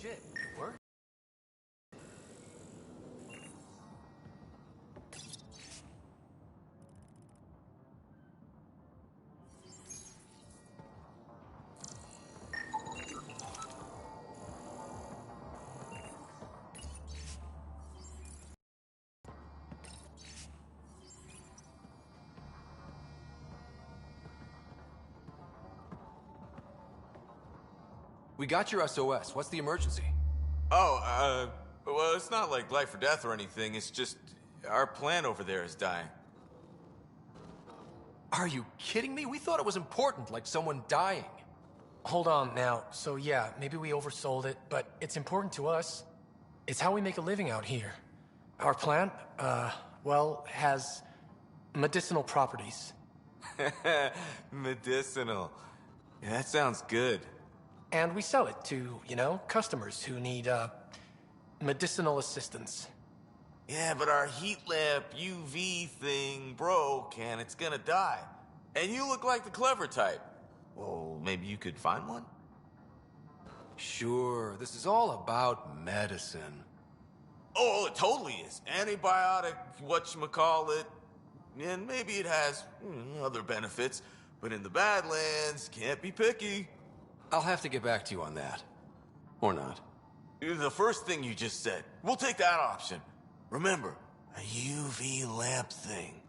shit, it worked. We got your SOS. What's the emergency? Oh, well, it's not like life or death or anything. It's just our plant over there is dying. Are you kidding me? We thought it was important, like someone dying. Hold on now. So yeah, maybe we oversold it, but it's important to us. It's how we make a living out here. Our plant, well, has medicinal properties. Medicinal. Yeah, that sounds good. And we sell it to, customers who need, medicinal assistance. Yeah, but our heat lamp UV thing broke and it's gonna die. And you look like the clever type. Well, maybe you could find one? Sure, this is all about medicine. Oh, it totally is. Antibiotic, whatchamacallit. And maybe it has other benefits. But in the Badlands, can't be picky. I'll have to get back to you on that. Or not. The first thing you just said. We'll take that option. Remember, a UV lamp thing.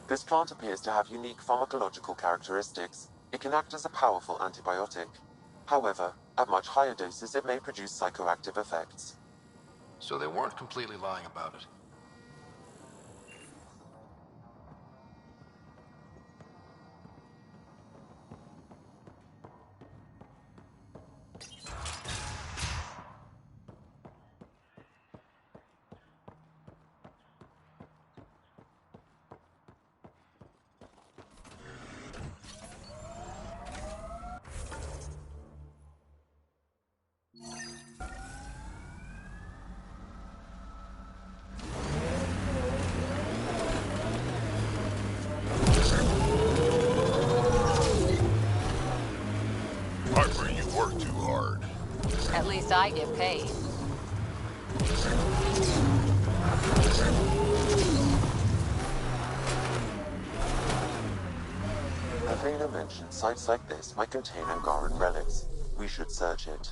This plant appears to have unique pharmacological characteristics. It can act as a powerful antibiotic. However, at much higher doses it may produce psychoactive effects. So they weren't completely lying about it. At least I get paid. Avena mentioned sites like this might contain Angaran relics. We should search it.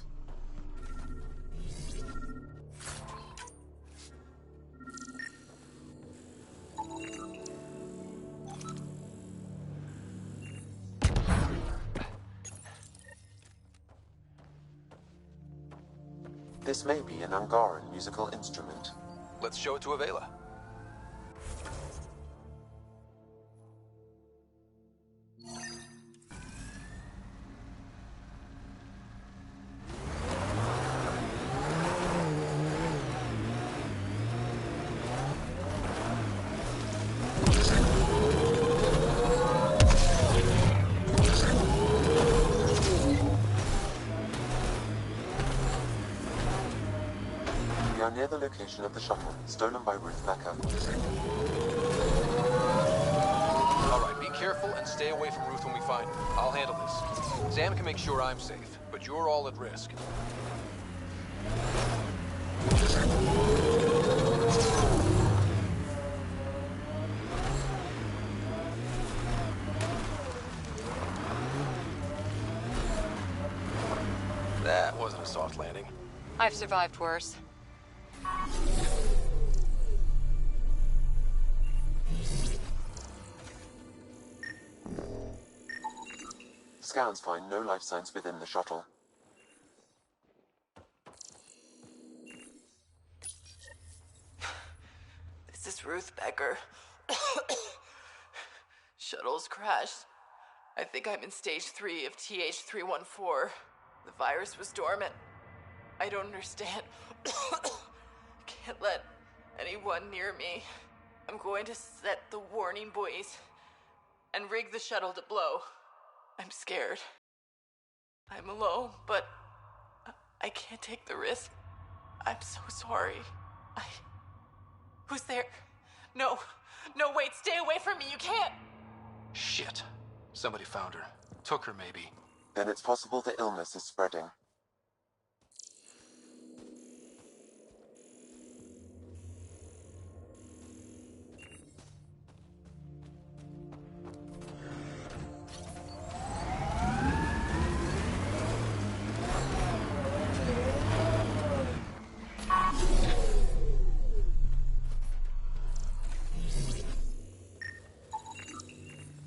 This may be an Angaran musical instrument. Let's show it to Avela. We are near the location of the shuttle, stolen by Ruth Becker. Alright, be careful and stay away from Ruth when we find her. I'll handle this. Sam can make sure I'm safe, but you're all at risk. That wasn't a soft landing. I've survived worse. Scans find no life signs within the shuttle. This is Ruth Becker. Shuttle's crashed. I think I'm in stage 3 of TH314. The virus was dormant. I don't understand. Can't let anyone near me. I'm going to set the warning buoys and rig the shuttle to blow. I'm scared. I'm alone, but I can't take the risk. I'm so sorry. Who's there? No. No, wait, stay away from me. You can't. Shit. Somebody found her. Took her, maybe. Then it's possible the illness is spreading.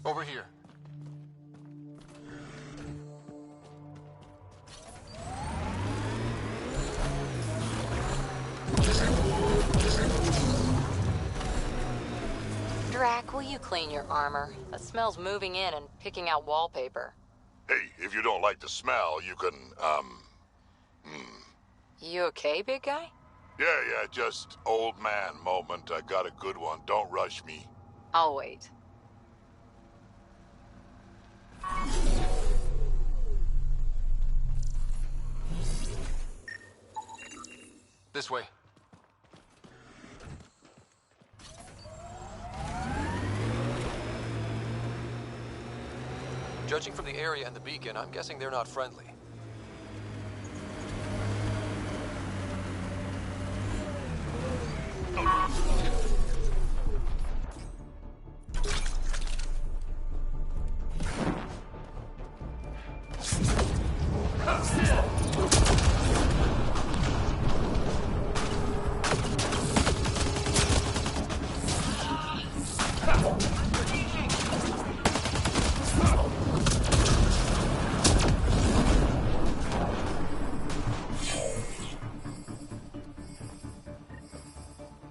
Over here. Drac, will you clean your armor? That smells moving in and picking out wallpaper. Hey, if you don't like the smell, you can, You okay, big guy? Yeah, just old man moment. I got a good one. Don't rush me. I'll wait. This way. Judging from the area and the beacon, I'm guessing they're not friendly.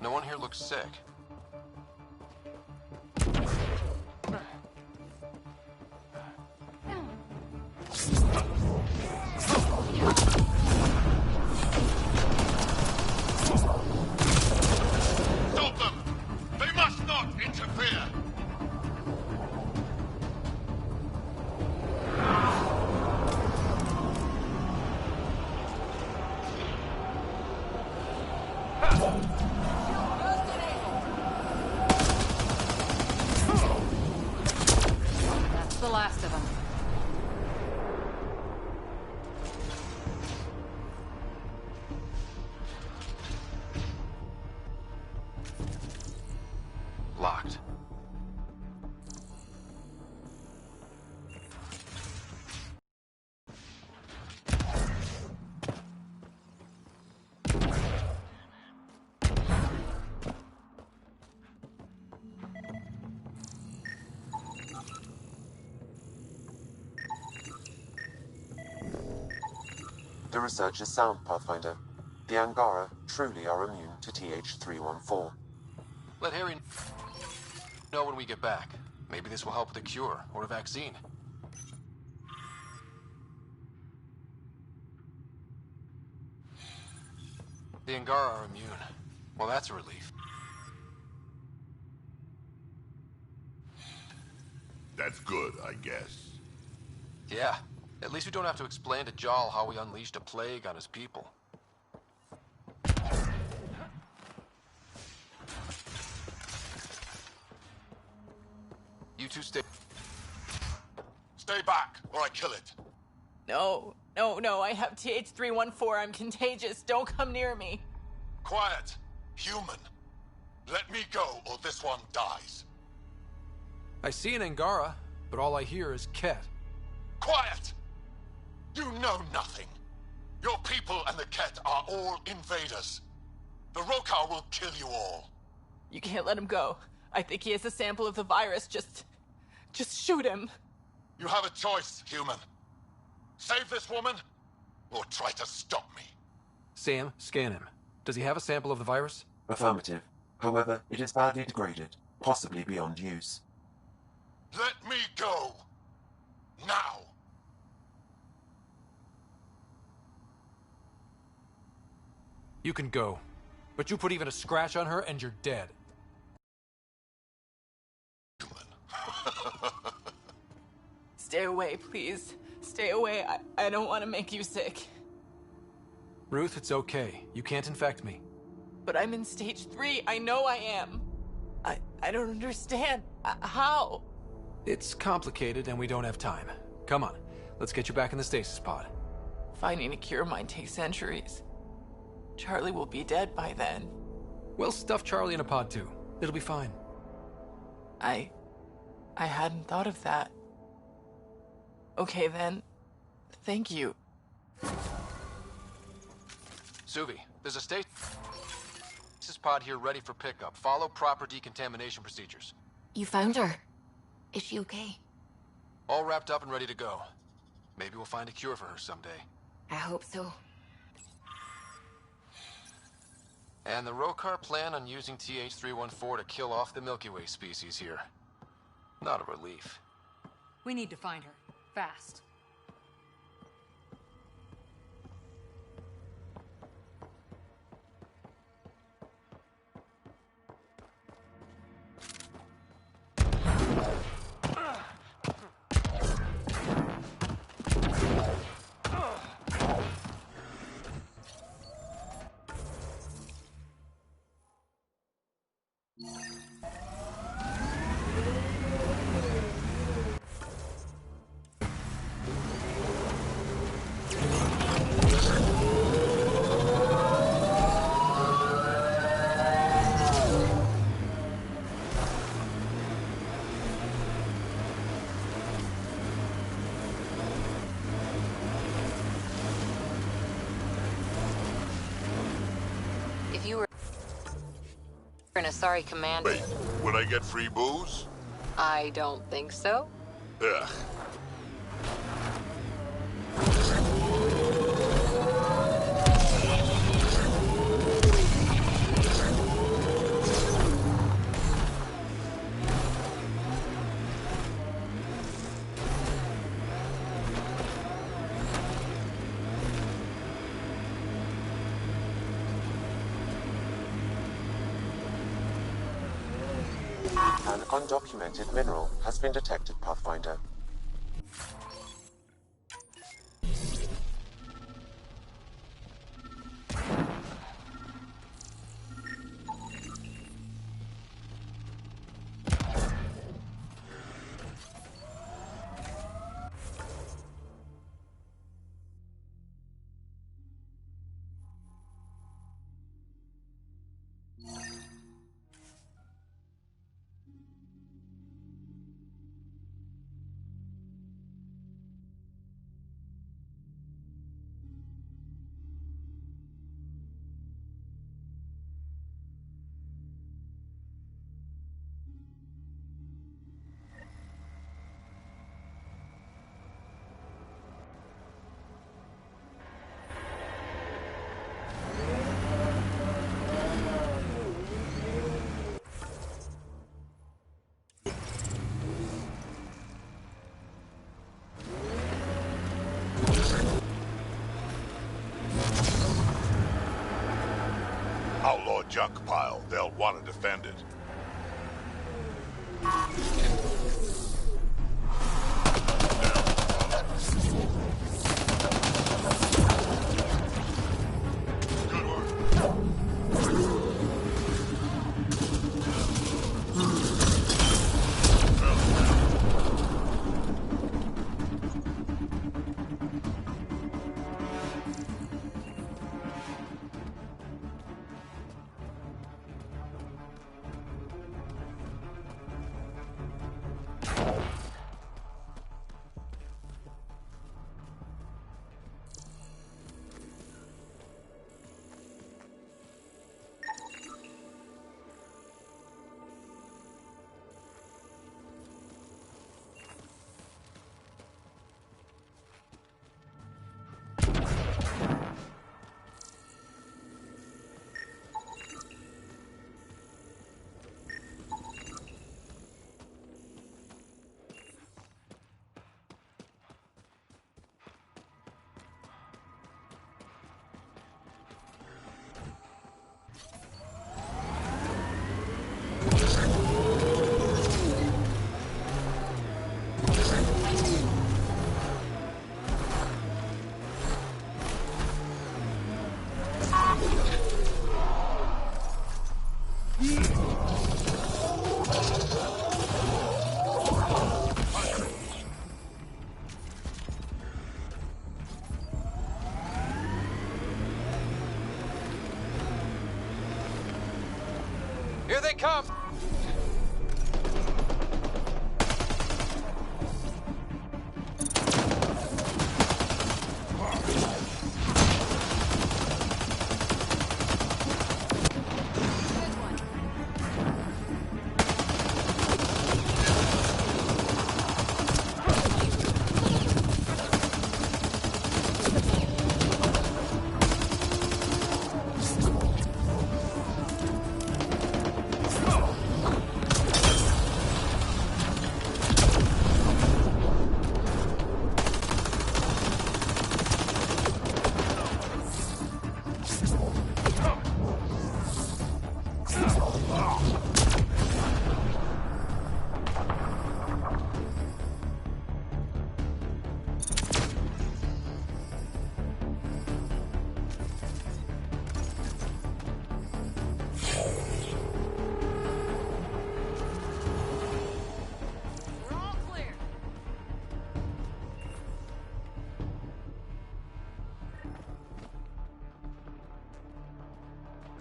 No one here looks sick. Stop them! They must not interfere! That's the last of them. Locked. The research is sound, Pathfinder. The Angara truly are immune to TH314. Let Harry know when we get back. Maybe this will help with a cure or a vaccine. The Angara are immune. Well, that's a relief. That's good, I guess. Yeah. At least we don't have to explain to Jal how we unleashed a plague on his people. You two stay... Stay back, or I kill it. No, I have TH314. I'm contagious. Don't come near me. Quiet. Human. Let me go, or this one dies. I see an Angara, but all I hear is Ket. Quiet! You know nothing. Your people and the Ket are all invaders. The Rokar will kill you all. You can't let him go. I think he has a sample of the virus. Just shoot him. You have a choice, human. Save this woman, or try to stop me. Sam, scan him. Does he have a sample of the virus? Affirmative. However, it is badly degraded, possibly beyond use. Let me go. Now. You can go. But you put even a scratch on her and you're dead. Stay away, please. Stay away. I don't want to make you sick. Ruth, it's okay. You can't infect me. But I'm in stage 3. I know I am. I don't understand. How? It's complicated and we don't have time. Come on, let's get you back in the stasis pod. Finding a cure might take centuries. Charlie will be dead by then. We'll stuff Charlie in a pod too. It'll be fine. I hadn't thought of that. Okay then. Thank you. Suvi, there's a stasis pod here ready for pickup. Follow proper decontamination procedures. You found her. Is she okay? All wrapped up and ready to go. Maybe we'll find a cure for her someday. I hope so. And the Rokar plan on using TH-314 to kill off the Milky Way species here. Not a relief. We need to find her. Fast. If you were an Asari commander... Wait, would I get free booze? I don't think so. Ugh. An undocumented mineral has been detected, Pathfinder. Outlaw junk pile. They'll want to defend it. Good work. Here they come!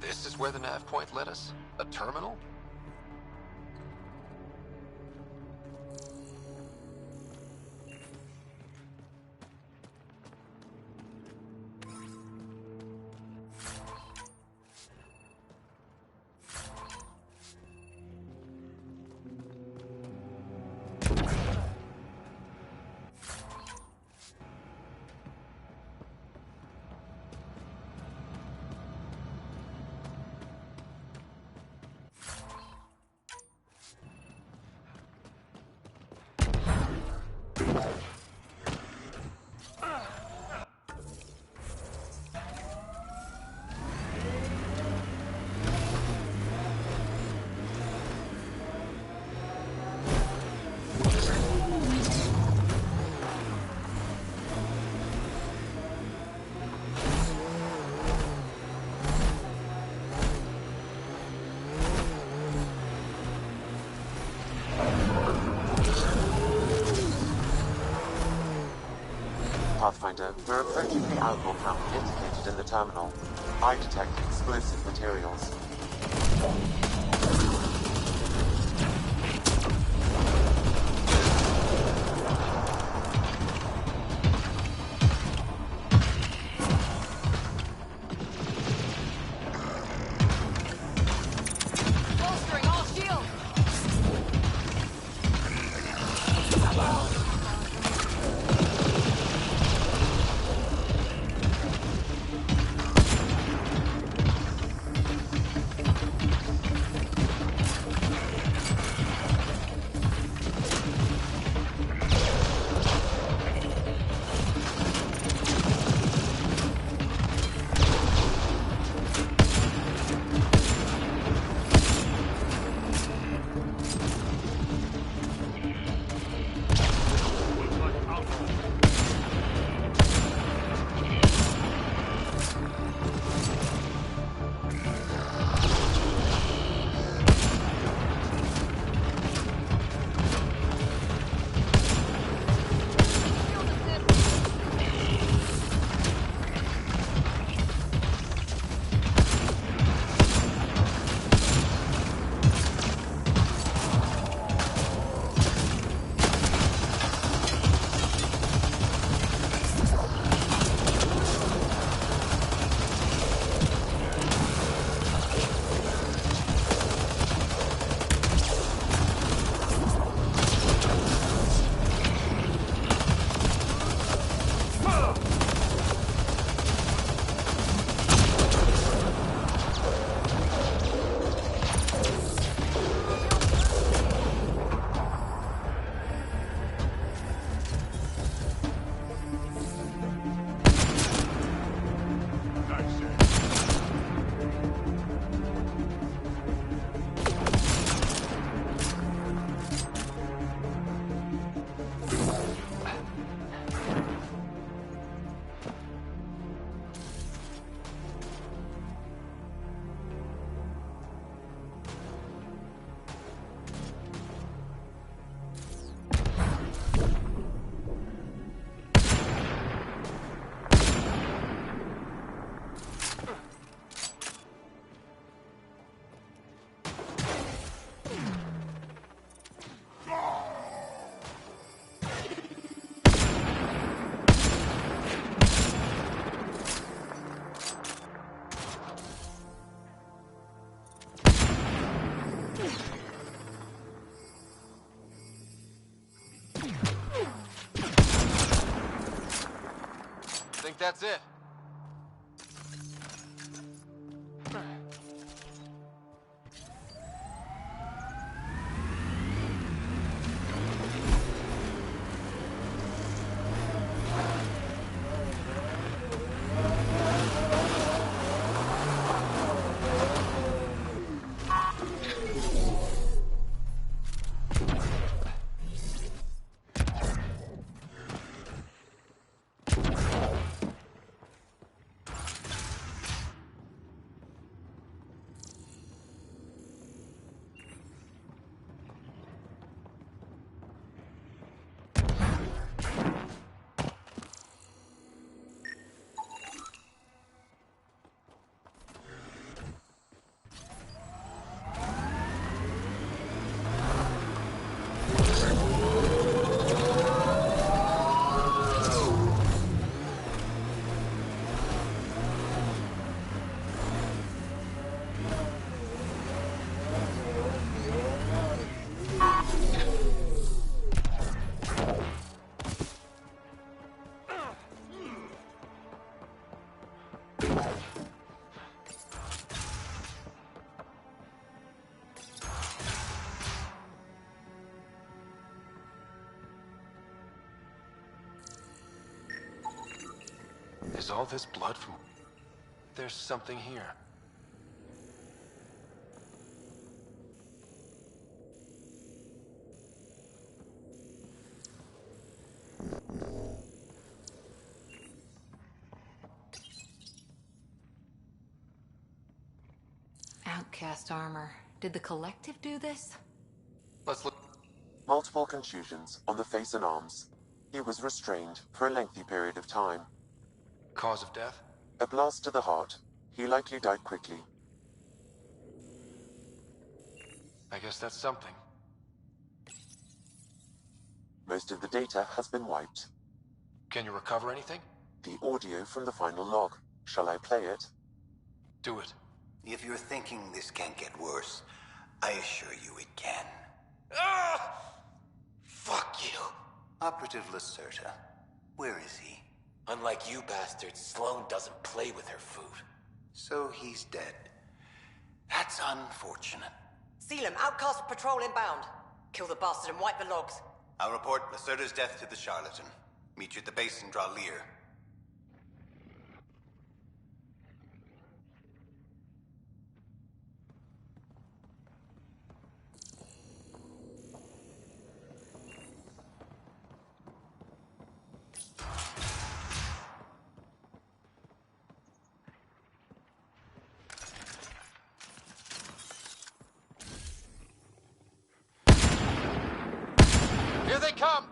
This is where the nav point led us? A terminal? Pathfinder, we're approaching the outlaw camp indicated in the terminal. I detect explosive materials. Bolstering all shields! that's it. Is all this blood from... There's something here. Outcast armor. Did the Collective do this? Let's look... Multiple contusions on the face and arms. He was restrained for a lengthy period of time. Cause of death? A blast to the heart. He likely died quickly. I guess that's something. Most of the data has been wiped. Can you recover anything? The audio from the final log. Shall I play it? Do it. If you're thinking this can't get worse, I assure you it can. Ah! Fuck you. Operative Lacerta, where is he? Unlike you bastards, Sloane doesn't play with her food. So he's dead. That's unfortunate. Seal him. Outcast patrol inbound. Kill the bastard and wipe the logs. I'll report Lacerta's death to the charlatan. Meet you at the base and draw Lear. Here they come!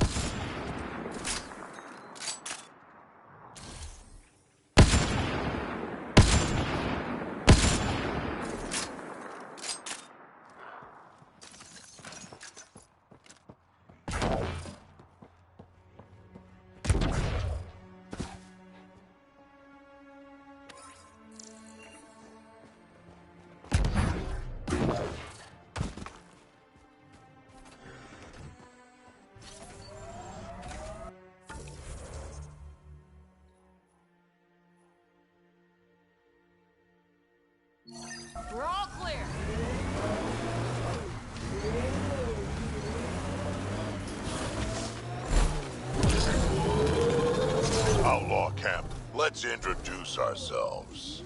We're all clear. Outlaw camp. Let's introduce ourselves.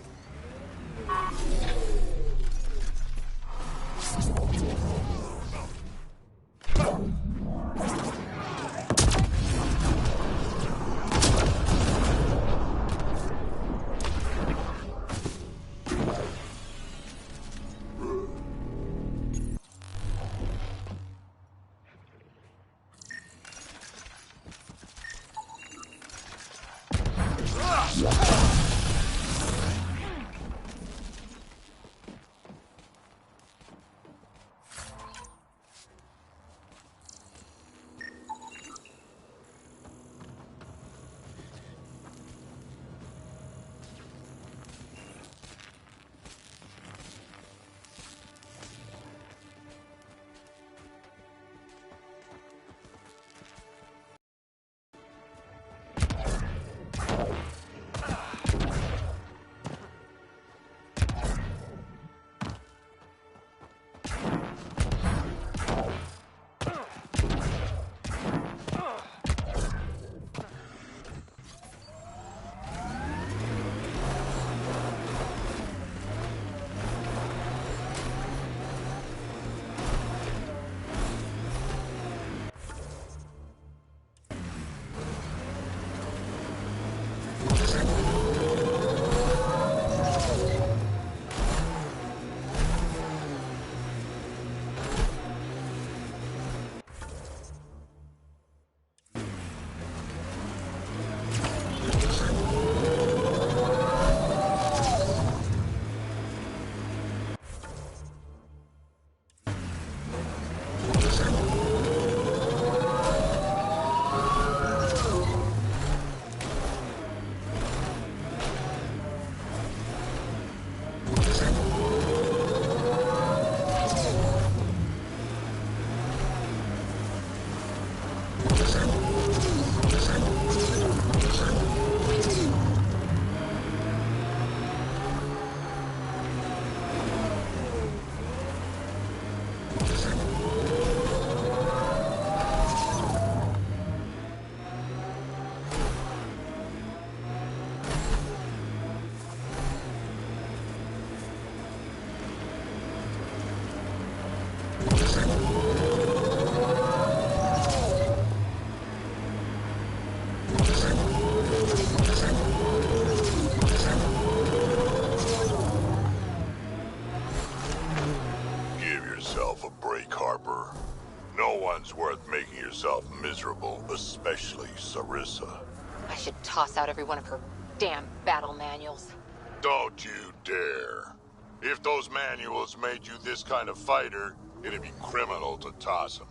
yourself miserable, especially Sarissa. I should toss out every one of her damn battle manuals. Don't you dare. If those manuals made you this kind of fighter, it'd be criminal to toss them.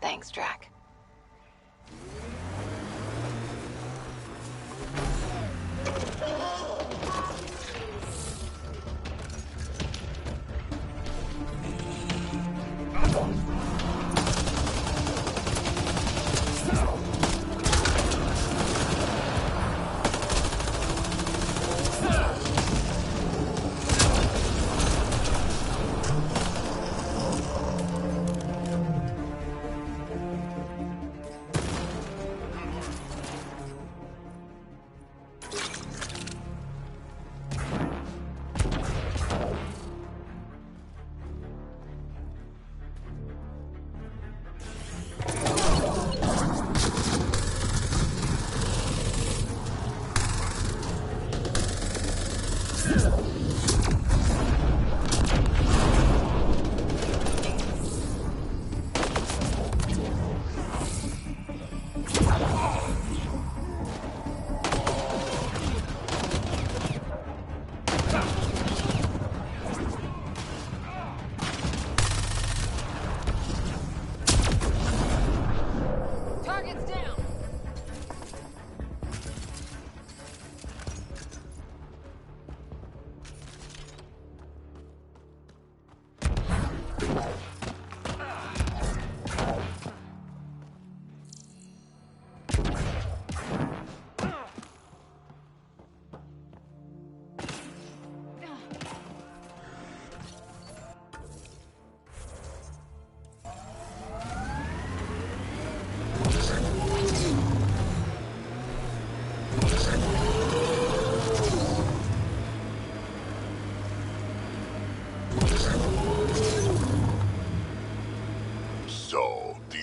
Thanks, Drac.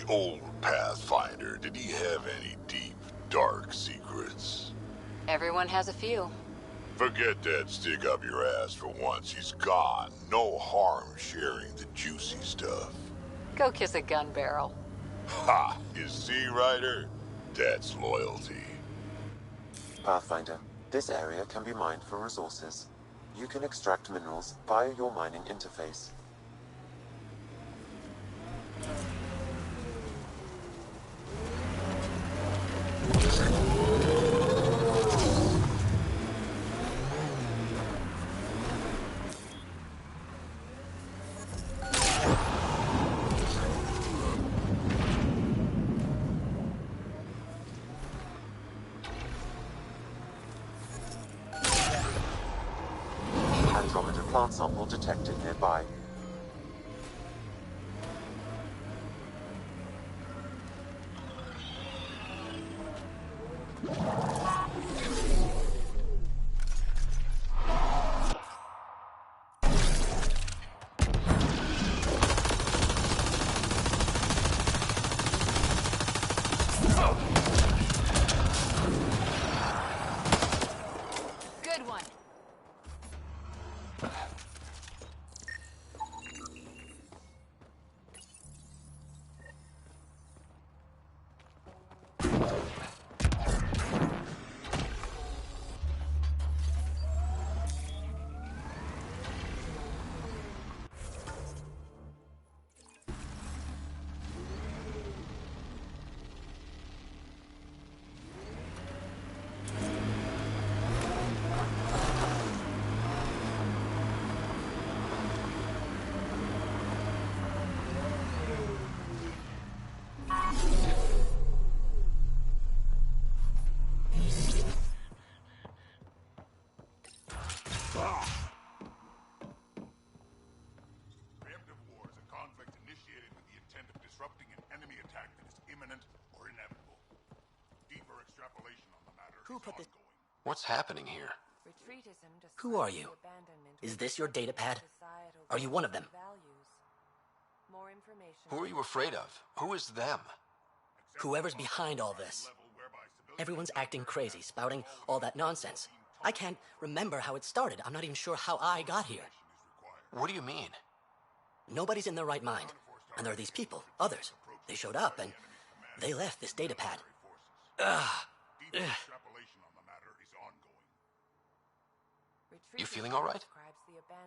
Old Pathfinder, did he have any deep, dark secrets? Everyone has a few. Forget that stick up your ass for once. He's gone. No harm sharing the juicy stuff. Go kiss a gun barrel. Ha! You see, Ryder? That's loyalty. Pathfinder, this area can be mined for resources. You can extract minerals via your mining interface. Andromeda plant sample detected nearby. Good one. Preemptive war is a conflict initiated with the intent of disrupting an enemy attack that is imminent or inevitable. Deeper extrapolation on the matter Who put this? What's happening here? Who are you? Is this your data pad? Are you one of them? Who are you afraid of? Who is them? Whoever's behind all this. Everyone's acting crazy, spouting all that nonsense. I can't remember how it started. I'm not even sure how I got here. What do you mean? Nobody's in their right mind. And there are these people, others. They showed up and They left this data pad. Extrapolation on the matter is ongoing. You feeling all right?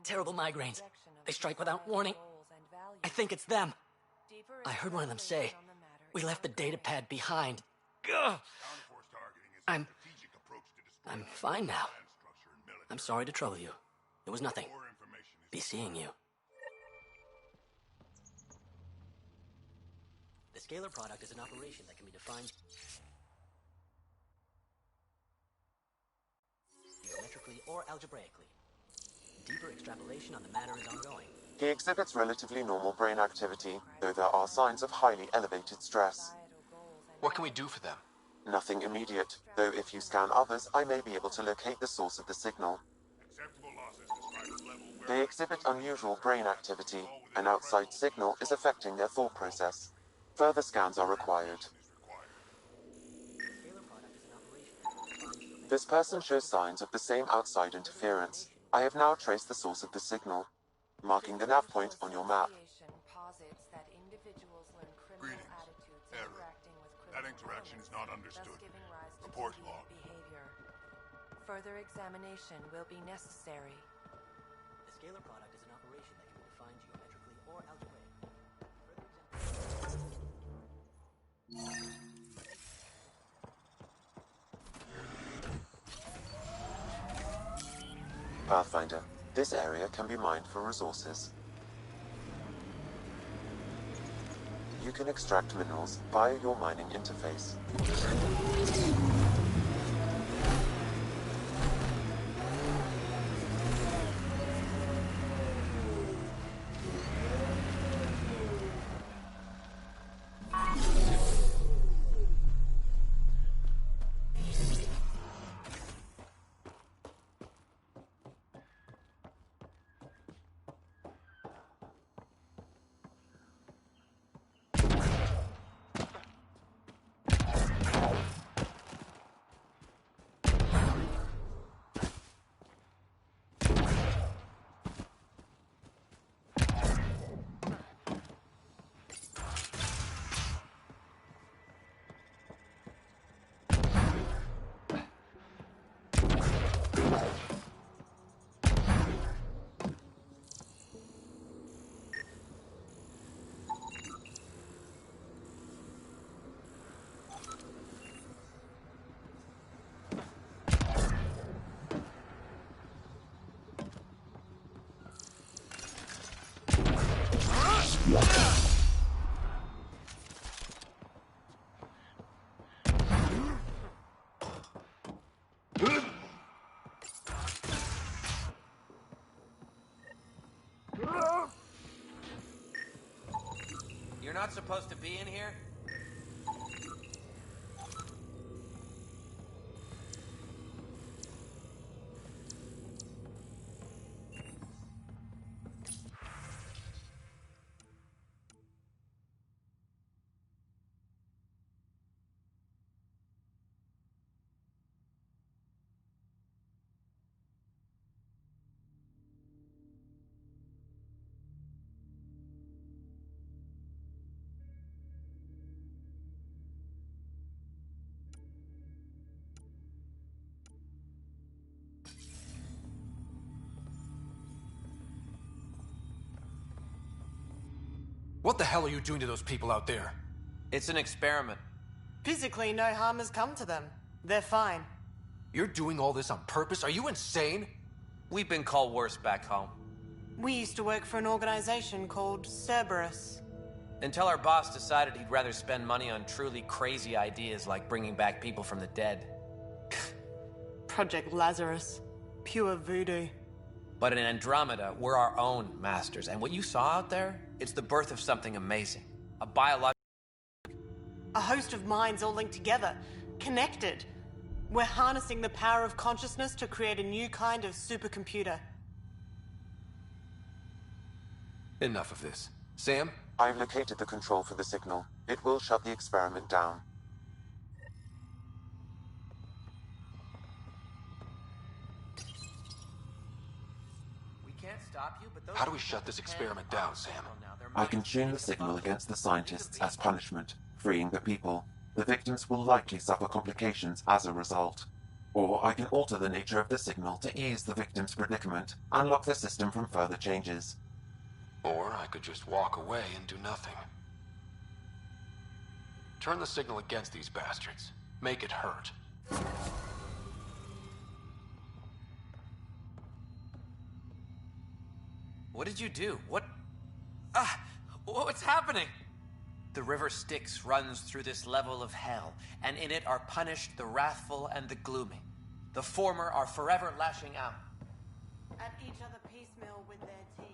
Terrible migraines. They strike without warning. I think it's them. I heard one of them say, "We left the data pad behind." Ugh. I'm fine now. I'm sorry to trouble you. It was nothing. Be seeing you. The scalar product is an operation that can be defined geometrically or algebraically. Deeper extrapolation on the matter is ongoing. He exhibits relatively normal brain activity, though there are signs of highly elevated stress. What can we do for them? Nothing immediate, though if you scan others, I may be able to locate the source of the signal. They exhibit unusual brain activity. An outside signal is affecting their thought process. Further scans are required. This person shows signs of the same outside interference. I have now traced the source of the signal, marking the nav point on your map. Greetings. Error. That interaction is not understood. Report log. Further examination will be necessary. The scalar product is an operation that can be defined geometrically or algebraically. Pathfinder, this area can be mined for resources. You can extract minerals via your mining interface. You're not supposed to be in here? What the hell are you doing to those people out there? It's an experiment. Physically, no harm has come to them. They're fine. You're doing all this on purpose? Are you insane? We've been called worse back home. We used to work for an organization called Cerberus. Until our boss decided he'd rather spend money on truly crazy ideas like bringing back people from the dead. Project Lazarus. Pure voodoo. But in Andromeda, we're our own masters. And what you saw out there, it's the birth of something amazing. A biological... A host of minds all linked together. Connected. We're harnessing the power of consciousness to create a new kind of supercomputer. Enough of this. Sam? I've located the control for the signal. It will shut the experiment down. How do we shut this experiment down, Sam? I can tune the signal against the scientists as punishment. freeing the people. The victims will likely suffer complications as a result. Or I can alter the nature of the signal to ease the victim's predicament and lock the system from further changes. Or I could just walk away and do nothing. Turn the signal against these bastards. Make it hurt. What did you do? What's happening? The river Styx runs through this level of hell, and in it are punished the wrathful and the gloomy. The former are forever lashing out. At each other piecemeal with their teeth.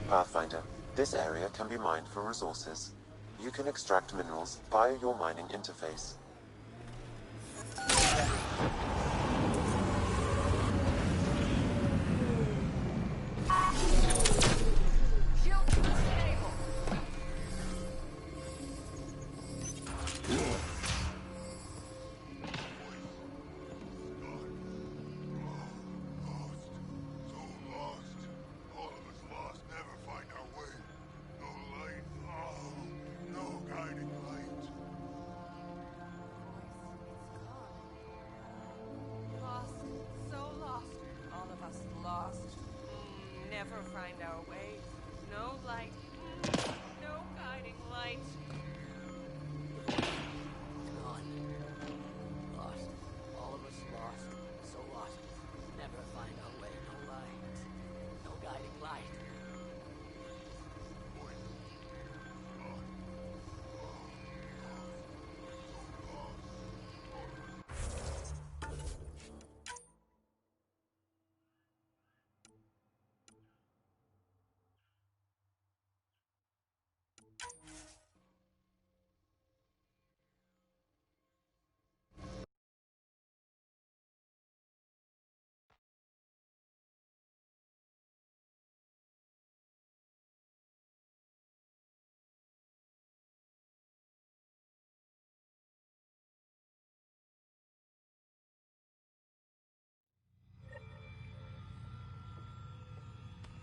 Pathfinder, this area can be mined for resources. You can extract minerals via your mining interface.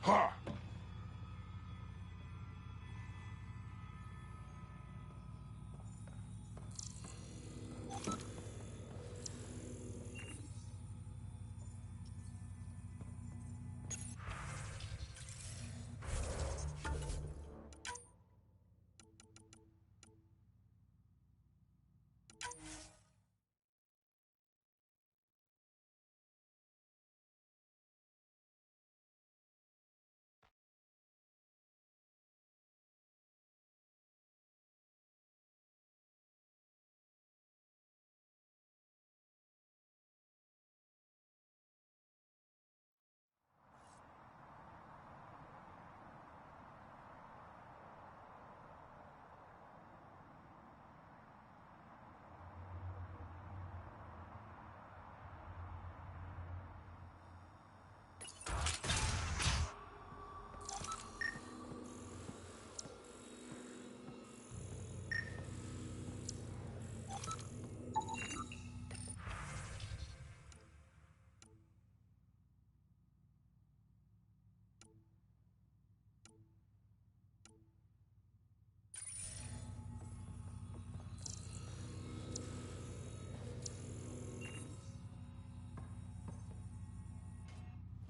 Ha!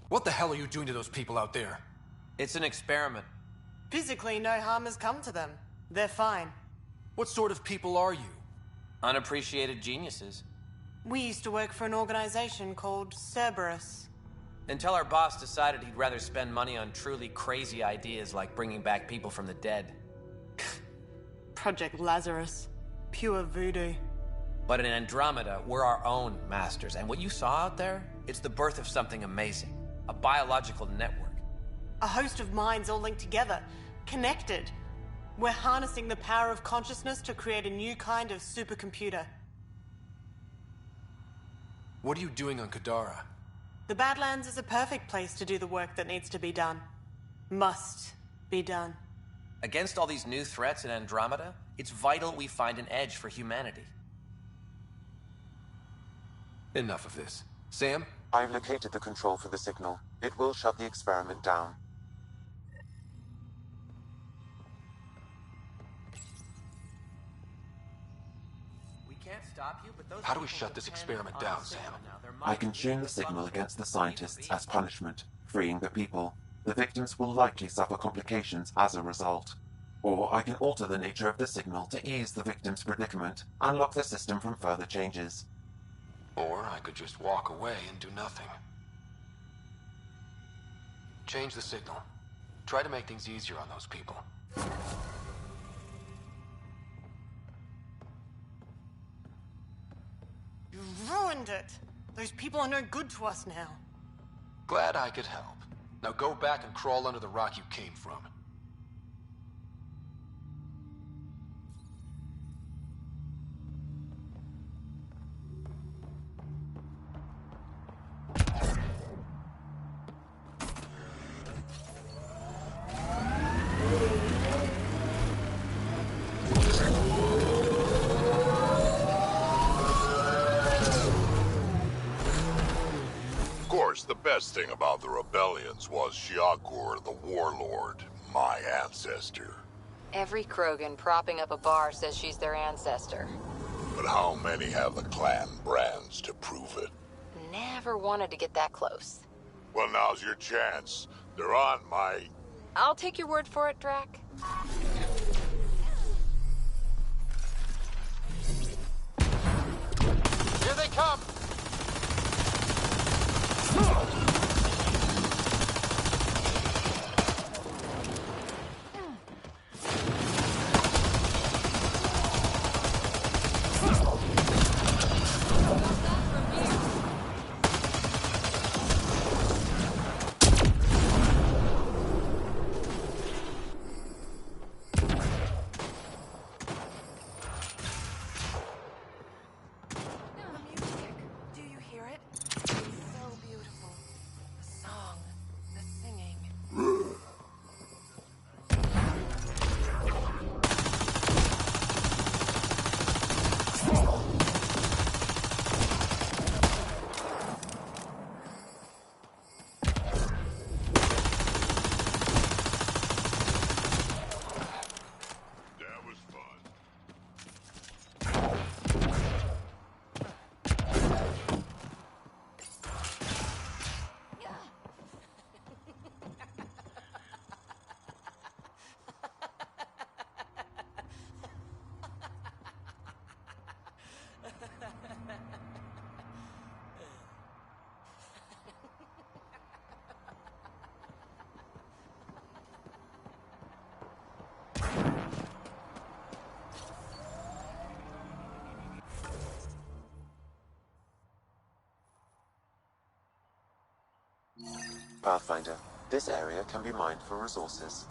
What the hell are you doing to those people out there? It's an experiment. Physically, no harm has come to them. They're fine. What sort of people are you? Unappreciated geniuses. We used to work for an organization called Cerberus. Until our boss decided he'd rather spend money on truly crazy ideas like bringing back people from the dead. Project Lazarus. Pure voodoo. But in Andromeda, we're our own masters, and what you saw out there, it's the birth of something amazing. A biological network. A host of minds all linked together, connected. We're harnessing the power of consciousness to create a new kind of supercomputer. What are you doing on Kadara? The Badlands is a perfect place to do the work that needs to be done. Must be done. Against all these new threats in Andromeda, it's vital we find an edge for humanity. Enough of this. Sam? I've located the control for the signal. It will shut the experiment down. We can't stop you, but those How do we people shut this depend experiment on down, the Sam? signal now. There I might can be tune a the signal bunch of against the people scientists being as punishment, freeing the people. The victims will likely suffer complications as a result. Or I can alter the nature of the signal to ease the victim's predicament and lock the system from further changes. Or I could just walk away and do nothing. Change the signal. Try to make things easier on those people. You ruined it. Those people are no good to us now. Glad I could help. Now go back and crawl under the rock you came from. The best thing about the rebellions was Shiakur, the warlord, my ancestor. Every Krogan propping up a bar says she's their ancestor. But how many have the clan brands to prove it? Never wanted to get that close. Well, now's your chance. They're on my... I'll take your word for it, Drac. Here they come! Pathfinder, this area can be mined for resources.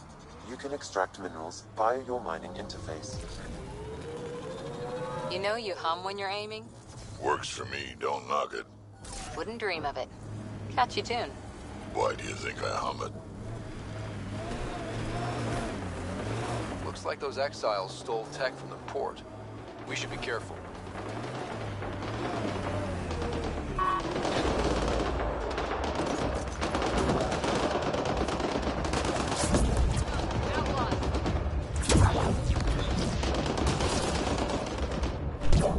You can extract minerals via your mining interface. You know you hum when you're aiming? Works for me, don't knock it. Wouldn't dream of it. Catchy tune. Why do you think I hum it? Looks like those exiles stole tech from the port. We should be careful.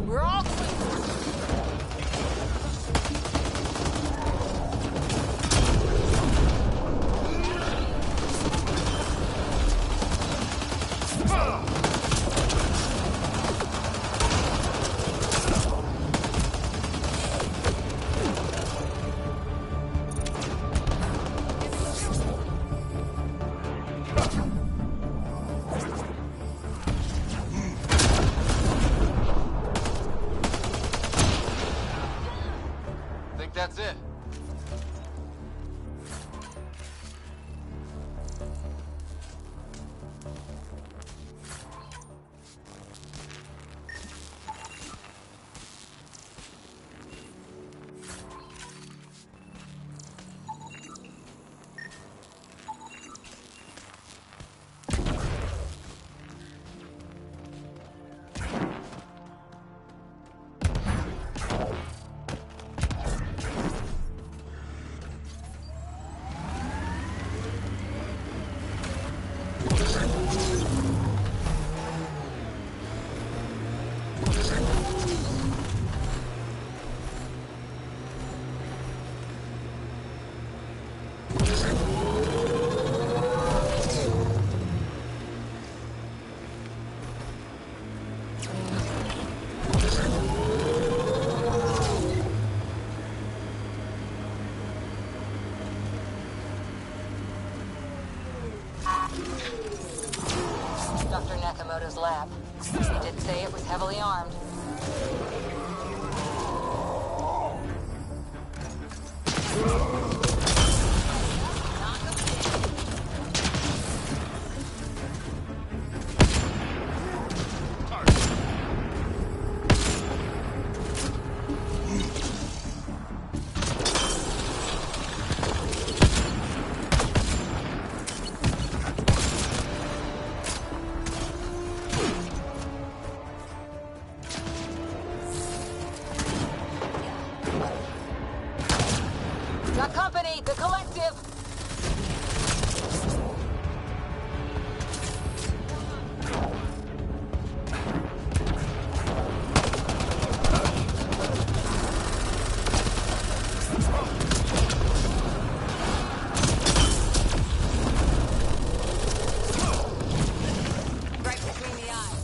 We're all That's it. his lab. He did say it was heavily armed. Got company, the Collective! Right between the eyes.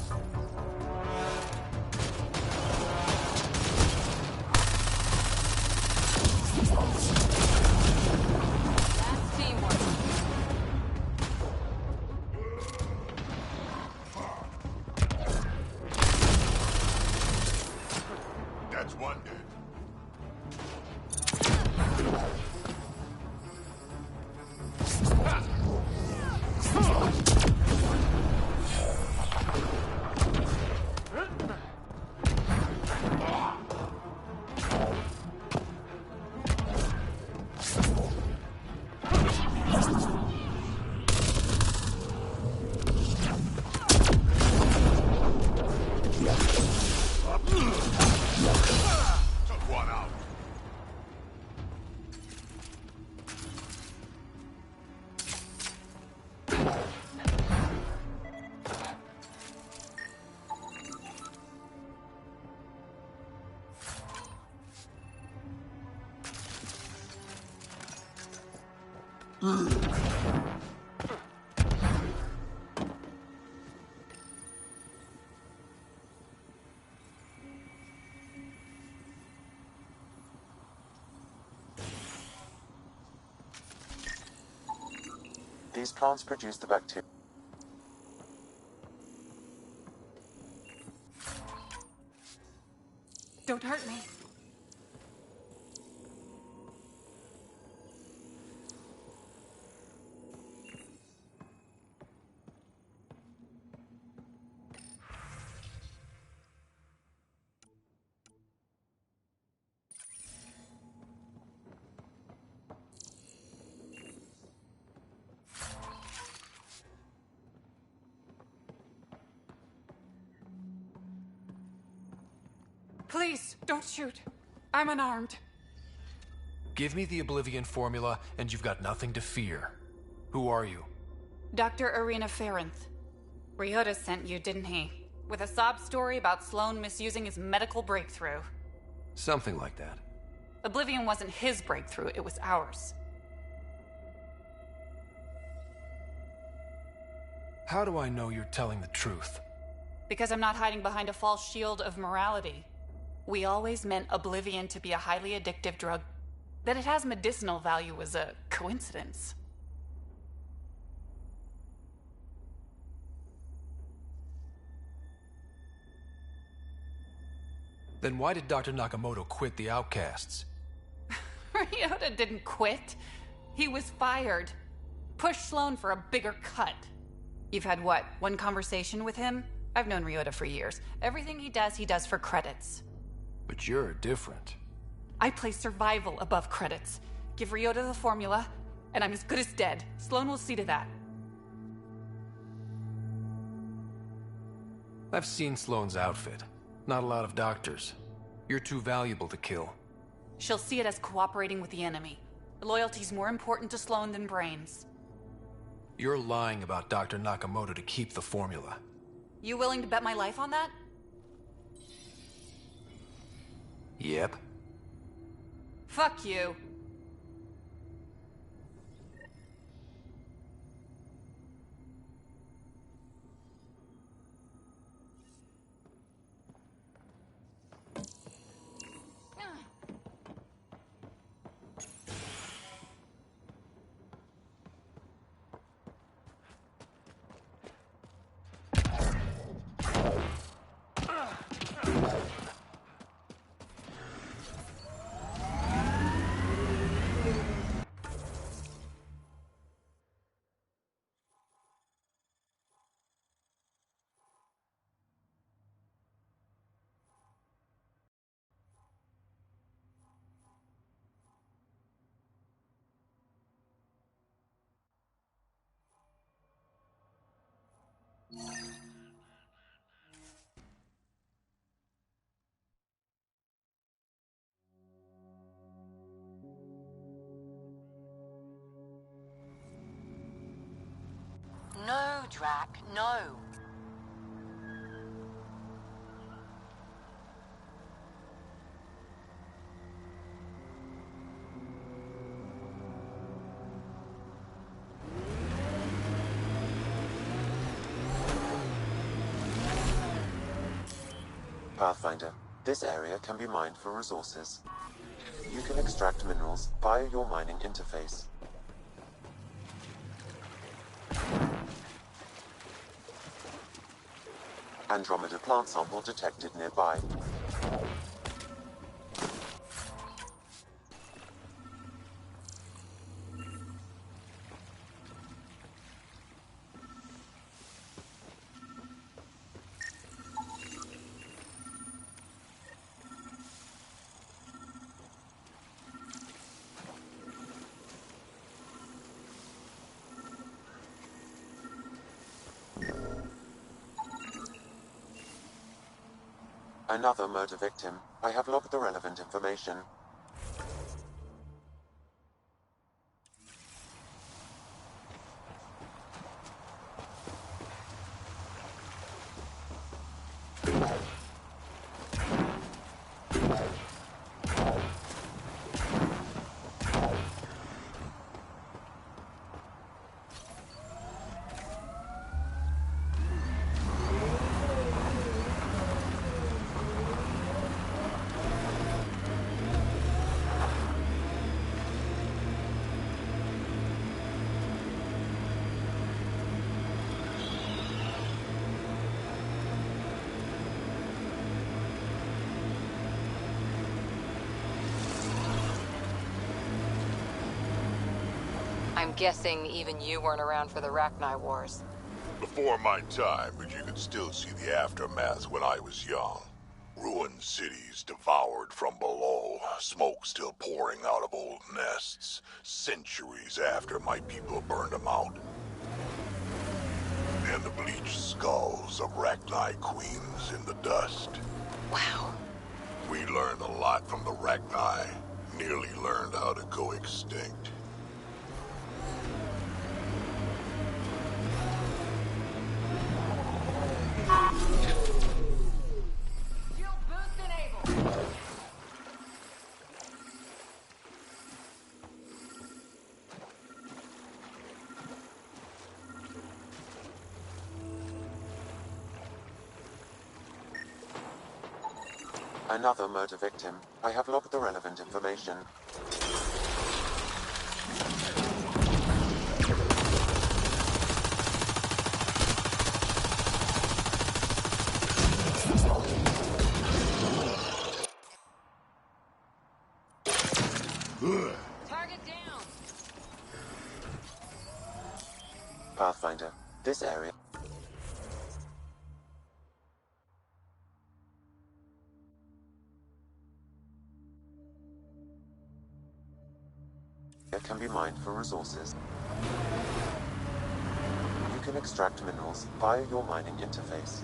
That's teamwork. That's one dead. Took one out. These plants produce the bacteria. Don't hurt me. Please, don't shoot. I'm unarmed. Give me the Oblivion formula, and you've got nothing to fear. Who are you? Dr. Arena Ferenth. Ryota sent you, didn't he? With a sob story about Sloan misusing his medical breakthrough. Something like that. Oblivion wasn't his breakthrough, it was ours. How do I know you're telling the truth? Because I'm not hiding behind a false shield of morality. We always meant Oblivion to be a highly addictive drug. That it has medicinal value was a coincidence. Then why did Dr. Nakamoto quit the Outcasts? Ryota didn't quit. He was fired. Pushed Sloan for a bigger cut. You've had what, one conversation with him? I've known Ryota for years. Everything he does for credits. But you're different. I place survival above credits. Give Ryota the formula, and I'm as good as dead. Sloan will see to that. I've seen Sloane's outfit. Not a lot of doctors. You're too valuable to kill. She'll see it as cooperating with the enemy. Loyalty's more important to Sloan than brains. You're lying about Dr. Nakamoto to keep the formula. You willing to bet my life on that? Yep. Fuck you. Drac, no. Pathfinder, this area can be mined for resources. You can extract minerals via your mining interface. Andromeda plant sample detected nearby. Another murder victim. I have logged the relevant information. I'm guessing even you weren't around for the Rachni Wars. Before my time, but you could still see the aftermath when I was young. Ruined cities devoured from below, smoke still pouring out of old nests, centuries after my people burned them out. And the bleached skulls of Rachni queens in the dust. Wow. We learned a lot from the Rachni, nearly learned how to go extinct. Another murder victim. I have logged the relevant information. Target down. Pathfinder, this area can be mined for resources. You can extract minerals via your mining interface.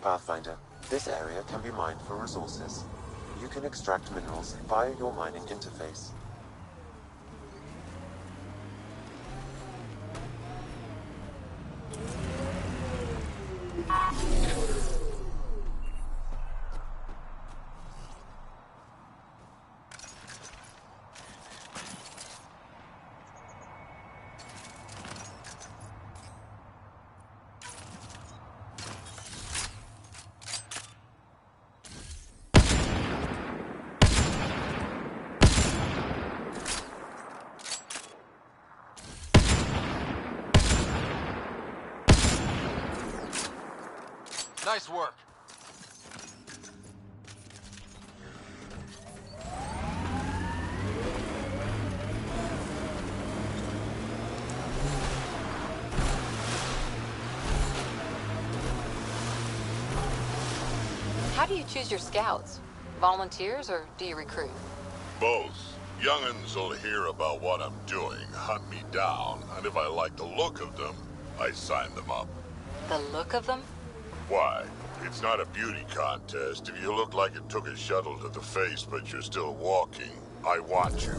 Pathfinder, this area can be mined for resources. You can extract minerals via your mining interface. Nice work. How do you choose your scouts? Volunteers or do you recruit? Both. Young'uns will hear about what I'm doing, hunt me down, and if I like the look of them, I sign them up. The look of them? Why? It's not a beauty contest. If you look like it took a shuttle to the face, but you're still walking, I want you.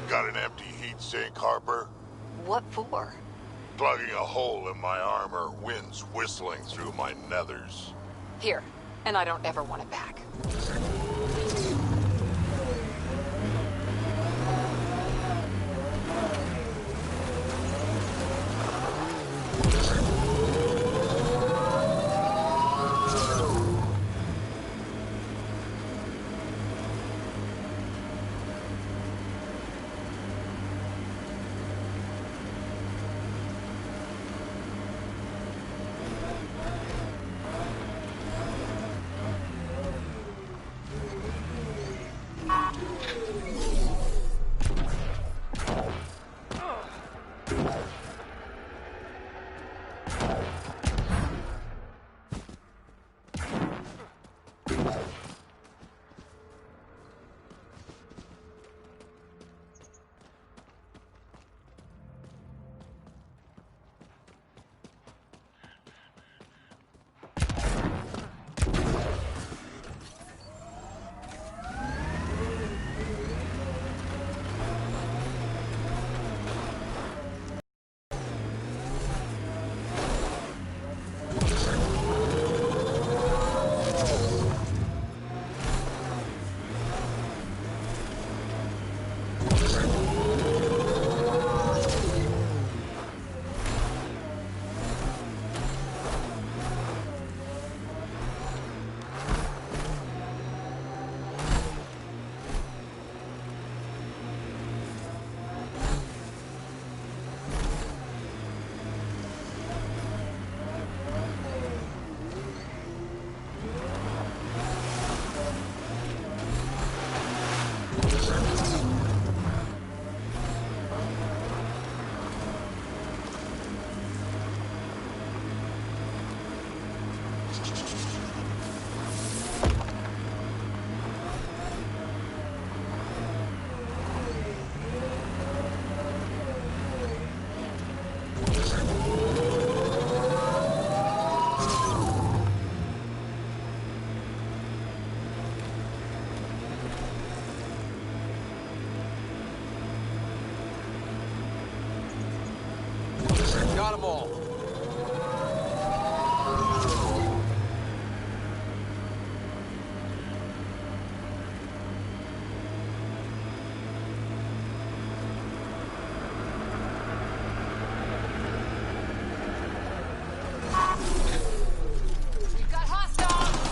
Got an empty heat sink, Harper? What for? Plugging a hole in my armor, wind's whistling through my nethers. Here, and I don't ever want it back. Got them all. We've got hostiles!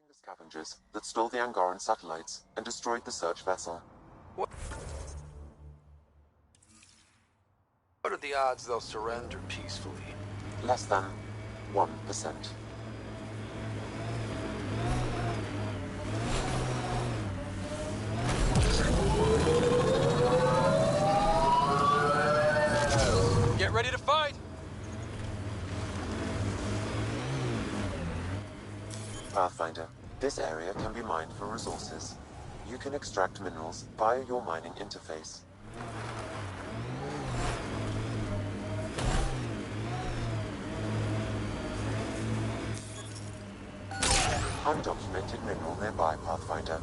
The scavengers that stole the Angaran satellites and destroyed the search vessel. What are the odds they'll surrender peacefully? Less than. 1%. Get ready to fight! Pathfinder, this area can be mined for resources. You can extract minerals via your mining interface. Undocumented mineral nearby, Pathfinder.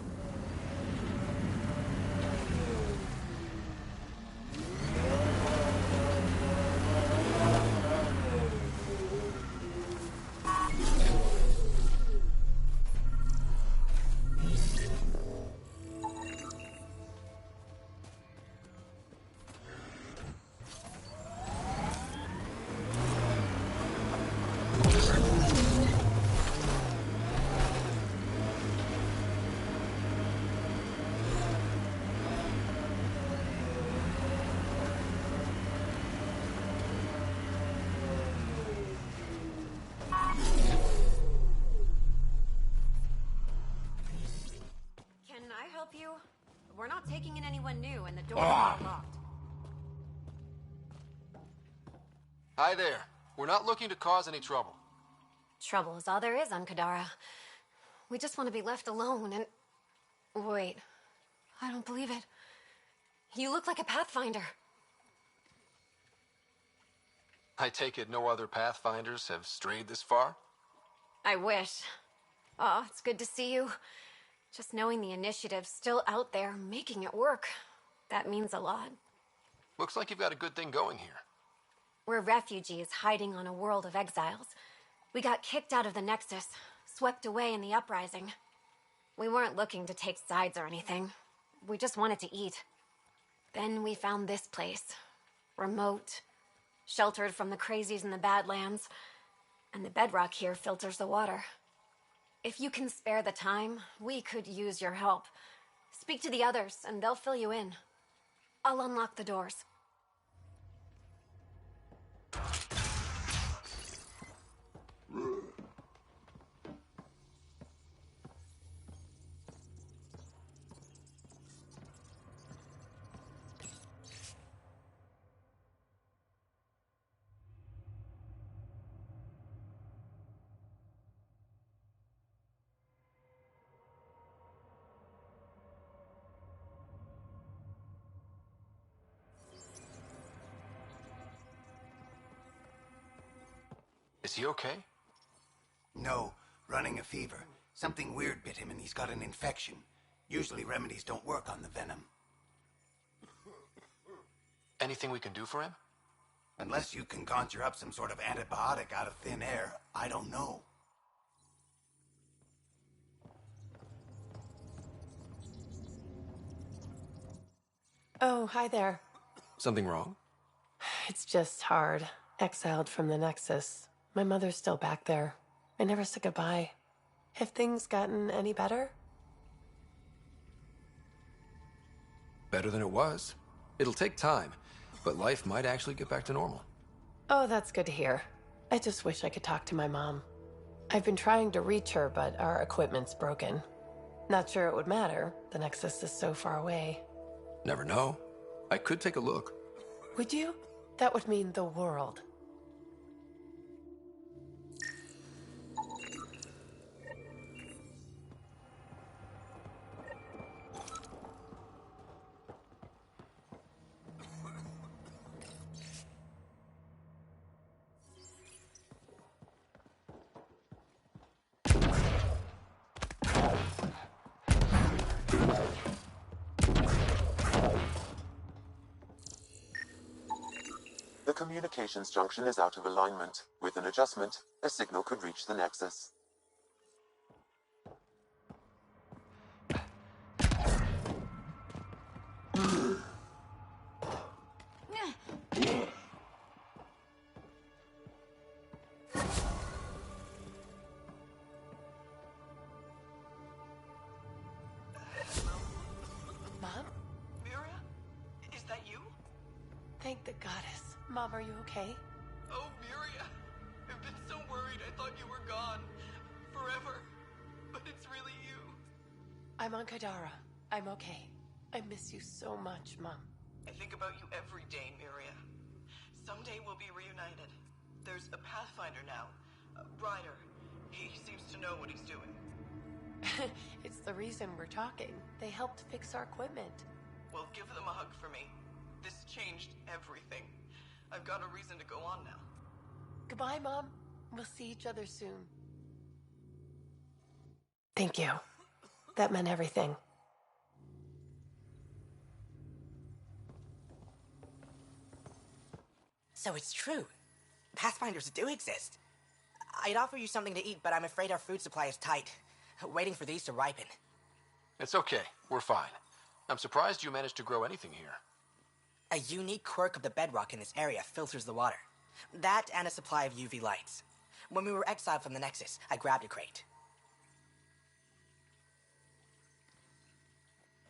You? We're not taking in anyone new, and the doors are locked. Hi there. We're not looking to cause any trouble. Trouble is all there is on Kadara. We just want to be left alone and... Wait. I don't believe it. You look like a Pathfinder. I take it no other Pathfinders have strayed this far? I wish. Oh, it's good to see you. Just knowing the initiative's still out there, making it work. That means a lot. Looks like you've got a good thing going here. We're refugees hiding on a world of exiles. We got kicked out of the Nexus, swept away in the uprising. We weren't looking to take sides or anything. We just wanted to eat. Then we found this place. Remote, sheltered from the crazies in the Badlands. And the bedrock here filters the water. If you can spare the time, we could use your help. Speak to the others, and they'll fill you in. I'll unlock the doors. Is he okay? No, running a fever. Something weird bit him and he's got an infection. Usually remedies don't work on the venom. Anything we can do for him? Unless you can conjure up some sort of antibiotic out of thin air, I don't know. Oh, hi there. Something wrong? It's just hard. Exiled from the Nexus. My mother's still back there. I never said goodbye. Have things gotten any better? Better than it was. It'll take time, but life might actually get back to normal. Oh, that's good to hear. I just wish I could talk to my mom. I've been trying to reach her, but our equipment's broken. Not sure it would matter. The Nexus is so far away. Never know. I could take a look. Would you? That would mean the world. The communications junction is out of alignment. With an adjustment, a signal could reach the Nexus. Mom? Miria? Is that you? Thank the goddess. Mom, are you okay? Oh, Miria. I've been so worried. I'm on Kadara. I'm okay. I miss you so much, Mom. I think about you every day, Miria. Someday we'll be reunited. There's a Pathfinder now. Ryder. He seems to know what he's doing. It's the reason we're talking. They helped fix our equipment. Well, give them a hug for me. This changed everything. I've got a reason to go on now. Goodbye, Mom. We'll see each other soon. Thank you. That meant everything. So it's true. Pathfinders do exist. I'd offer you something to eat, but I'm afraid our food supply is tight. Waiting for these to ripen. It's okay. We're fine. I'm surprised you managed to grow anything here. A unique quirk of the bedrock in this area filters the water. That and a supply of UV lights. When we were exiled from the Nexus, I grabbed a crate.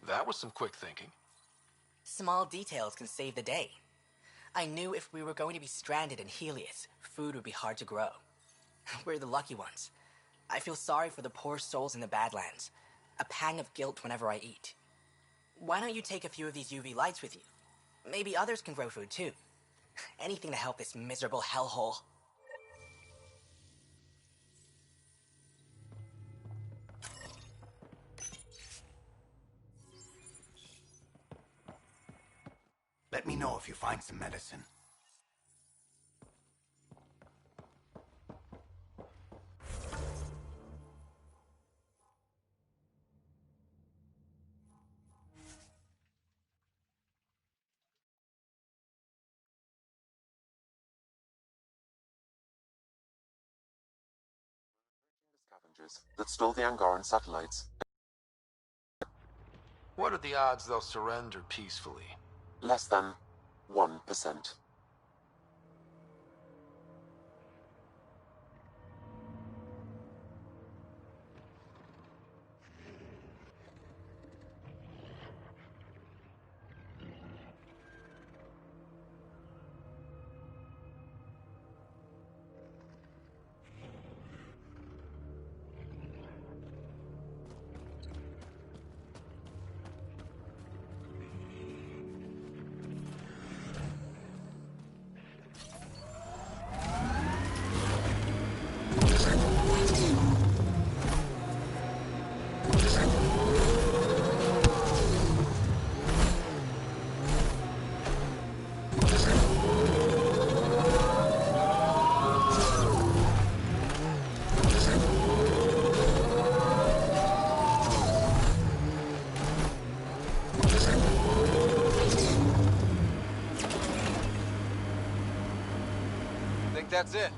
That was some quick thinking. Small details can save the day. I knew if we were going to be stranded in Helios, food would be hard to grow. We're the lucky ones. I feel sorry for the poor souls in the Badlands. A pang of guilt whenever I eat. Why don't you take a few of these UV lights with you? Maybe others can grow food too. Anything to help this miserable hellhole. Let me know if you find some medicine. Scavengers that stole the Angaran satellites. What are the odds they'll surrender peacefully? Less than 1%. That's it.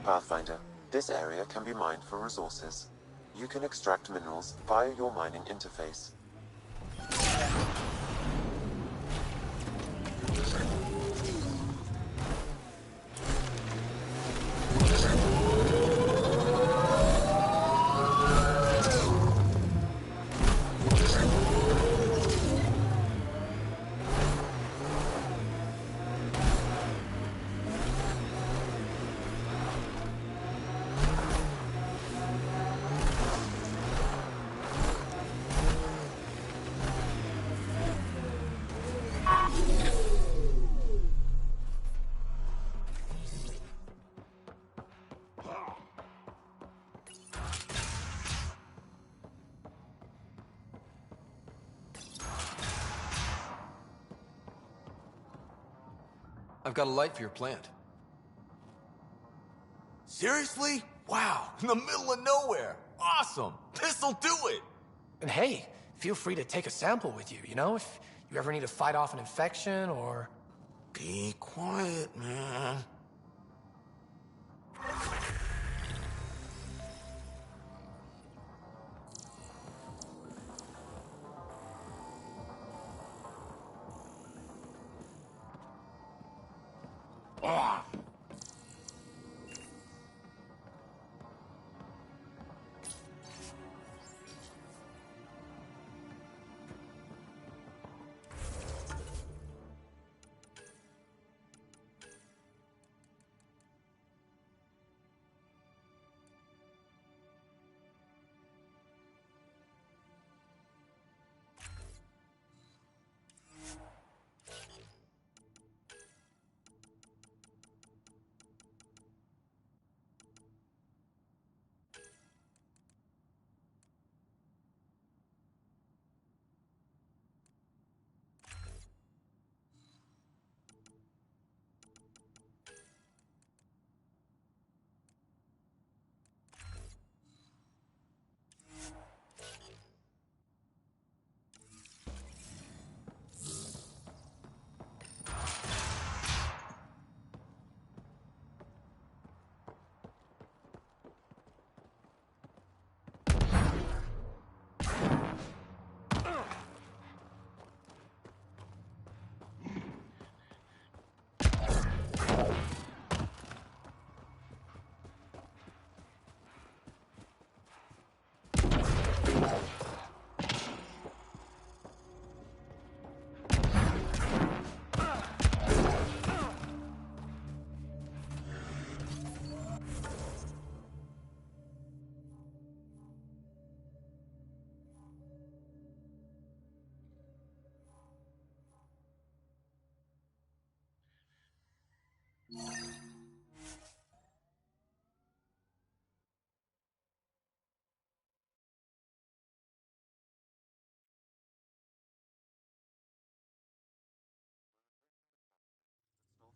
Pathfinder, this area can be mined for resources. You can extract minerals via your mining interface. I've got a light for your plant. Seriously? Wow, in the middle of nowhere. Awesome. This'll do it. And hey, feel free to take a sample with you, you know, if you ever need to fight off an infection or... Be quiet, man. Ah.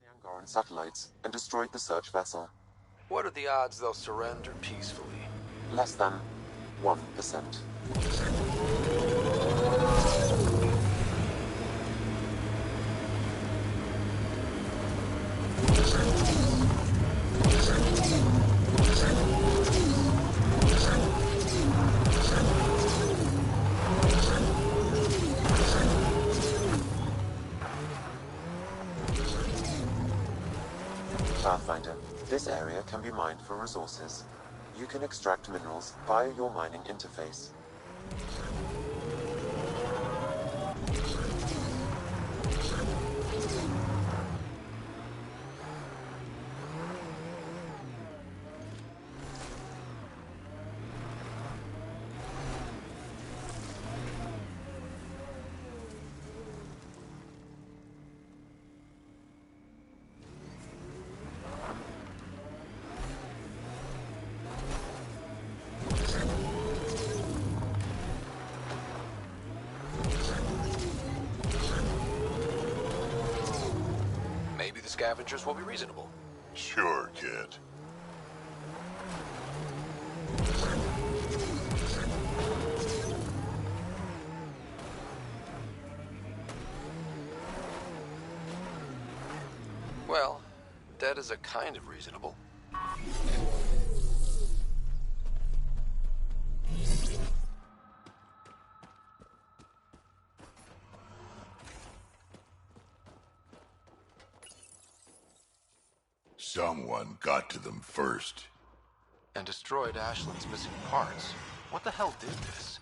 The Angaran satellites and destroyed the search vessel. What are the odds they'll surrender peacefully? Less than 1%. Pathfinder, this area can be mined for resources. You can extract minerals via your mining interface. Scavengers will be reasonable. Sure, kid. Well, that is a kind of reasonable. Someone got to them first. And destroyed Ashland's missing parts. What the hell did this?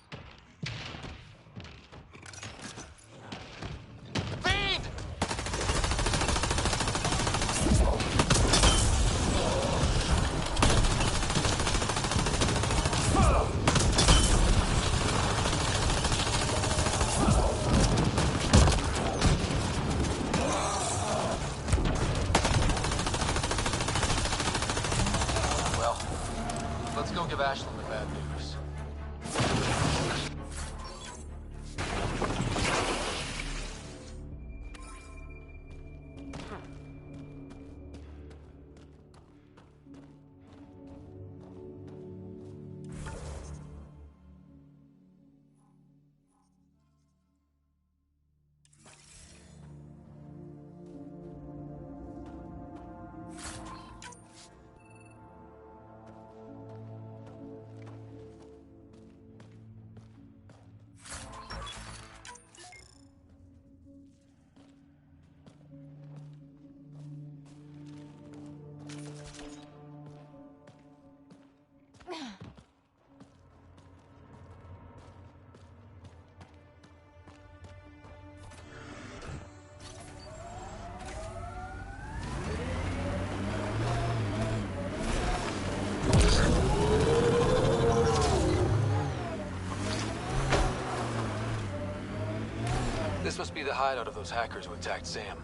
Feed! Let's go give Ashland the bad news. This must be the hideout of those hackers who attacked Sam.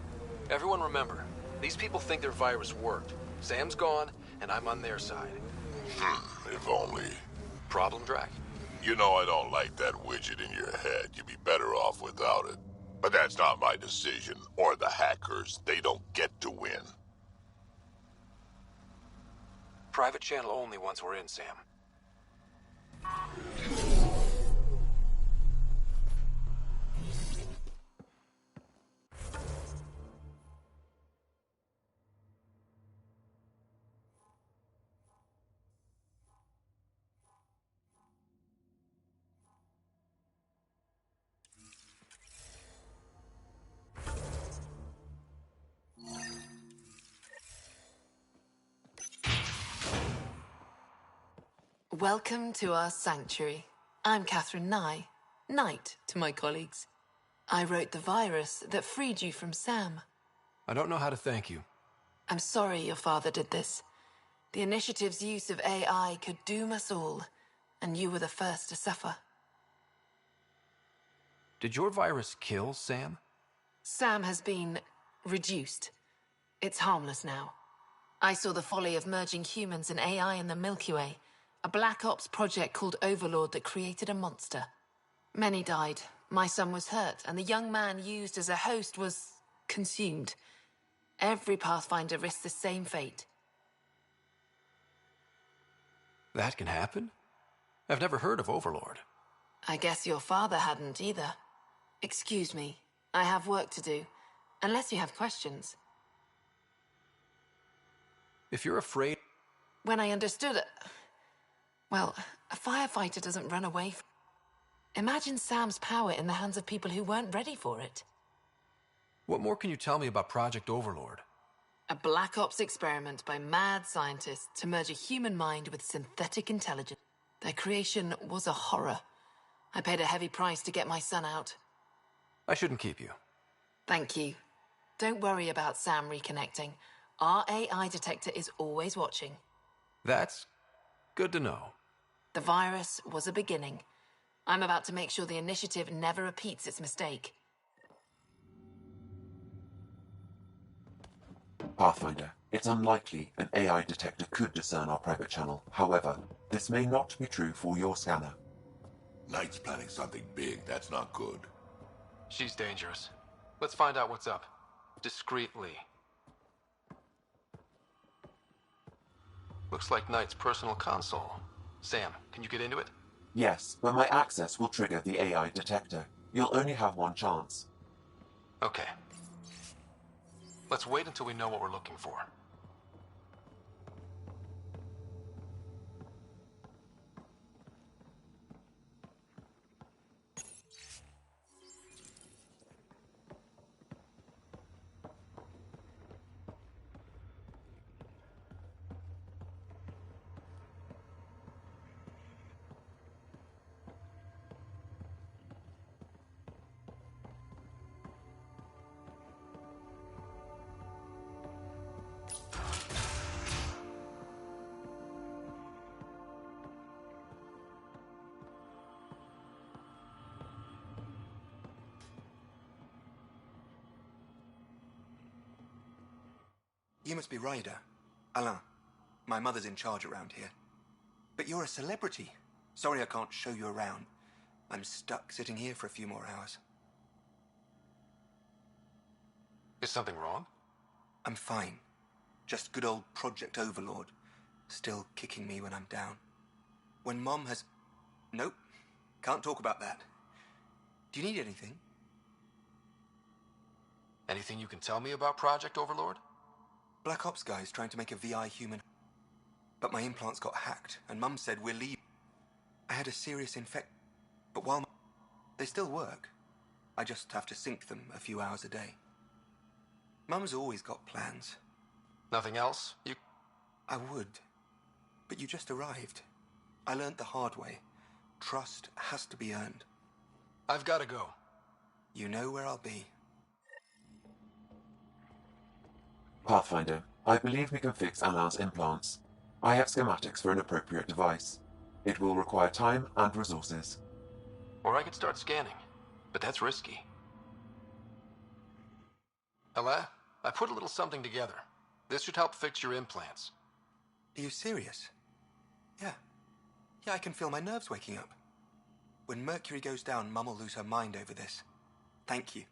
Everyone remember, these people think their virus worked. Sam's gone, and I'm on their side. If only. Problem, Drac? You know I don't like that widget in your head. You'd be better off without it. But that's not my decision, or the hackers. They don't get to win. Private channel only once we're in, Sam. Welcome to our sanctuary. I'm Catherine Nye, Knight to my colleagues. I wrote the virus that freed you from Sam. I don't know how to thank you. I'm sorry your father did this. The initiative's use of AI could doom us all, and you were the first to suffer. Did your virus kill Sam? Sam has been reduced. It's harmless now. I saw the folly of merging humans and AI in the Milky Way. A Black Ops project called Overlord that created a monster. Many died. My son was hurt, and the young man used as a host was consumed. Every Pathfinder risks the same fate. That can happen? I've never heard of Overlord. I guess your father hadn't either. Excuse me. I have work to do. Unless you have questions. If you're afraid... When I understood it... Well, a firefighter doesn't run away. Imagine Sam's power in the hands of people who weren't ready for it. What more can you tell me about Project Overlord? A Black Ops experiment by mad scientists to merge a human mind with synthetic intelligence. Their creation was a horror. I paid a heavy price to get my son out. I shouldn't keep you. Thank you. Don't worry about Sam reconnecting. Our AI detector is always watching. That's good to know. The virus was a beginning. I'm about to make sure the initiative never repeats its mistake. Pathfinder, it's unlikely an AI detector could discern our private channel. However, this may not be true for your scanner. Knight's planning something big. That's not good. She's dangerous. Let's find out what's up. Discreetly. Looks like Knight's personal console. Sam, can you get into it? Yes, but my access will trigger the AI detector. You'll only have one chance. Okay. Let's wait until we know what we're looking for. You must be Ryder. Alain. My mother's in charge around here. But you're a celebrity. Sorry I can't show you around. I'm stuck sitting here for a few more hours. Is something wrong? I'm fine. Just good old Project Overlord. Still kicking me when I'm down. When Mom has... Nope. Can't talk about that. Do you need anything? Anything you can tell me about Project Overlord? Black Ops guys trying to make a VI human. But my implants got hacked, and Mum said we're leaving. I had a serious infection. But while they still work, I just have to sync them a few hours a day. Mum's always got plans. Nothing else? I would. But you just arrived. I learned the hard way. Trust has to be earned. I've got to go. You know where I'll be. Pathfinder, I believe we can fix Alain's implants. I have schematics for an appropriate device. It will require time and resources. Or I could start scanning, but that's risky. Ella, I put a little something together. This should help fix your implants. Are you serious? Yeah. Yeah, I can feel my nerves waking up. When Mercury goes down, Mum will lose her mind over this. Thank you.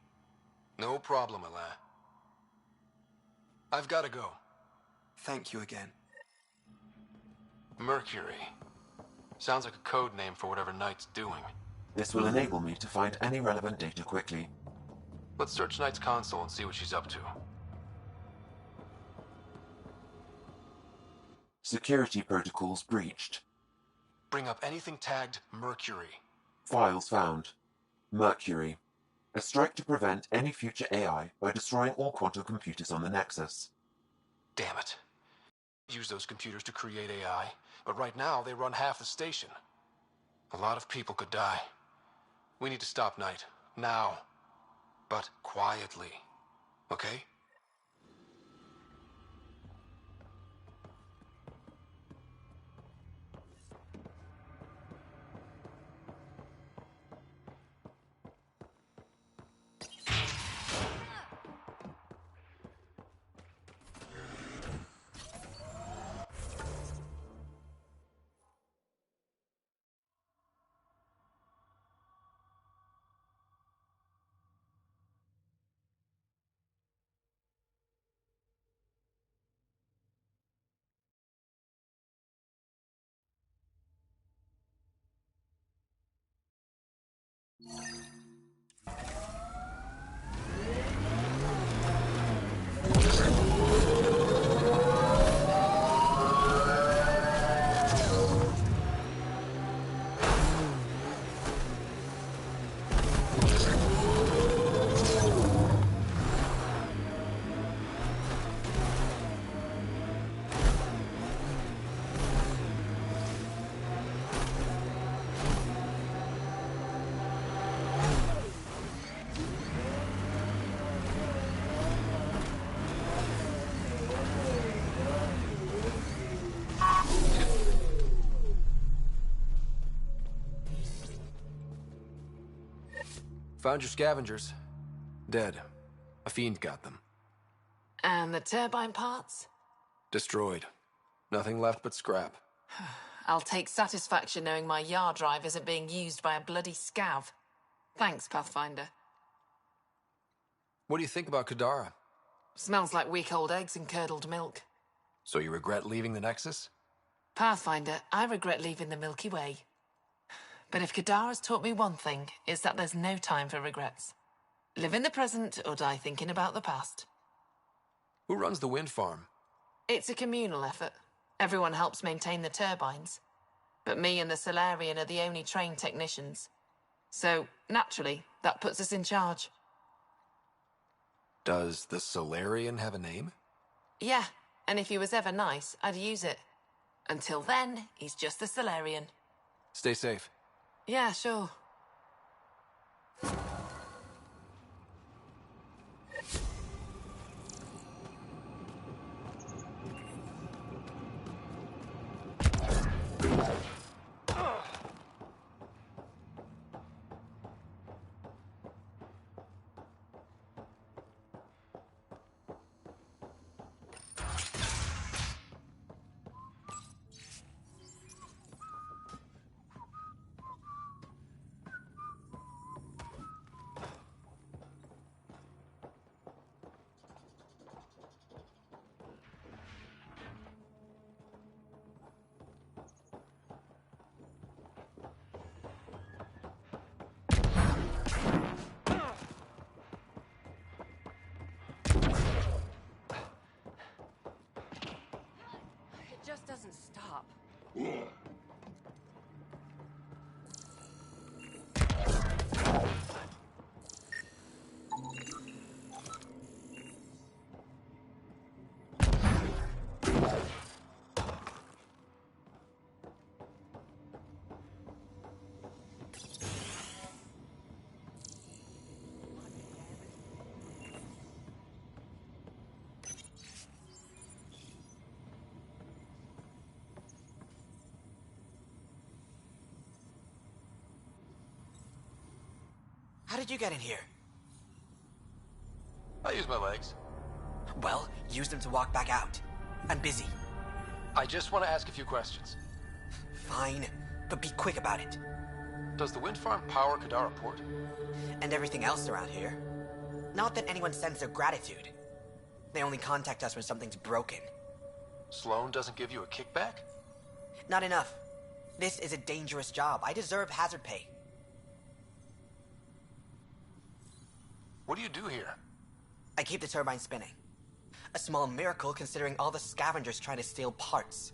No problem, Ella. I've got to go. Thank you again. Mercury. Sounds like a code name for whatever Knight's doing. This will enable me to find any relevant data quickly. Let's search Knight's console and see what she's up to. Security protocols breached. Bring up anything tagged Mercury. Files found. Mercury. A strike to prevent any future AI by destroying all quantum computers on the Nexus. Damn it. Use those computers to create AI, but right now they run half the station. A lot of people could die. We need to stop Knight. Now. But quietly. Okay? Found your scavengers. Dead. A fiend got them. And the turbine parts? Destroyed. Nothing left but scrap. I'll take satisfaction knowing my yard drive isn't being used by a bloody scav. Thanks, Pathfinder. What do you think about Kadara? Smells like week-old eggs and curdled milk. So you regret leaving the Nexus? Pathfinder, I regret leaving the Milky Way. But if Kadara's taught me one thing, it's that there's no time for regrets. Live in the present or die thinking about the past. Who runs the wind farm? It's a communal effort. Everyone helps maintain the turbines. But me and the Solarian are the only trained technicians. So, naturally, that puts us in charge. Does the Solarian have a name? Yeah, and if he was ever nice, I'd use it. Until then, he's just the Solarian. Stay safe. Yeah, sure. Just doesn't stop. How did you get in here? I use my legs. Well, use them to walk back out. I'm busy. I just want to ask a few questions. Fine, but be quick about it. Does the wind farm power Kadara Port? And everything else around here. Not that anyone sends their gratitude. They only contact us when something's broken. Sloan doesn't give you a kickback? Not enough. This is a dangerous job. I deserve hazard pay. What do you do here? I keep the turbine spinning. A small miracle considering all the scavengers trying to steal parts.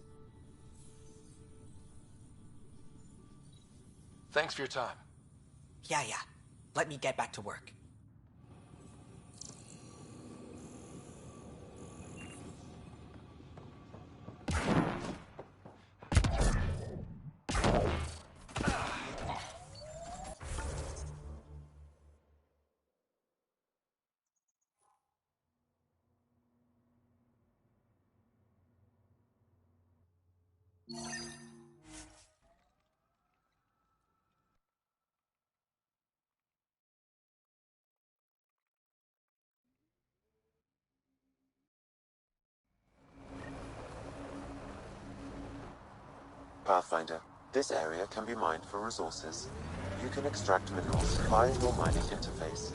Thanks for your time. Yeah. Let me get back to work. Pathfinder, this area can be mined for resources. You can extract minerals via your mining interface.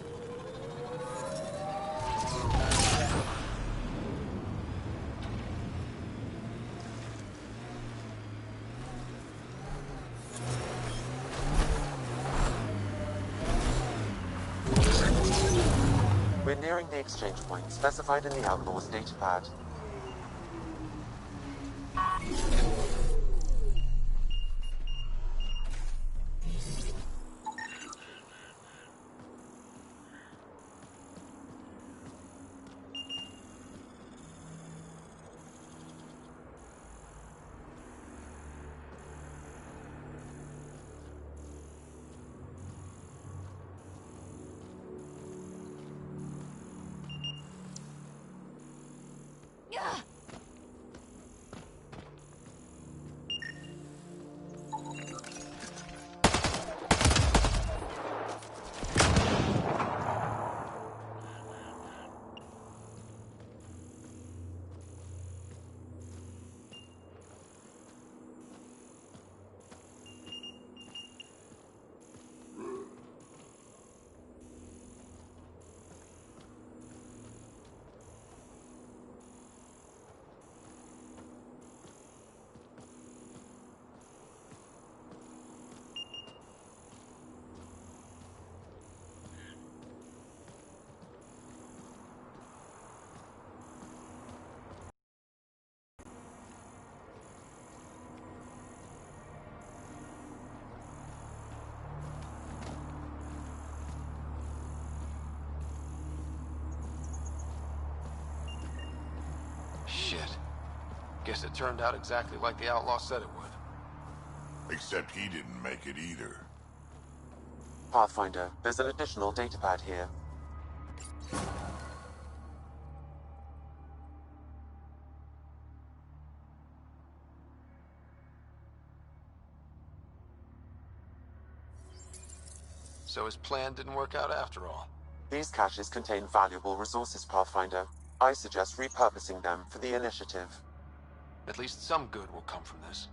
We're nearing the exchange point specified in the Outlaw's datapad. Shit. Guess it turned out exactly like the Outlaw said it would. Except he didn't make it either. Pathfinder, there's an additional datapad here. So his plan didn't work out after all. These caches contain valuable resources, Pathfinder. I suggest repurposing them for the initiative. At least some good will come from this.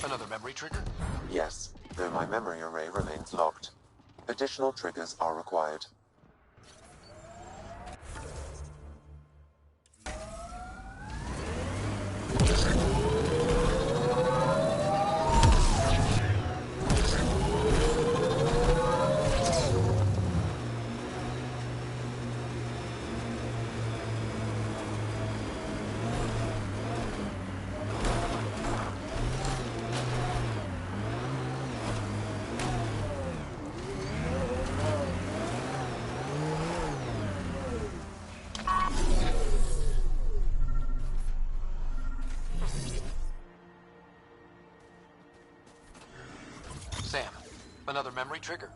Another memory trigger? Yes, though my memory array remains locked. Additional triggers are required. Sam, another memory trigger?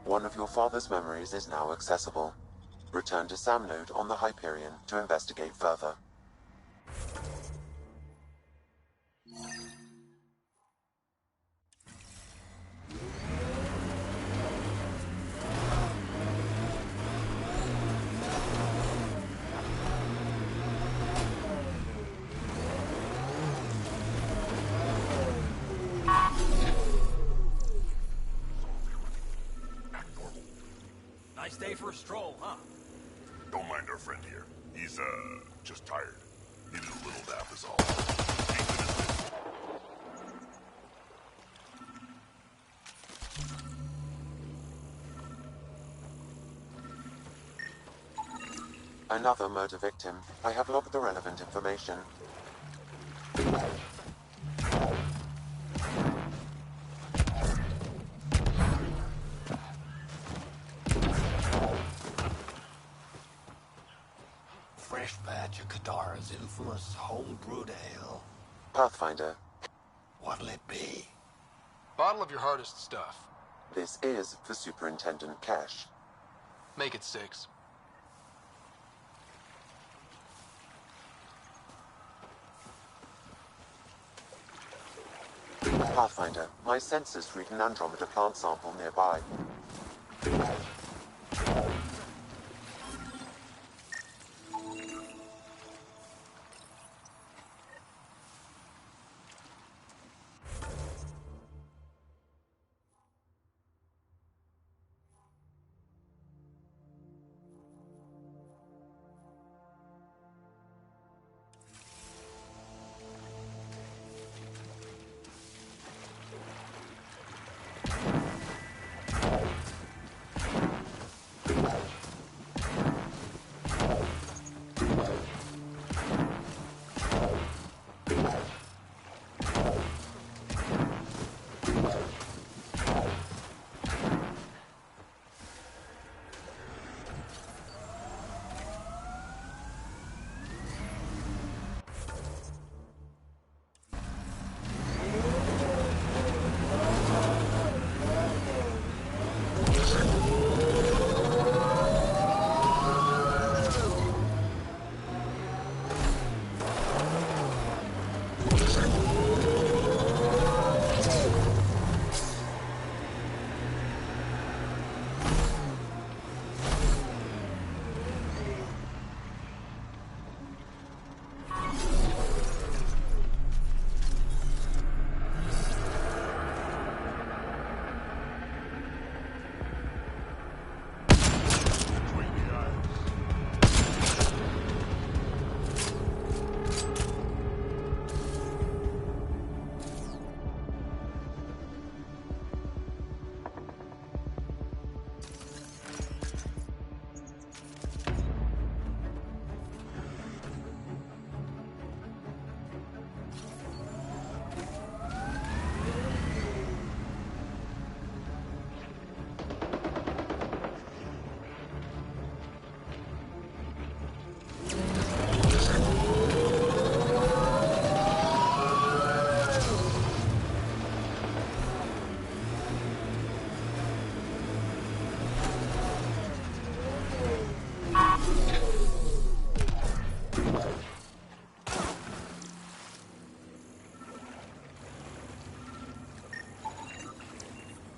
One of your father's memories is now accessible. Return to Sam Node on the Hyperion to investigate further. Nice day for a stroll, huh? Don't mind our friend here. He's, just tired. Needed a little nap is all. Another murder victim. I have logged the relevant information. Fresh batch of Kadara's infamous home-brewed ale. Pathfinder. What'll it be? Bottle of your hardest stuff. This is for Superintendent Cash. Make it 6. Pathfinder, my sensors read an Andromeda plant sample nearby.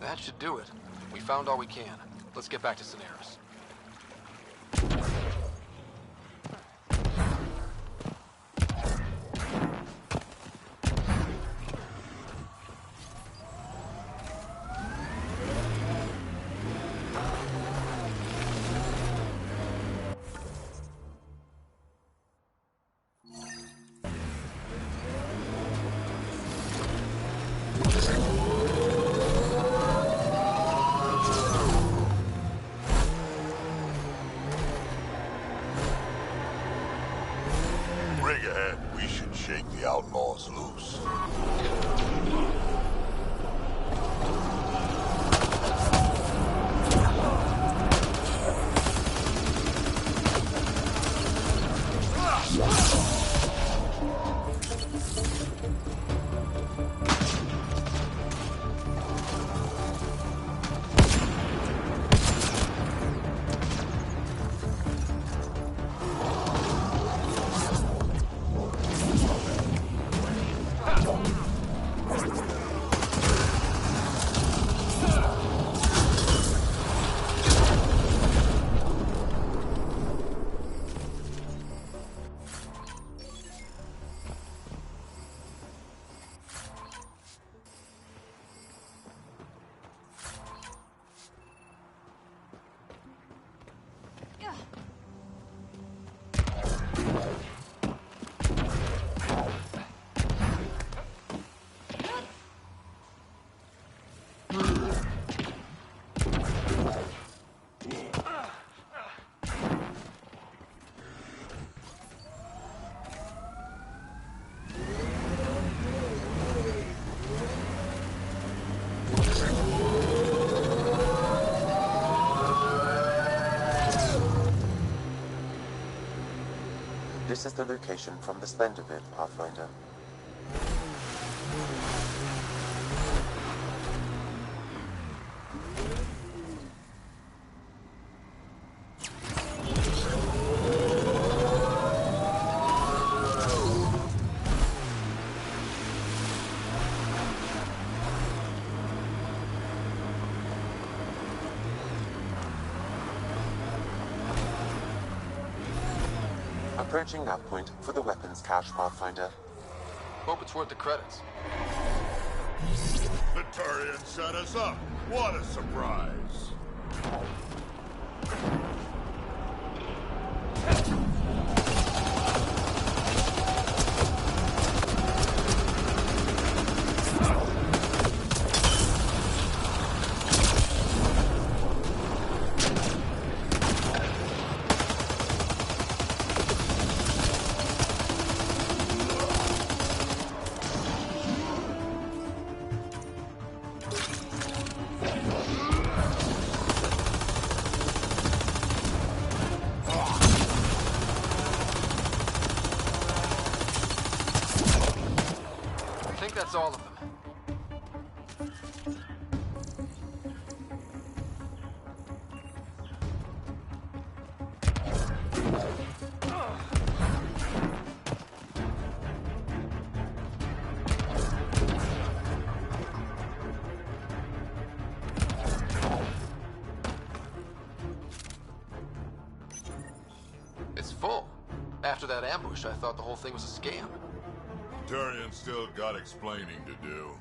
That should do it. We found all we can. Let's get back to Scenaris. This is the location from the Slendervid, Pathfinder. Approaching nav point for the weapons cache, Pathfinder. Hope it's worth the credits. The Turians set us up. What a surprise. That's all of them. It's full. After that ambush, I thought the whole thing was a scam. Turian still got explaining to do.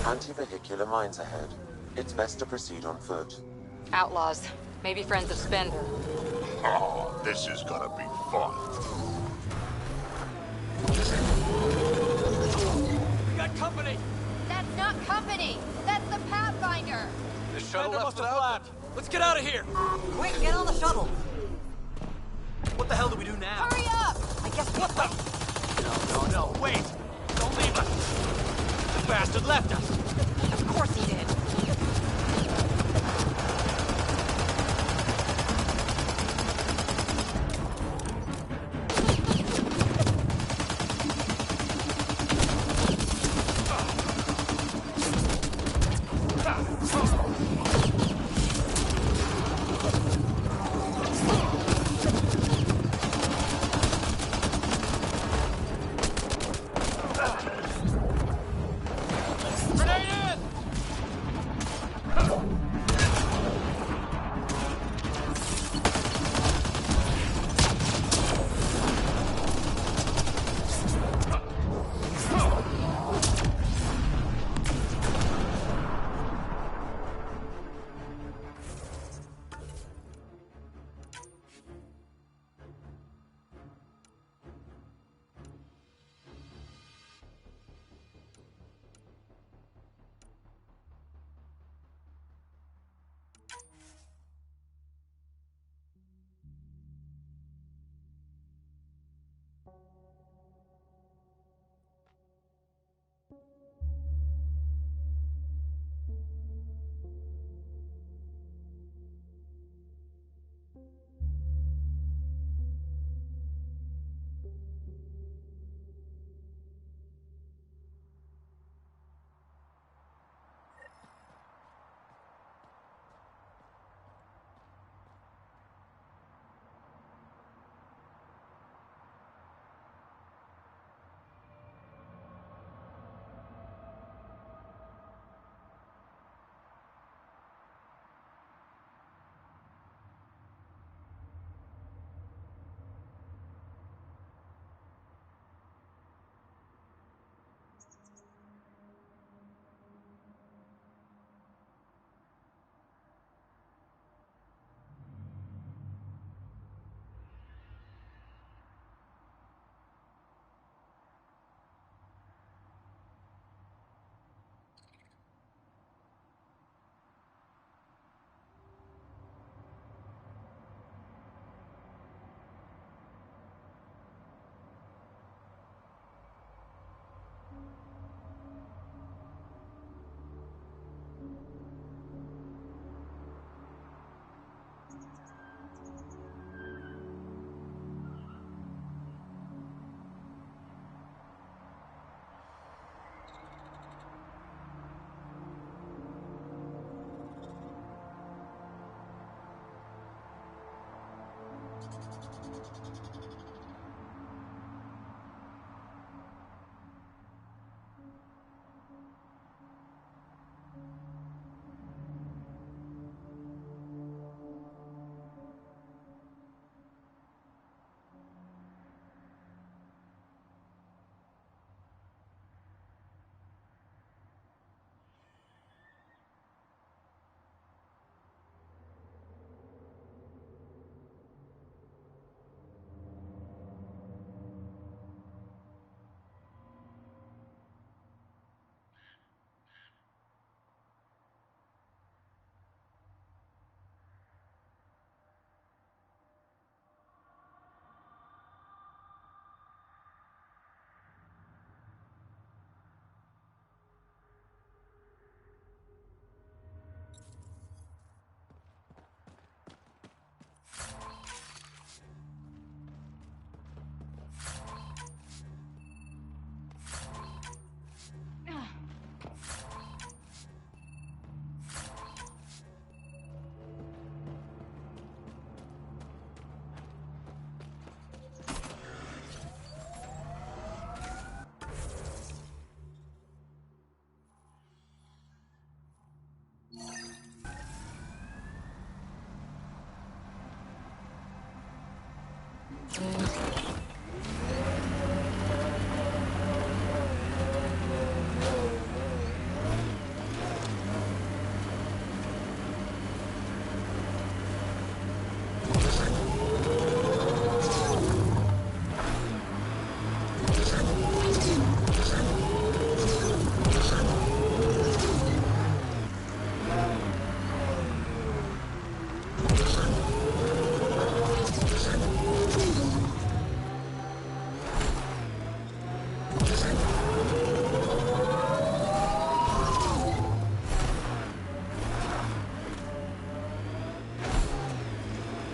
Anti-vehicular mines ahead. It's best to proceed on foot. Outlaws. Maybe friends of Spender. Oh, this is gonna be fun. We got company! That's not company! That's the Pathfinder! The shuttle Spender left must it have out? flapped. Let's get out of here! Quick, get on the shuttle! What the hell do we do now? Hurry up! I guess What the? No, wait! Don't leave us! The bastard left us! Of course he did.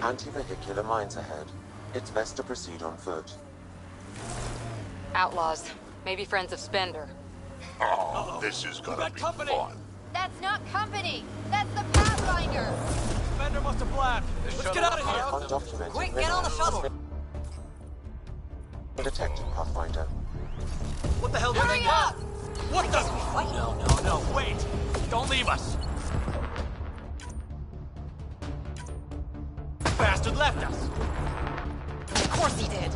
Anti-vehicular mines ahead. It's best to proceed on foot. Outlaws. Maybe friends of Spender. Oh, this is gonna be fun. That's not company! That's the Pathfinder! Spender must have blabbed. Let's get out of here! Undocumented Quick, get on the shuttle! Detected, Pathfinder. What the hell do Hurry they up! What the? No, wait! Don't leave us! Bastard left us! Of course he did!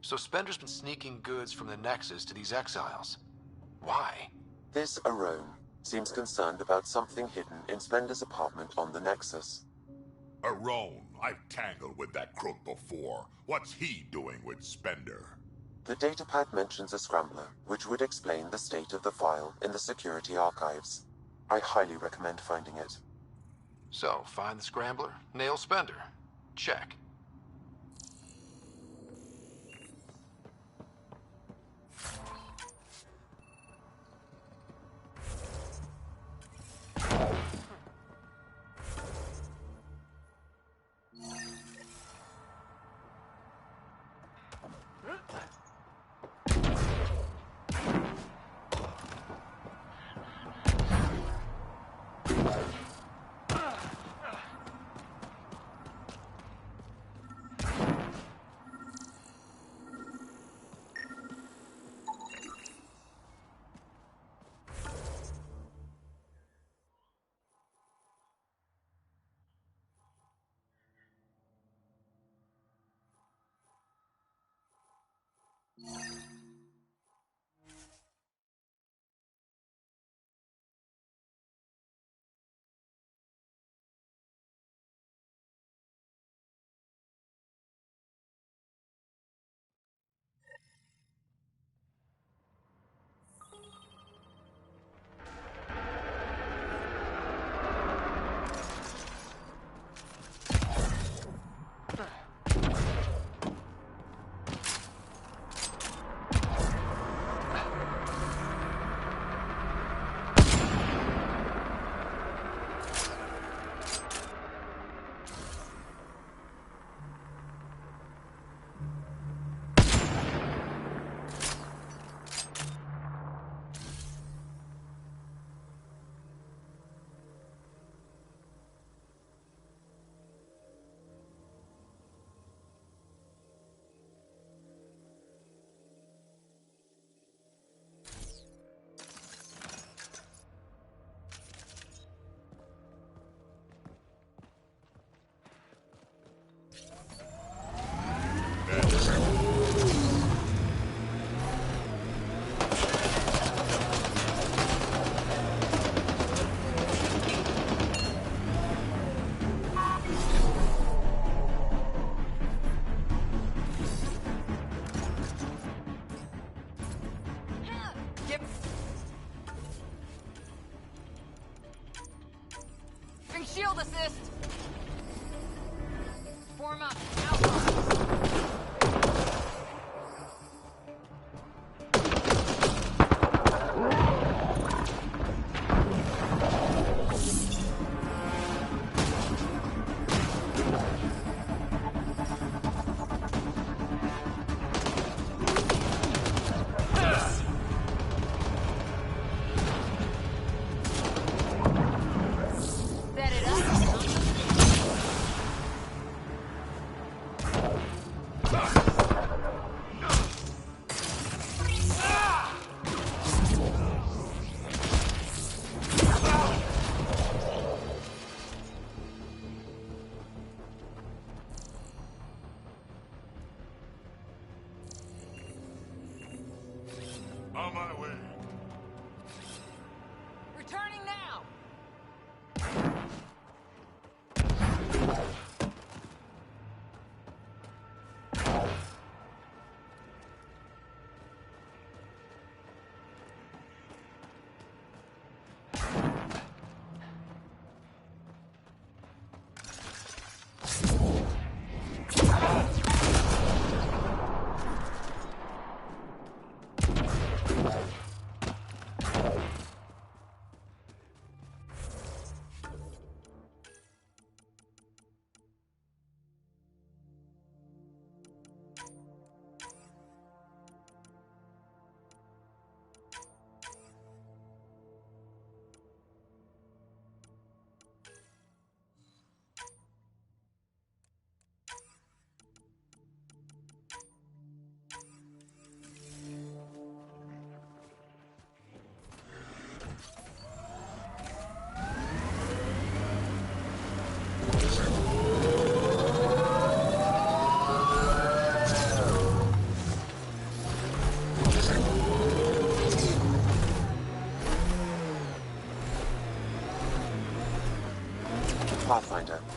So Spender's been sneaking goods from the Nexus to these exiles. Why? This Arone seems concerned about something hidden in Spender's apartment on the Nexus. Arone, I've tangled with that crook before. What's he doing with Spender? The datapad mentions a scrambler, which would explain the state of the file in the security archives. I highly recommend finding it. So, find the scrambler, nail Spender. Check.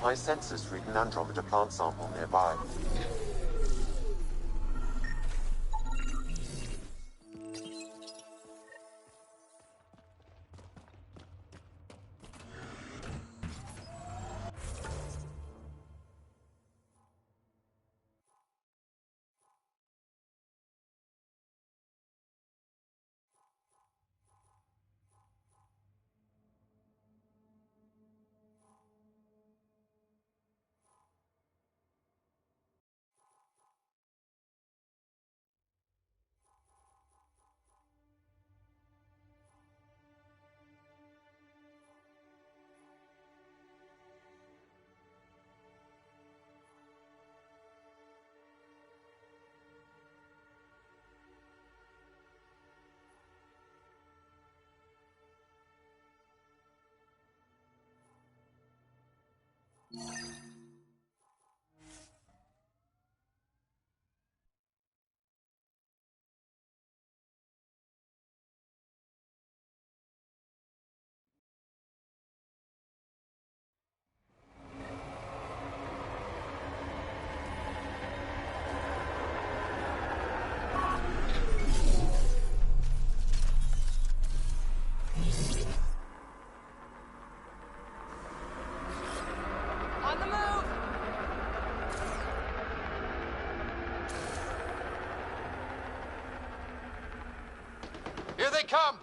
My sensors read an Andromeda plant sample nearby. On the move! Here they come!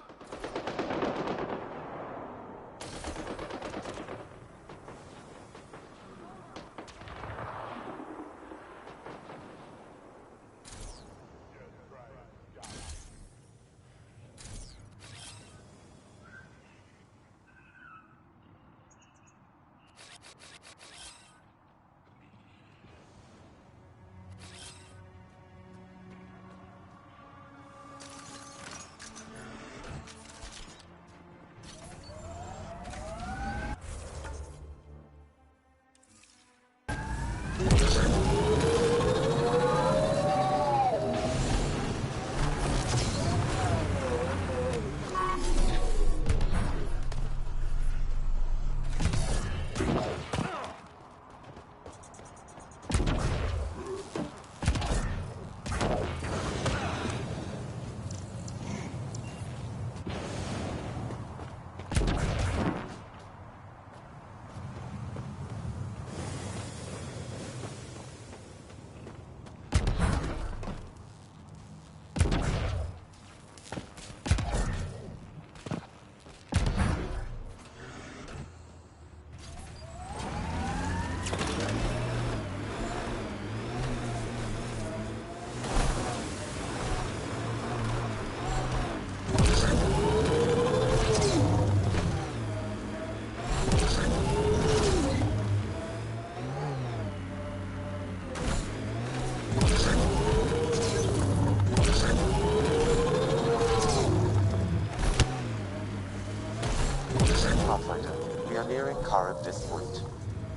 This point.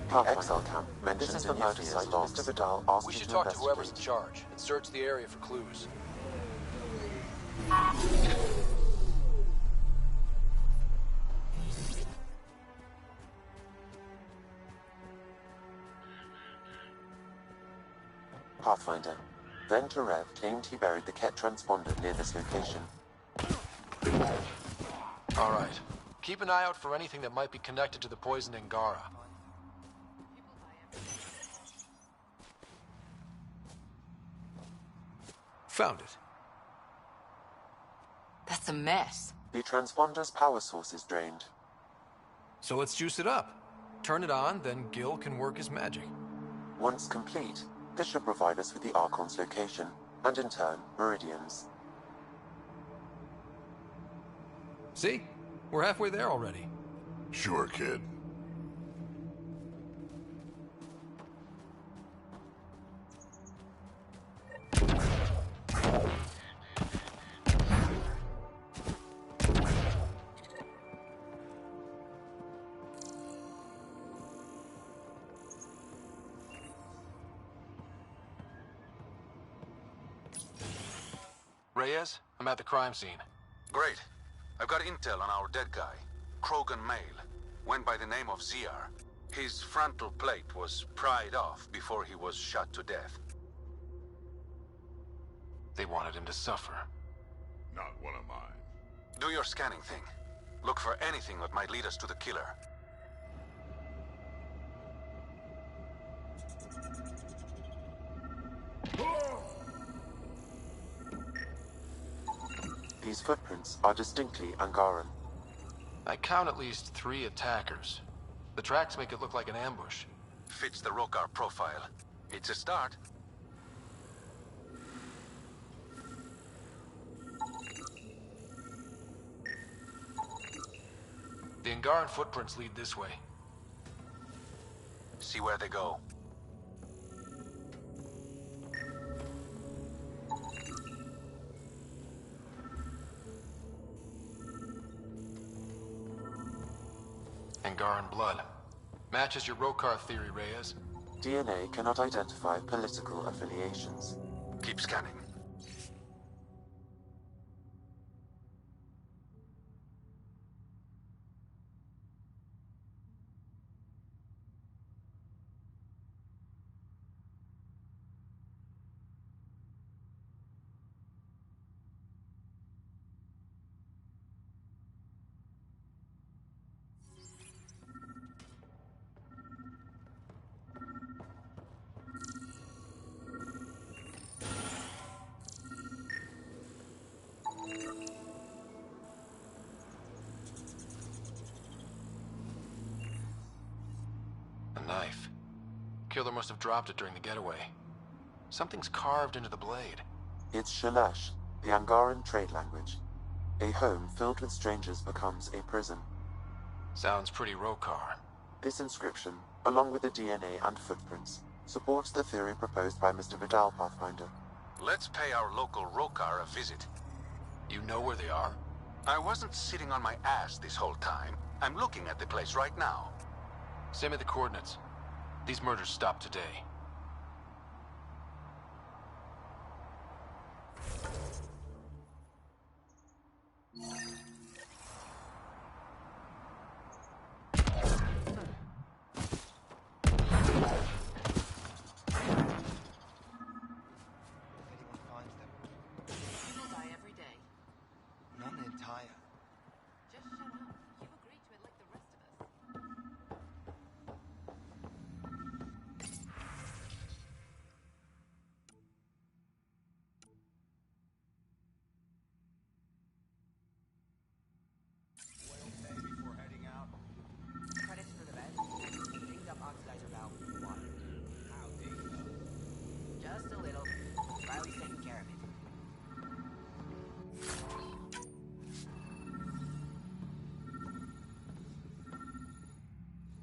The exile camp mentions in Euphia's logs. Mr. Vidal asked We you should to talk to whoever's in investigate. charge and search the area for clues. Pathfinder. Then Tarev claimed he buried the Ket transponder near this location. All right. Keep an eye out for anything that might be connected to the poison Angara. Found it. That's a mess. The transponder's power source is drained. So let's juice it up. Turn it on, then Gil can work his magic. Once complete, this should provide us with the Archon's location, and in turn, Meridian's. See? We're halfway there already. Sure, kid. Reyes, I'm at the crime scene. Great. I've got intel on our dead guy. Krogan male. Went by the name of ZR. His frontal plate was pried off before he was shot to death. They wanted him to suffer. Not one of mine. Do your scanning thing. Look for anything that might lead us to the killer. These footprints are distinctly Angaran. I count at least 3 attackers. The tracks make it look like an ambush. Fits the Rokar profile. It's a start. The Angaran footprints lead this way. See where they go. Angaran blood. Matches your Rokar theory, Reyes. DNA cannot identify political affiliations. Keep scanning. A knife. Killer must have dropped it during the getaway. Something's carved into the blade. It's Shalash, the Angaran trade language. A home filled with strangers becomes a prison. Sounds pretty Rokar. This inscription, along with the DNA and footprints, supports the theory proposed by Mr. Vidal, Pathfinder. Let's pay our local Rokar a visit. You know where they are? I wasn't sitting on my ass this whole time. I'm looking at the place right now. Send me the coordinates. These murders stopped today.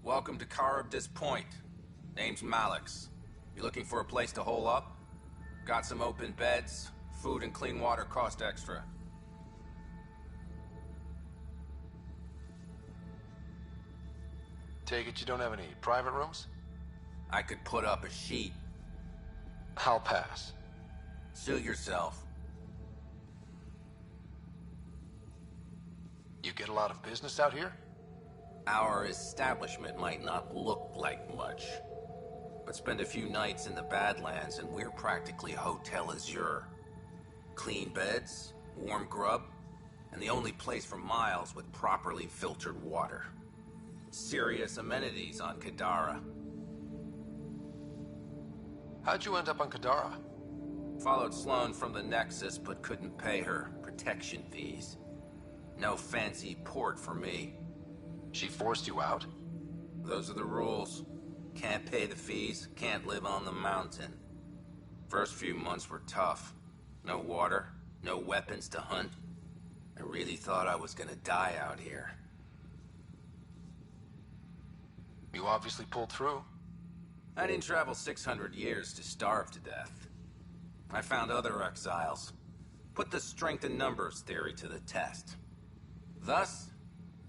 Welcome to Caribdis Point. Name's Malix. You looking for a place to hole up? Got some open beds. Food and clean water cost extra. Take it you don't have any private rooms? I could put up a sheet. I'll pass. Suit yourself. You get a lot of business out here? Our establishment might not look like much, but spend a few nights in the Badlands and we're practically Hotel Azure. Clean beds, warm grub, and the only place for miles with properly filtered water. Serious amenities on Kadara. How'd you end up on Kadara? Followed Sloan from the Nexus, but couldn't pay her protection fees. No fancy port for me. She forced you out? Those are the rules. Can't pay the fees, can't live on the mountain. First few months were tough. No water, no weapons to hunt. I really thought I was gonna die out here. You obviously pulled through. I didn't travel 600 years to starve to death. I found other exiles. Put the strength in numbers theory to the test. Thus,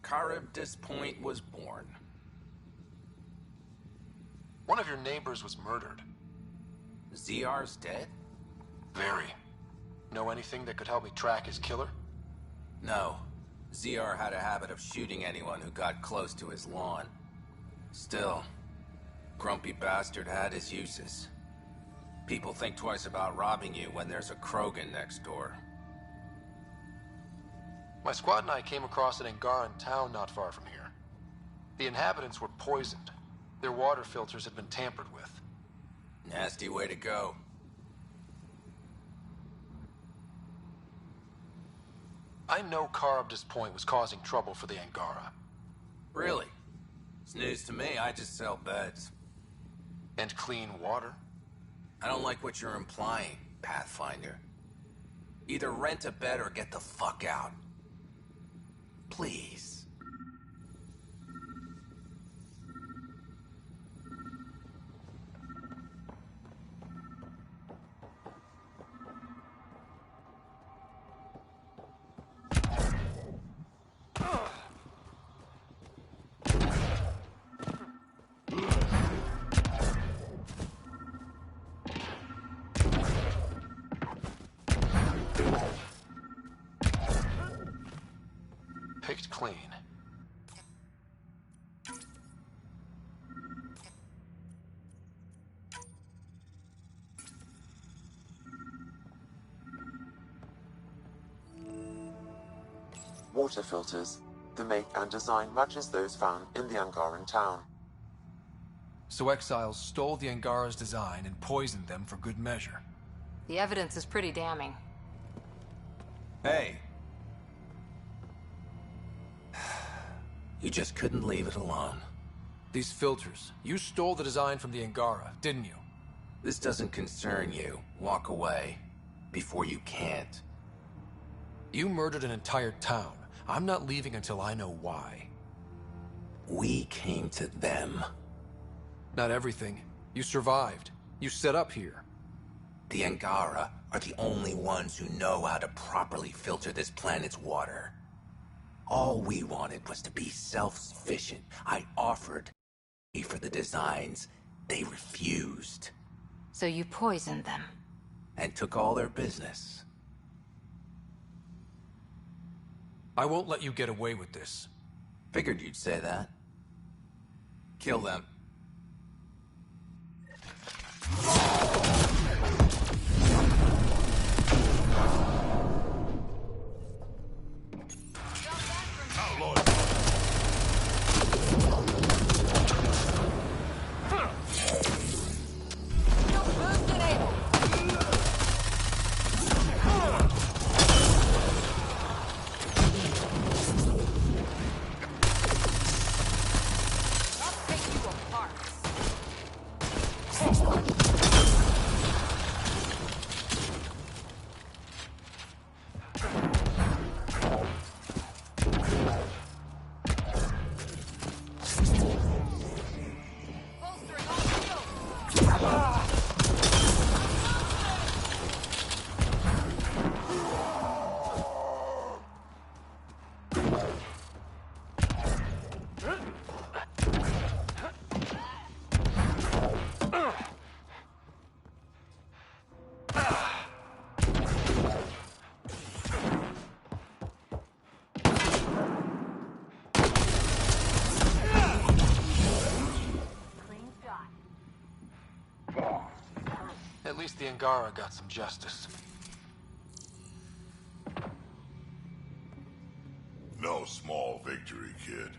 Caribdis Point was born. One of your neighbors was murdered. ZR's dead? Very. Know anything that could help me track his killer? No. ZR had a habit of shooting anyone who got close to his lawn. Still, grumpy bastard had his uses. People think twice about robbing you when there's a Krogan next door. My squad and I came across an Angaran town not far from here. The inhabitants were poisoned. Their water filters had been tampered with. Nasty way to go. I know Karabda's point was causing trouble for the Angara. Really? It's news to me. I just sell beds. And clean water? I don't like what you're implying, Pathfinder. Either rent a bed or get the fuck out. Please. Picked clean. Water filters. The make and design matches those found in the Angaran town. So exiles stole the Angara's design and poisoned them for good measure. The evidence is pretty damning. Hey. You just couldn't leave it alone. These filters, you stole the design from the Angara, didn't you? This doesn't concern you. Walk away. Before you can't. You murdered an entire town. I'm not leaving until I know why. We came to them. Not everything. You survived. You set up here. The Angara are the only ones who know how to properly filter this planet's water. All we wanted was to be self-sufficient. I offered for the designs. They refused. So you poisoned them? And took all their business. I won't let you get away with this. Figured you'd say that. Kill them. At least the Angara got some justice. No small victory, kid.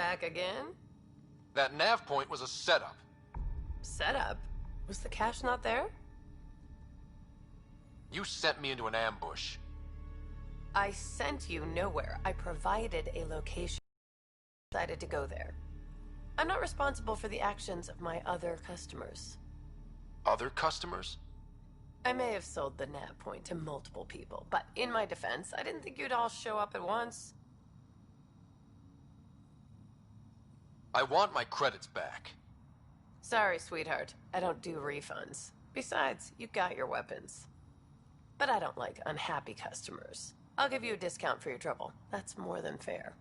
Back again? That nav point was a setup. Setup? Was the cache not there? You sent me into an ambush. I sent you nowhere. I provided a location. Decided to go there. I'm not responsible for the actions of my other customers. Other customers? I may have sold the nav point to multiple people, but in my defense, I didn't think you'd all show up at once. I want my credits back. Sorry, sweetheart. I don't do refunds. Besides, you got your weapons. But I don't like unhappy customers. I'll give you a discount for your trouble. That's more than fair.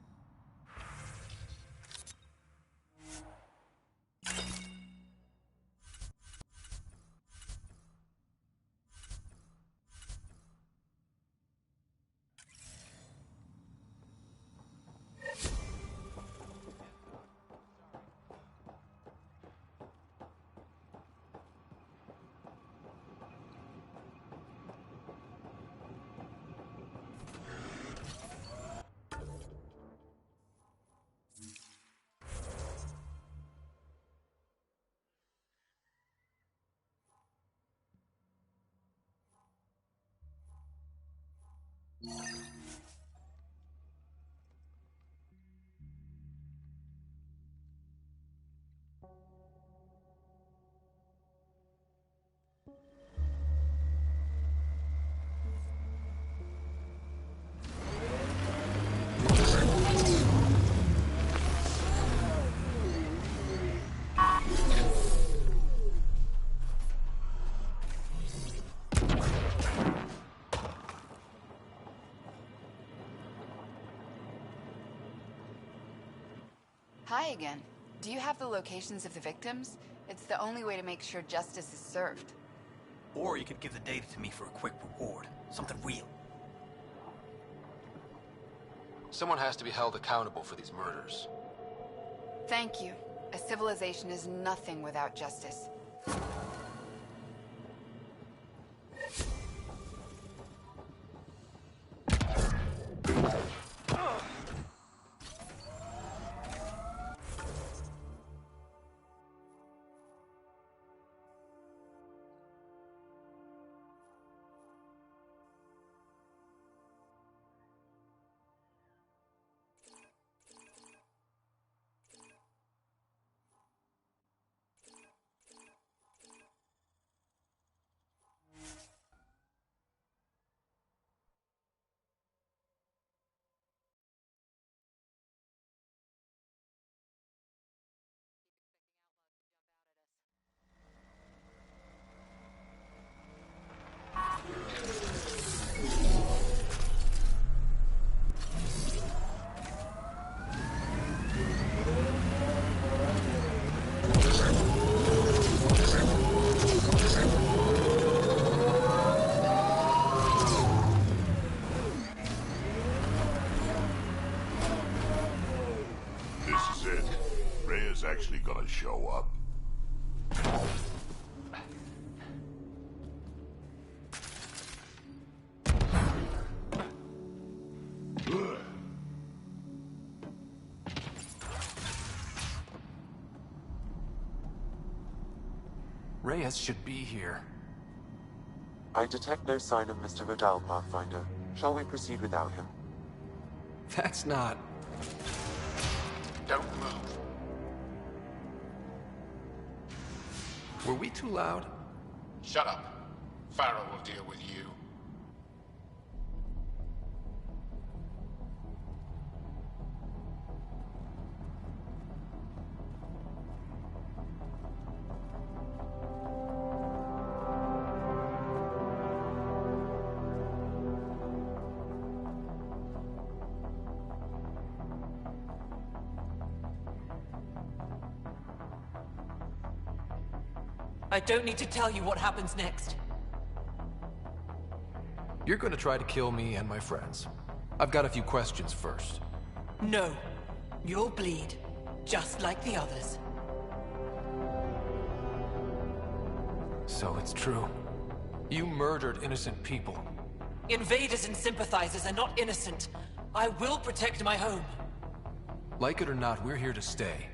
Hi again. Do you have the locations of the victims? It's the only way to make sure justice is served. Or you could give the data to me for a quick reward. Something real. Someone has to be held accountable for these murders. Thank you. A civilization is nothing without justice. Actually gonna show up. Reyes should be here. I detect no sign of Mr. Vidal, Pathfinder. Shall we proceed without him? That's not... Don't move. Were we too loud? Shut up. Farrell will deal with you. I don't need to tell you what happens next. You're gonna try to kill me and my friends. I've got a few questions first. No. You'll bleed, just like the others. So it's true. You murdered innocent people. Invaders and sympathizers are not innocent. I will protect my home. Like it or not, we're here to stay.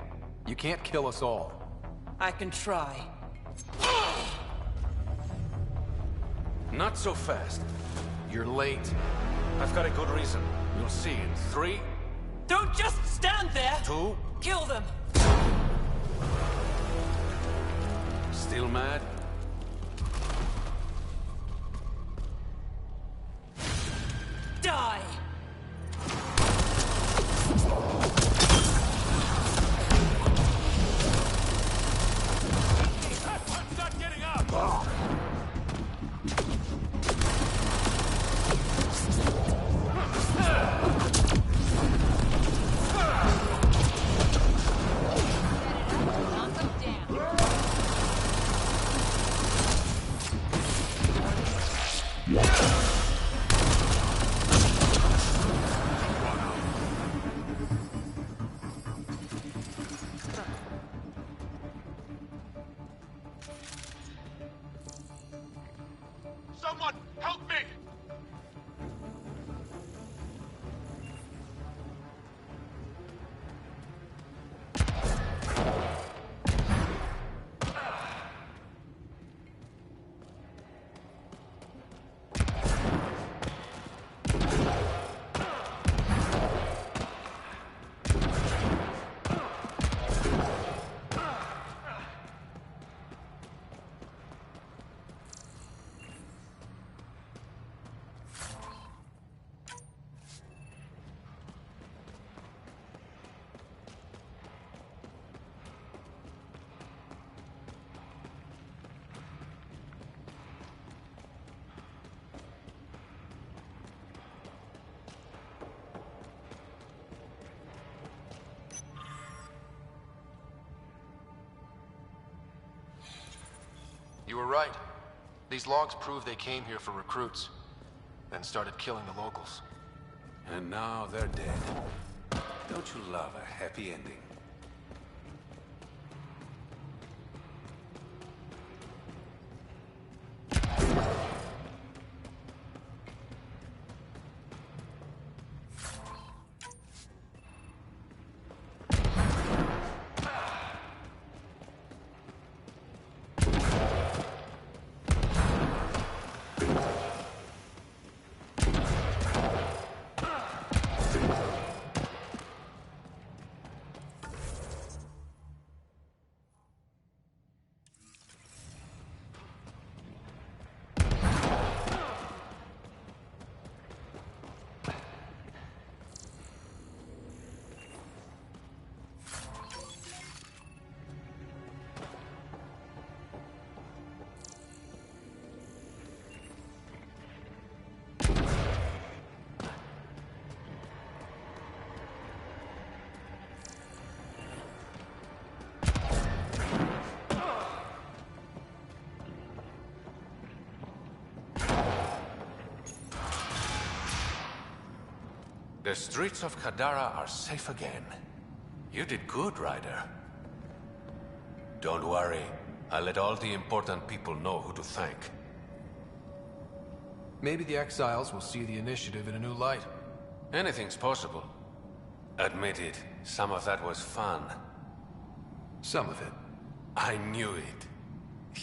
You can't kill us all. I can try. Not so fast. You're late. I've got a good reason. You'll see in 3... Don't just stand there! 2... Kill them! Still mad? Die! I'm not getting up! Someone, help me! You were right. These logs prove they came here for recruits, then started killing the locals. And now they're dead. Don't you love a happy ending? The streets of Kadara are safe again. You did good, Ryder. Don't worry. I'll let all the important people know who to thank. Maybe the exiles will see the initiative in a new light. Anything's possible. Admit it, some of that was fun. Some of it. I knew it.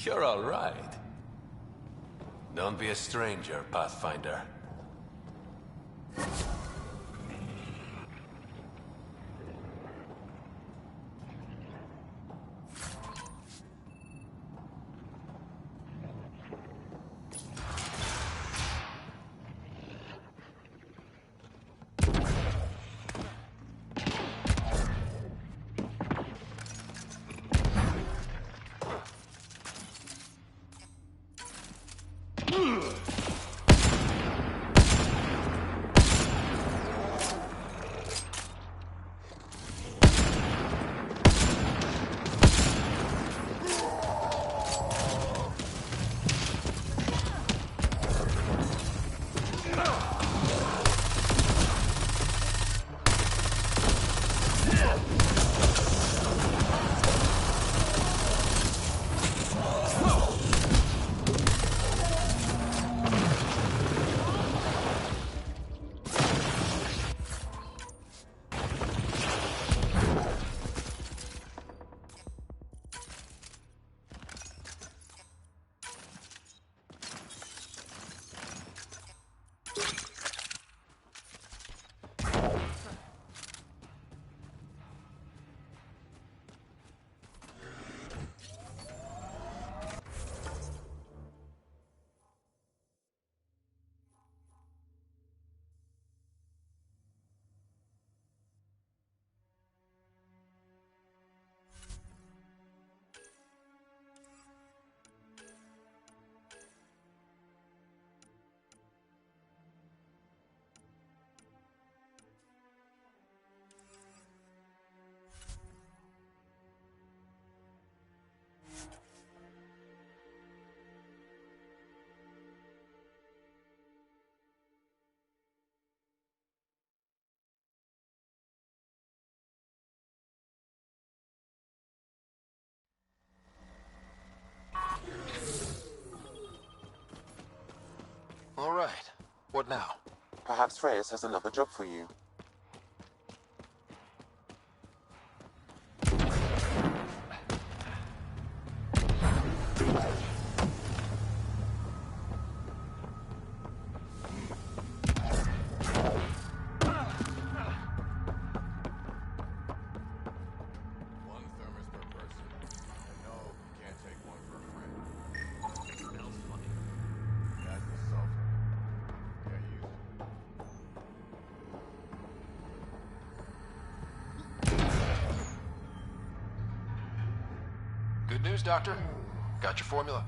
You're all right. Don't be a stranger, Pathfinder. All right. What now? Perhaps Reyes has another job for you. Good news, Doctor. Got your formula.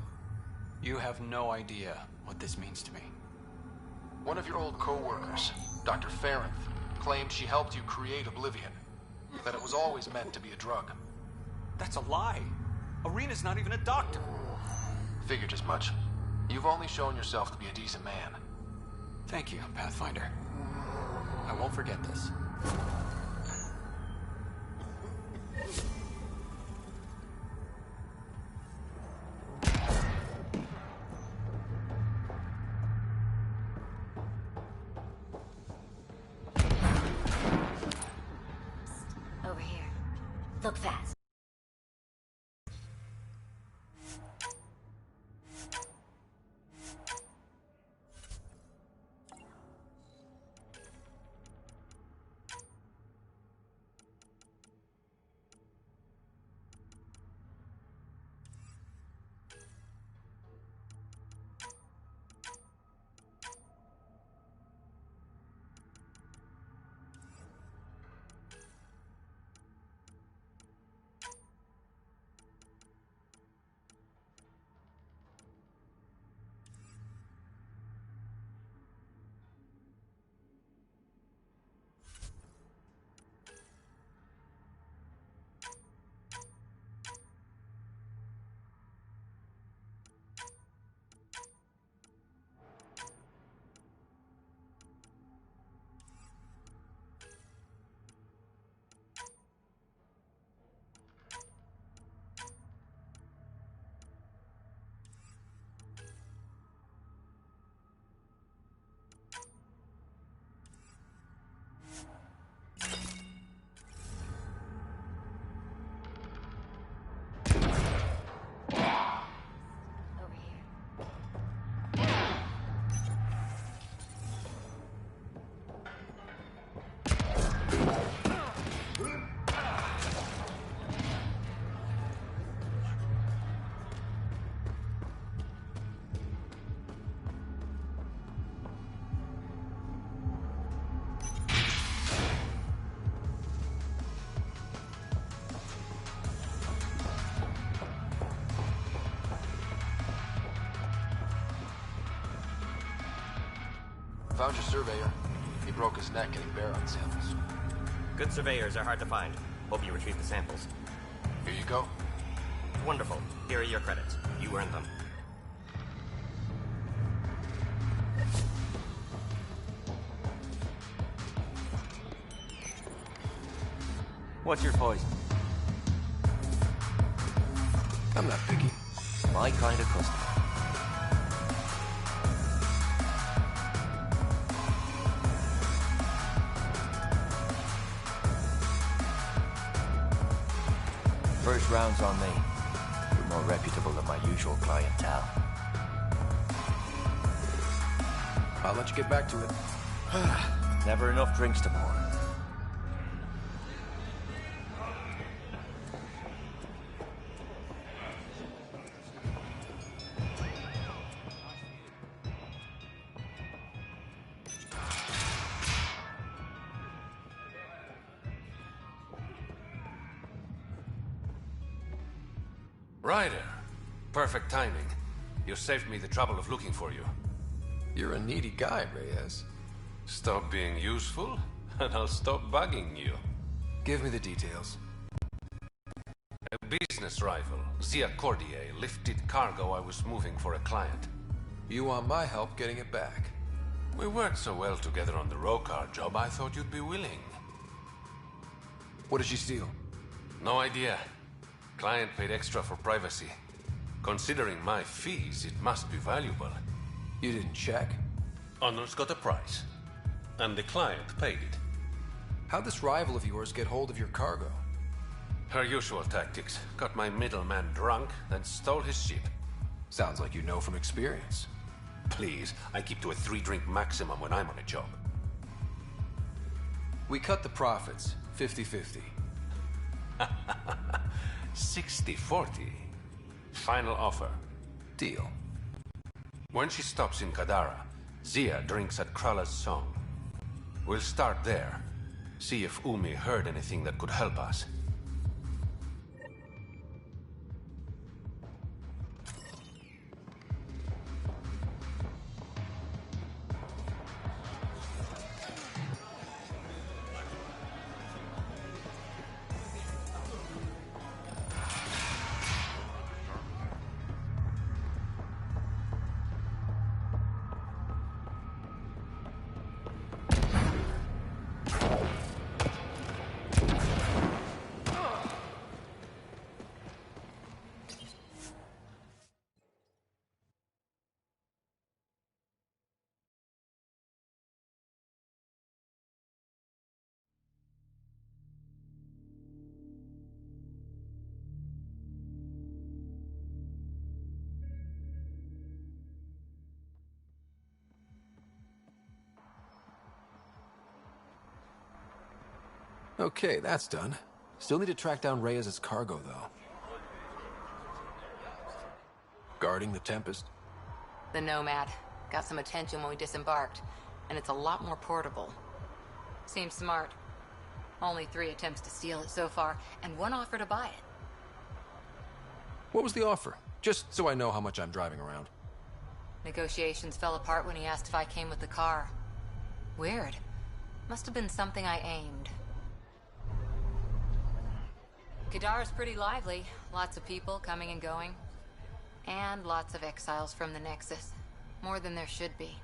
You have no idea what this means to me. One of your old co-workers, Dr. Farrenth, claimed she helped you create Oblivion. That it was always meant to be a drug. That's a lie. Arena's not even a doctor. Figured as much. You've only shown yourself to be a decent man. Thank you, Pathfinder. I won't forget this. Over here. Look fast. Found your surveyor. He broke his neck getting baron samples. Good surveyors are hard to find. Hope you retrieve the samples. Here you go. Wonderful. Here are your credits. You earned them. What's your poison? I'm not picky. My kind of customer. First round's on me. You're more reputable than my usual clientele. I'll let you get back to it. Never enough drinks to pour. Ryder. Perfect timing. You saved me the trouble of looking for you. You're a needy guy, Reyes. Stop being useful, and I'll stop bugging you. Give me the details. A business rival, Zia Cordier, lifted cargo I was moving for a client. You want my help getting it back? We worked so well together on the Rokar job, I thought you'd be willing. What did she steal? No idea. Client paid extra for privacy. Considering my fees, it must be valuable. You didn't check? Honor's got a price. And the client paid it. How'd this rival of yours get hold of your cargo? Her usual tactics. Got my middleman drunk, then stole his ship. Sounds like you know from experience. Please, I keep to a 3-drink maximum when I'm on a job. We cut the profits, 50-50. 60-40. Final offer. Deal. When she stops in Kadara, Zia drinks at Krala's song. We'll start there. See if Umi heard anything that could help us. Okay, that's done. Still need to track down Reyes' cargo, though. Guarding the Tempest. The Nomad. Got some attention when we disembarked, and it's a lot more portable. Seems smart. Only 3 attempts to steal it so far, and 1 offer to buy it. What was the offer? Just so I know how much I'm driving around. Negotiations fell apart when he asked if I came with the car. Weird. Must have been something I aimed. Kadara's pretty lively. Lots of people coming and going. And lots of exiles from the Nexus. More than there should be.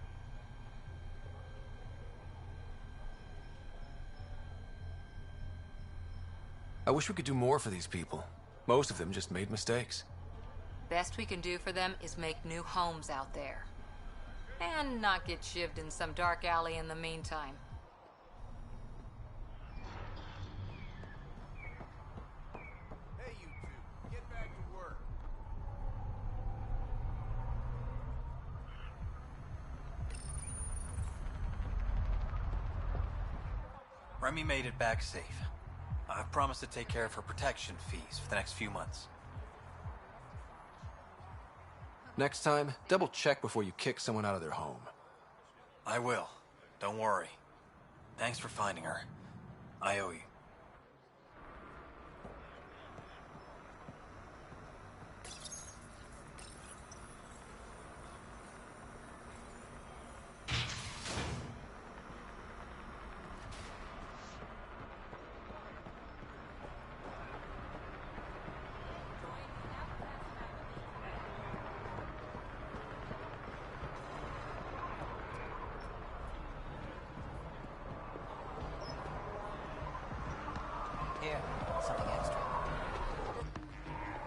I wish we could do more for these people. Most of them just made mistakes. Best we can do for them is make new homes out there. And not get shivved in some dark alley in the meantime. Hey, you two. Get back to work. Remy made it back safe. I've promised to take care of her protection fees for the next few months. Next time, double check before you kick someone out of their home. I will. Don't worry. Thanks for finding her. I owe you. Here, something extra.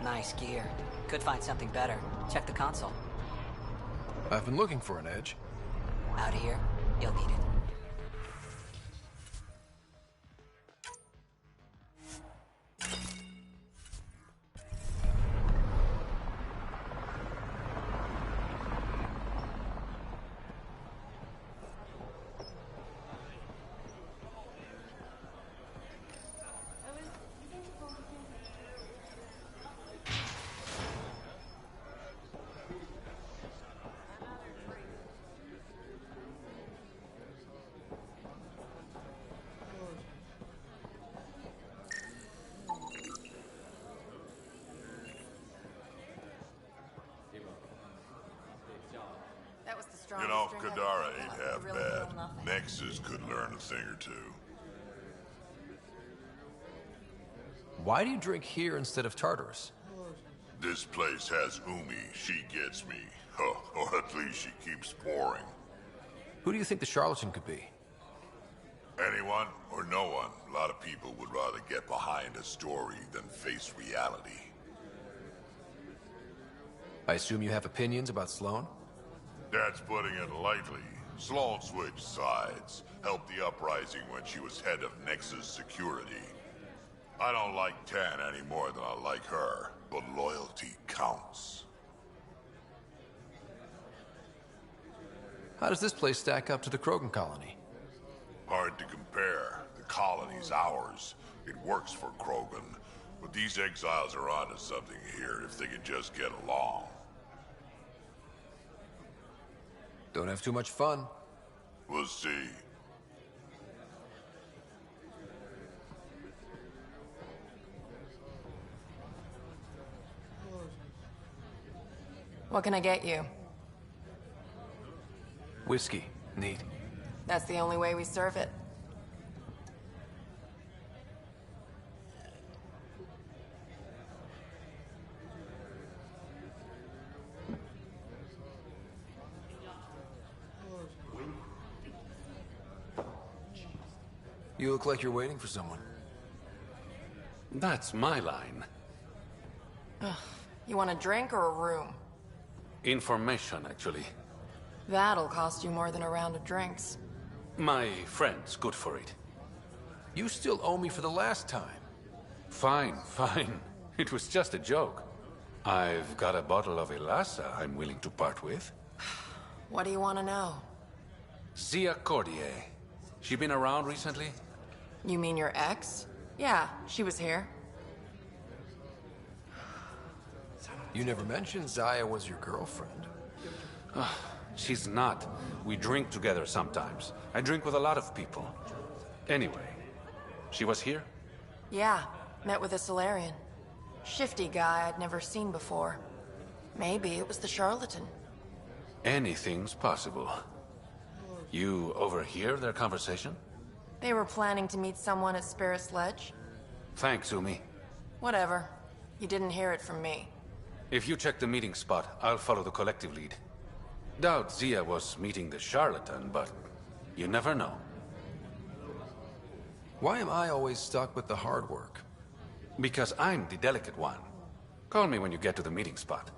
Nice gear. Could find something better. Check the console. I've been looking for an edge. Out of here, you'll need it. You know, Kadara ain't half bad. Nexus could learn a thing or two. Why do you drink here instead of Tartarus? This place has Umi. She gets me. Huh, or at least she keeps pouring. Who do you think the charlatan could be? Anyone or no one. A lot of people would rather get behind a story than face reality. I assume you have opinions about Sloane? That's putting it lightly. Sloane switched sides, helped the uprising when she was head of Nexus security. I don't like Tan any more than I like her, but loyalty counts. How does this place stack up to the Krogan colony? Hard to compare. The colony's ours. It works for Krogan, but these exiles are onto something here if they could just get along. Don't have too much fun. We'll see. What can I get you? Whiskey. Neat. That's the only way we serve it. You look like you're waiting for someone. That's my line. Ugh. You want a drink or a room? Information, actually. That'll cost you more than a round of drinks. My friend's good for it. You still owe me for the last time. Fine, fine. It was just a joke. I've got a bottle of Elasa I'm willing to part with. What do you want to know? Zia Cordier. She been around recently? You mean your ex? Yeah, she was here. You never mentioned Zaya was your girlfriend. She's not. We drink together sometimes. I drink with a lot of people. Anyway, she was here? Yeah, met with a Solarian. Shifty guy I'd never seen before. Maybe it was the charlatan. Anything's possible. You overhear their conversation? They were planning to meet someone at Spirit's Ledge. Thanks, Umi. Whatever. You didn't hear it from me. If you check the meeting spot, I'll follow the collective lead. Doubt Zia was meeting the charlatan, but you never know. Why am I always stuck with the hard work? Because I'm the delicate one. Call me when you get to the meeting spot.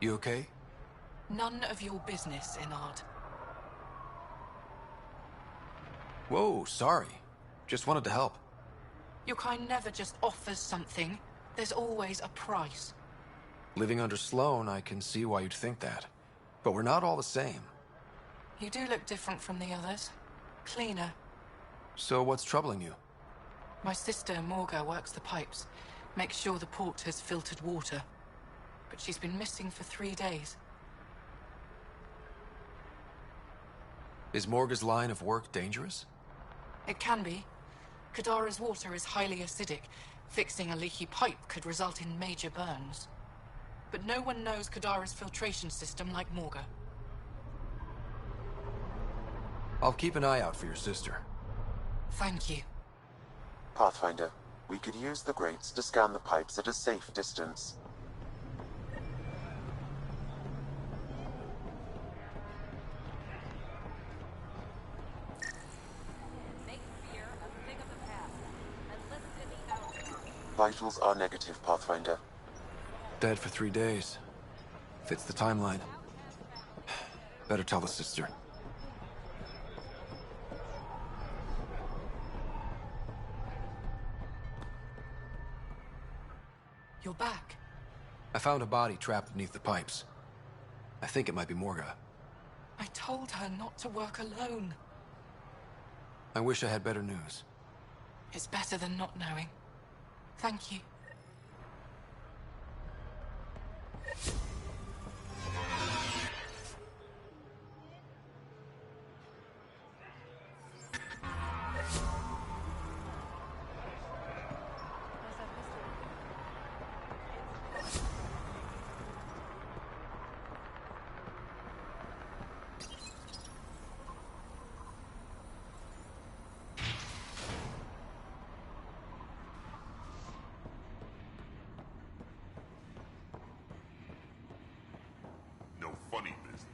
You okay? None of your business, Inard. Whoa, sorry. Just wanted to help. Your kind never just offers something. There's always a price. Living under Sloan, I can see why you'd think that. But we're not all the same. You do look different from the others. Cleaner. So what's troubling you? My sister, Morga, works the pipes. Makes sure the port has filtered water. But she's been missing for 3 days. Is Morga's line of work dangerous? It can be. Kadara's water is highly acidic. Fixing a leaky pipe could result in major burns. But no one knows Kadara's filtration system like Morga. I'll keep an eye out for your sister. Thank you. Pathfinder, we could use the grates to scan the pipes at a safe distance. Vitals are negative, Pathfinder. Dead for 3 days. Fits the timeline. Better tell the sister. You're back. I found a body trapped beneath the pipes. I think it might be Morga. I told her not to work alone. I wish I had better news. It's better than not knowing. Thank you. Funny business.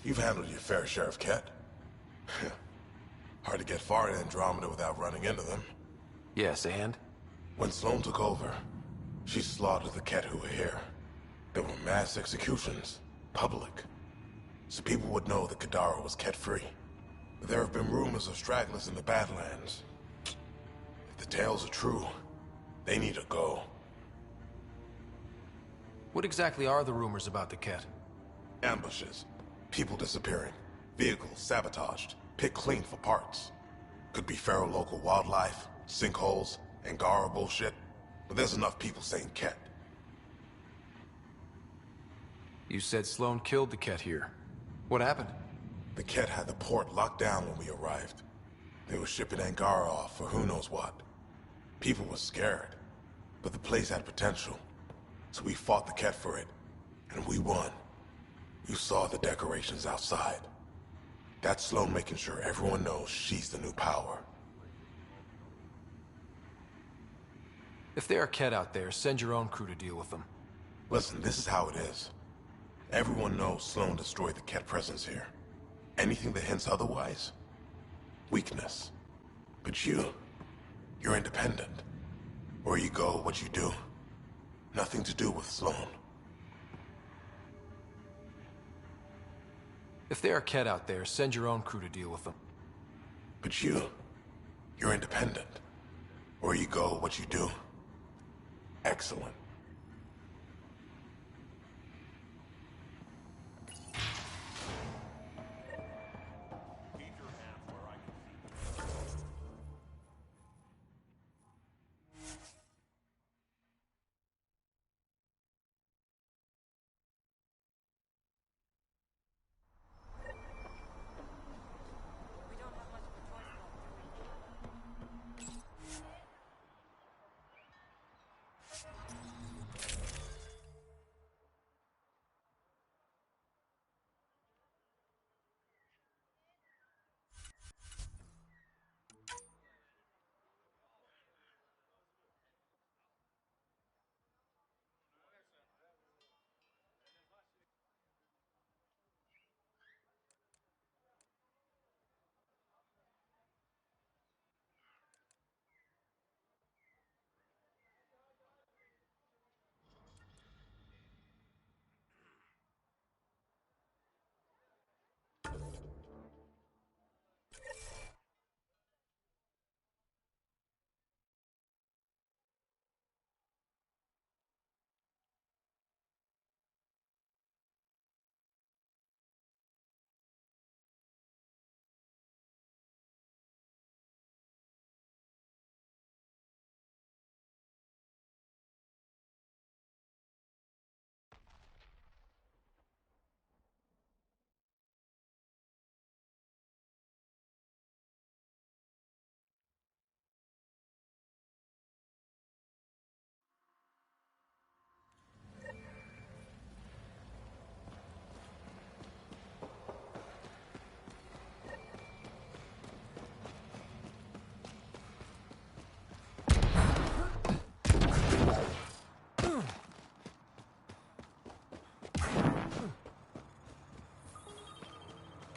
You've handled your fair share of Ket. Hard to get far in Andromeda without running into them. Yes, and? When Sloan took over, she slaughtered the Ket who were here. There were mass executions, public. So people would know that Kadara was Ket-free. But there have been rumors of stragglers in the Badlands. If the tales are true, they need to go. What exactly are the rumors about the Ket? Ambushes. People disappearing. Vehicles sabotaged. Picked clean for parts. Could be feral local wildlife, sinkholes, Angara bullshit. But there's enough people saying Ket. You said Sloan killed the Ket here. What happened? The Ket had the port locked down when we arrived. They were shipping Angara off for who knows what. People were scared. But the place had potential. So we fought the Ket for it. And we won. You saw the decorations outside. That's Sloan making sure everyone knows she's the new power. If there are Ked out there, send your own crew to deal with them. Listen, this is how it is. Everyone knows Sloan destroyed the Ket presence here. Anything that hints otherwise? Weakness. But you're independent. Where you go, what you do. Nothing to do with Sloan. If there are Ked out there, send your own crew to deal with them. But you're independent. Where you go, what you do. Excellent.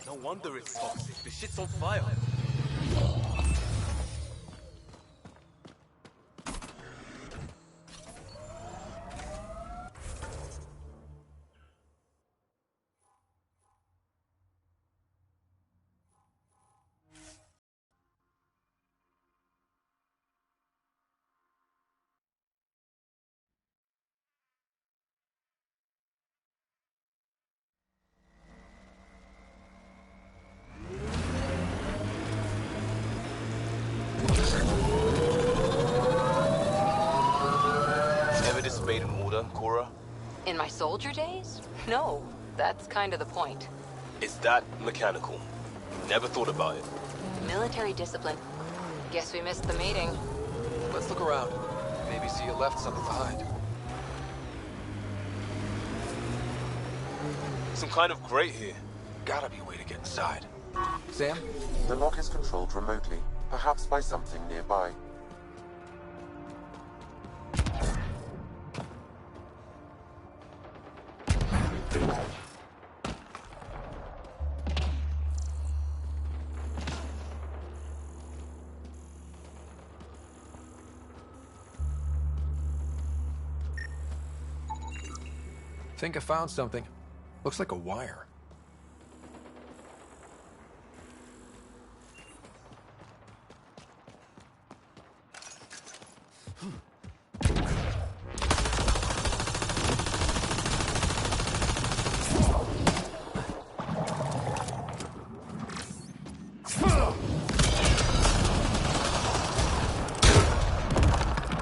No wonder it's toxic. This shit's on fire. In my soldier days? No, that's kind of the point. It's that mechanical. Never thought about it. Military discipline. Guess we missed the meeting. Let's look around. Maybe see you left something behind. Some kind of grate here. Gotta be a way to get inside. Sam? The lock is controlled remotely, perhaps by something nearby. Think I found something. Looks like a wire.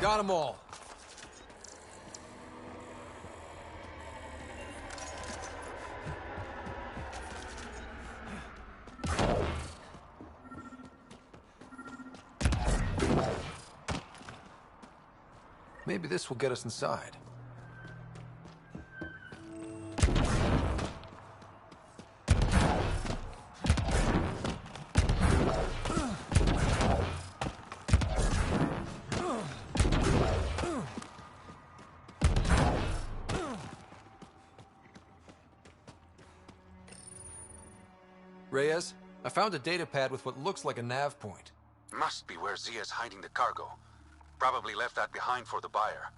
Got them all. Maybe this will get us inside. Reyes, I found a data pad with what looks like a nav point. Must be where Zia's hiding the cargo. Probably left that behind for the buyer.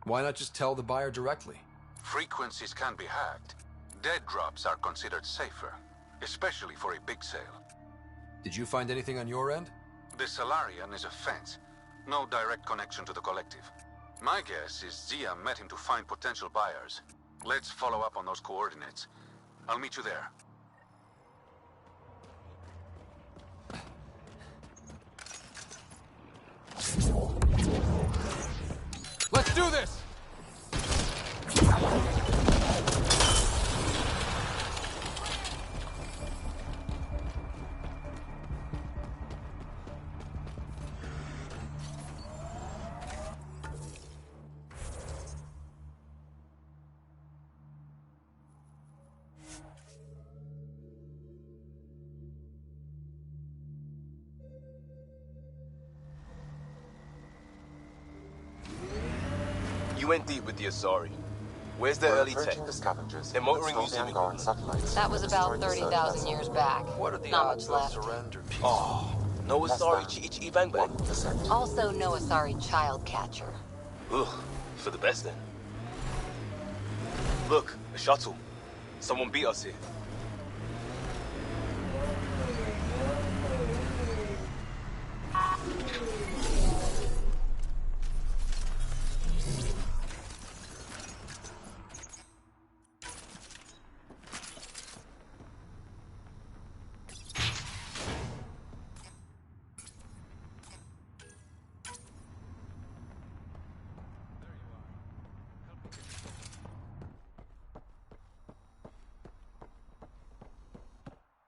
Why not just tell the buyer directly? Frequencies can be hacked. Dead drops are considered safer, especially for a big sale. Did you find anything on your end? The Salarian is a fence. No direct connection to the Collective. My guess is Zia met him to find potential buyers. Let's follow up on those coordinates. I'll meet you there. Let's do this! You went deep with the Asari. Where's the early tech? They're motoring using satellites. That was about 30,000 years back. What are the Not odds much they'll left. surrender peacefully? Oh, no Asari Chi Bang Bang. Also no Asari child catcher. Ugh, for the best then. Look, a shuttle. Someone beat us here.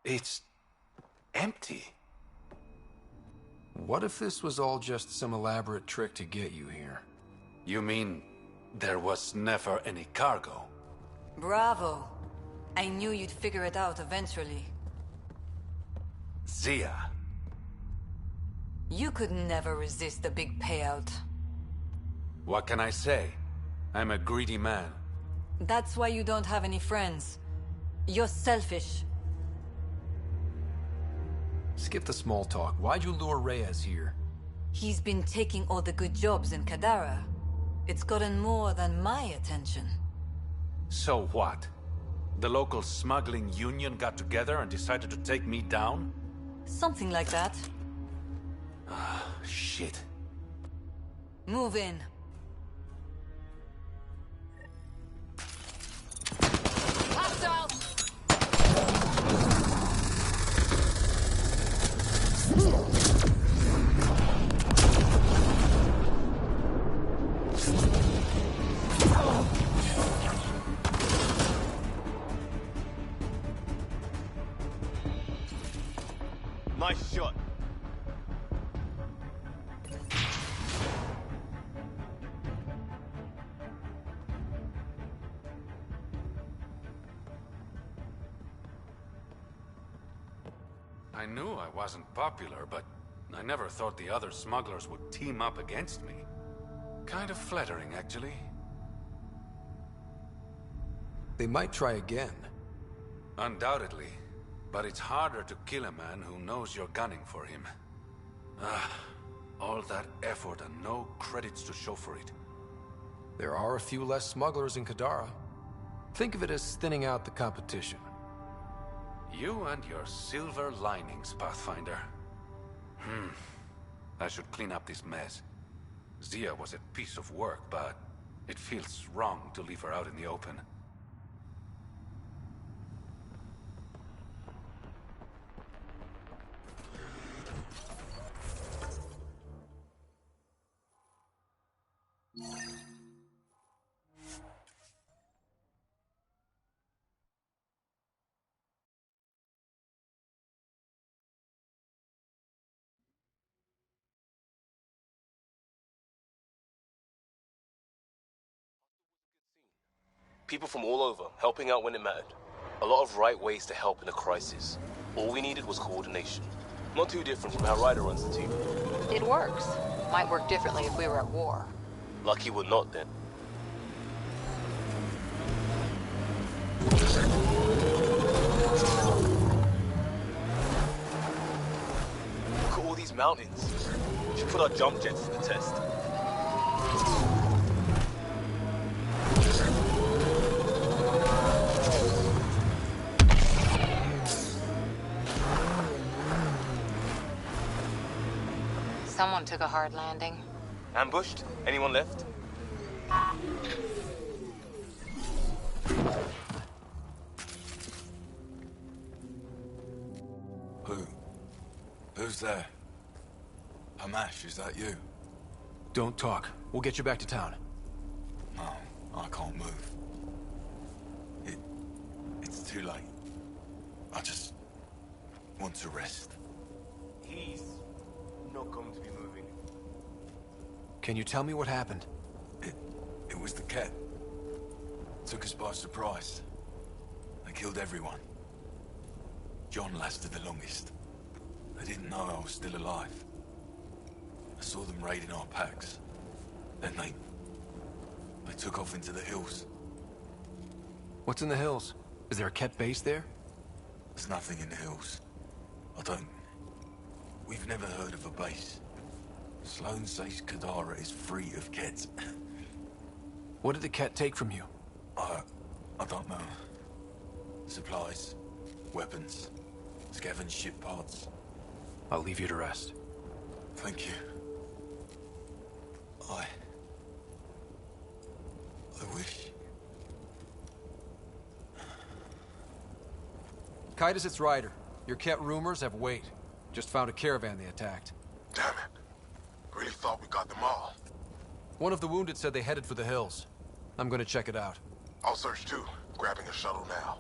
It's empty. What if this was all just some elaborate trick to get you here? You mean there was never any cargo? Bravo. I knew you'd figure it out eventually. Zia. You could never resist a big payout. What can I say? I'm a greedy man. That's why you don't have any friends. You're selfish. Skip the small talk. Why'd you lure Reyes here? He's been taking all the good jobs in Kadara. It's gotten more than my attention. So what? The local smuggling union got together and decided to take me down? Something like that. Ah, shit. Move in. Hostile! Nice shot. I knew I wasn't popular, but I never thought the other smugglers would team up against me. Kind of flattering, actually. They might try again. Undoubtedly. But it's harder to kill a man who knows you're gunning for him. Ah, all that effort and no credits to show for it. There are a few less smugglers in Kadara. Think of it as thinning out the competition. You and your silver linings, Pathfinder. I should clean up this mess. Zia was a piece of work, but it feels wrong to leave her out in the open. People from all over, helping out when it mattered. A lot of right ways to help in a crisis. All we needed was coordination. Not too different from how Ryder runs the team. It works. Might work differently if we were at war. Lucky we're not then. Look at all these mountains. We should put our jump jets to the test. Someone took a hard landing. Ambushed? Anyone left? Who's there? Hamash, is that you? Don't talk. We'll get you back to town. No, I can't move. It's too late. I just want to rest. He's not going to be moving. Can you tell me what happened? It was the Ket. Took us by surprise. They killed everyone. John lasted the longest. They didn't know I was still alive. I saw them raiding our packs. Then they took off into the hills. What's in the hills? Is there a Ket base there? There's nothing in the hills. We've never heard of a base. Sloan says Kadara is free of Kets. What did the Ket take from you? I don't know. Supplies, weapons, scavenged ship parts. I'll leave you to rest. Thank you. I wish. Kite is its rider. Your Ket rumors have weight. Just found a caravan they attacked. Damn it. Really thought we got them all. One of the wounded said they headed for the hills. I'm gonna check it out. I'll search too. Grabbing a shuttle now.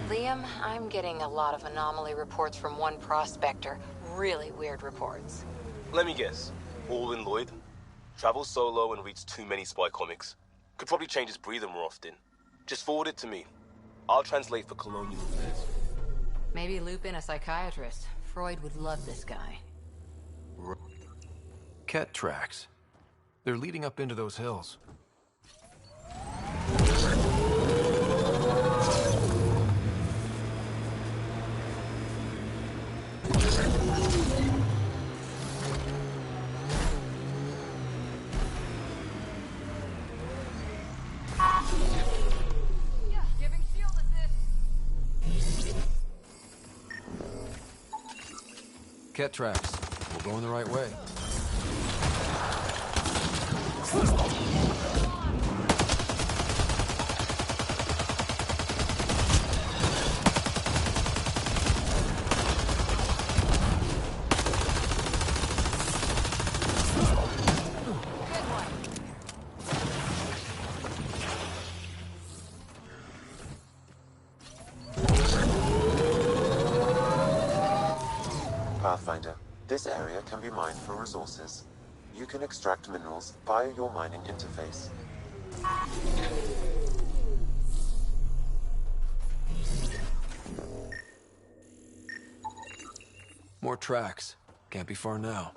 Liam, I'm getting a lot of anomaly reports from one prospector. Really weird reports. Let me guess. Orlin Lloyd? Travels solo and reads too many spy comics. Could probably change his breather more often. Just forward it to me. I'll translate for colonial affairs. Maybe loop in a psychiatrist. Freud would love this guy. Ket tracks. They're leading up into those hills. Ket tracks. We're going the right way. Pathfinder, this area can be mined for resources. You can extract minerals via your mining interface. More tracks. Can't be far now.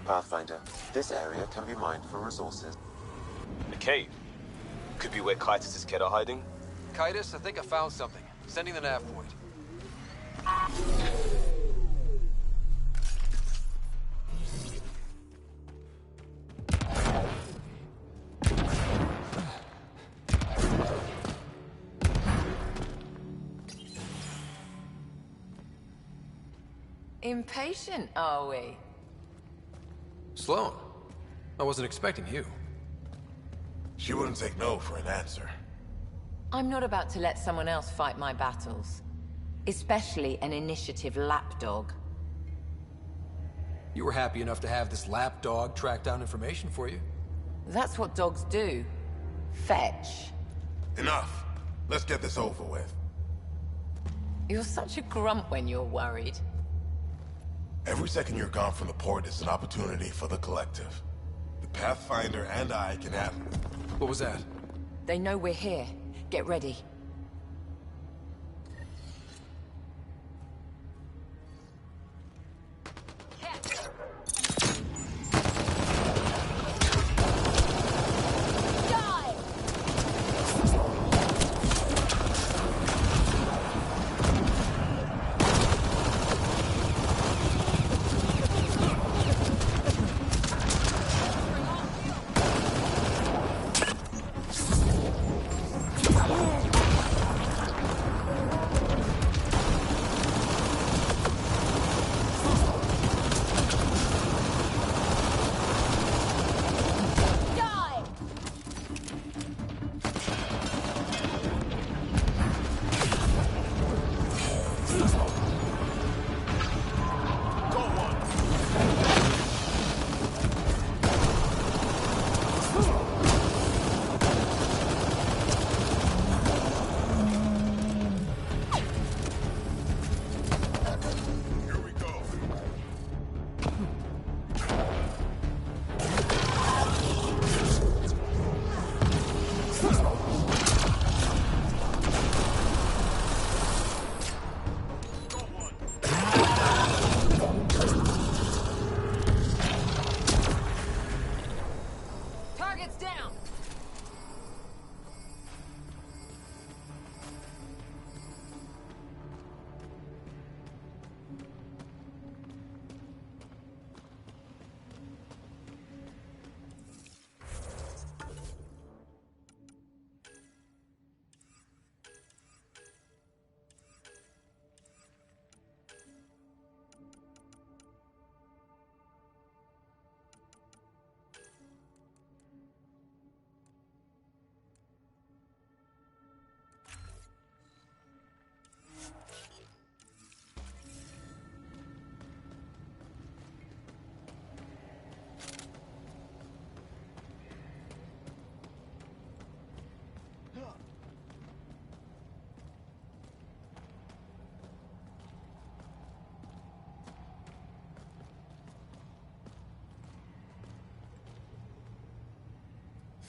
Pathfinder, this area can be mined for resources. A cave? Could be where Kitus' kid are hiding. Kitus, I think I found something. Sending the nav point. Impatient, are we? Sloan, I wasn't expecting you. She wouldn't take no for an answer. I'm not about to let someone else fight my battles. Especially an initiative lapdog. You were happy enough to have this lapdog track down information for you. That's what dogs do. Fetch. Enough. Let's get this over with. You're such a grump when you're worried. Every second you're gone from the port is an opportunity for the Collective. The Pathfinder and I can have... What was that? They know we're here. Get ready.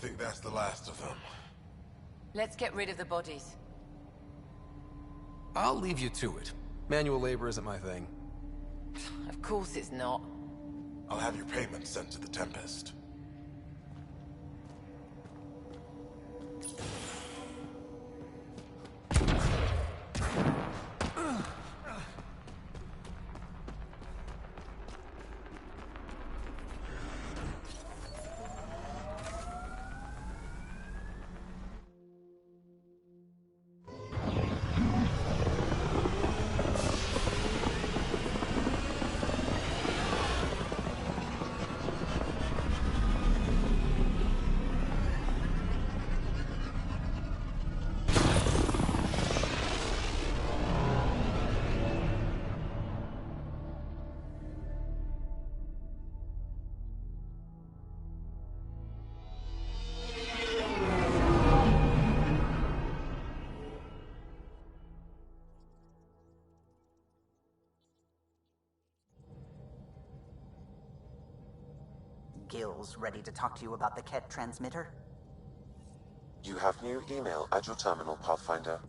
Think that's the last of them. Let's get rid of the bodies. I'll leave you to it. Manual labor isn't my thing. Of course it's not. I'll have your payment sent to the Tempest. Gills ready to talk to you about the Ket transmitter? You have new email at your terminal, Pathfinder.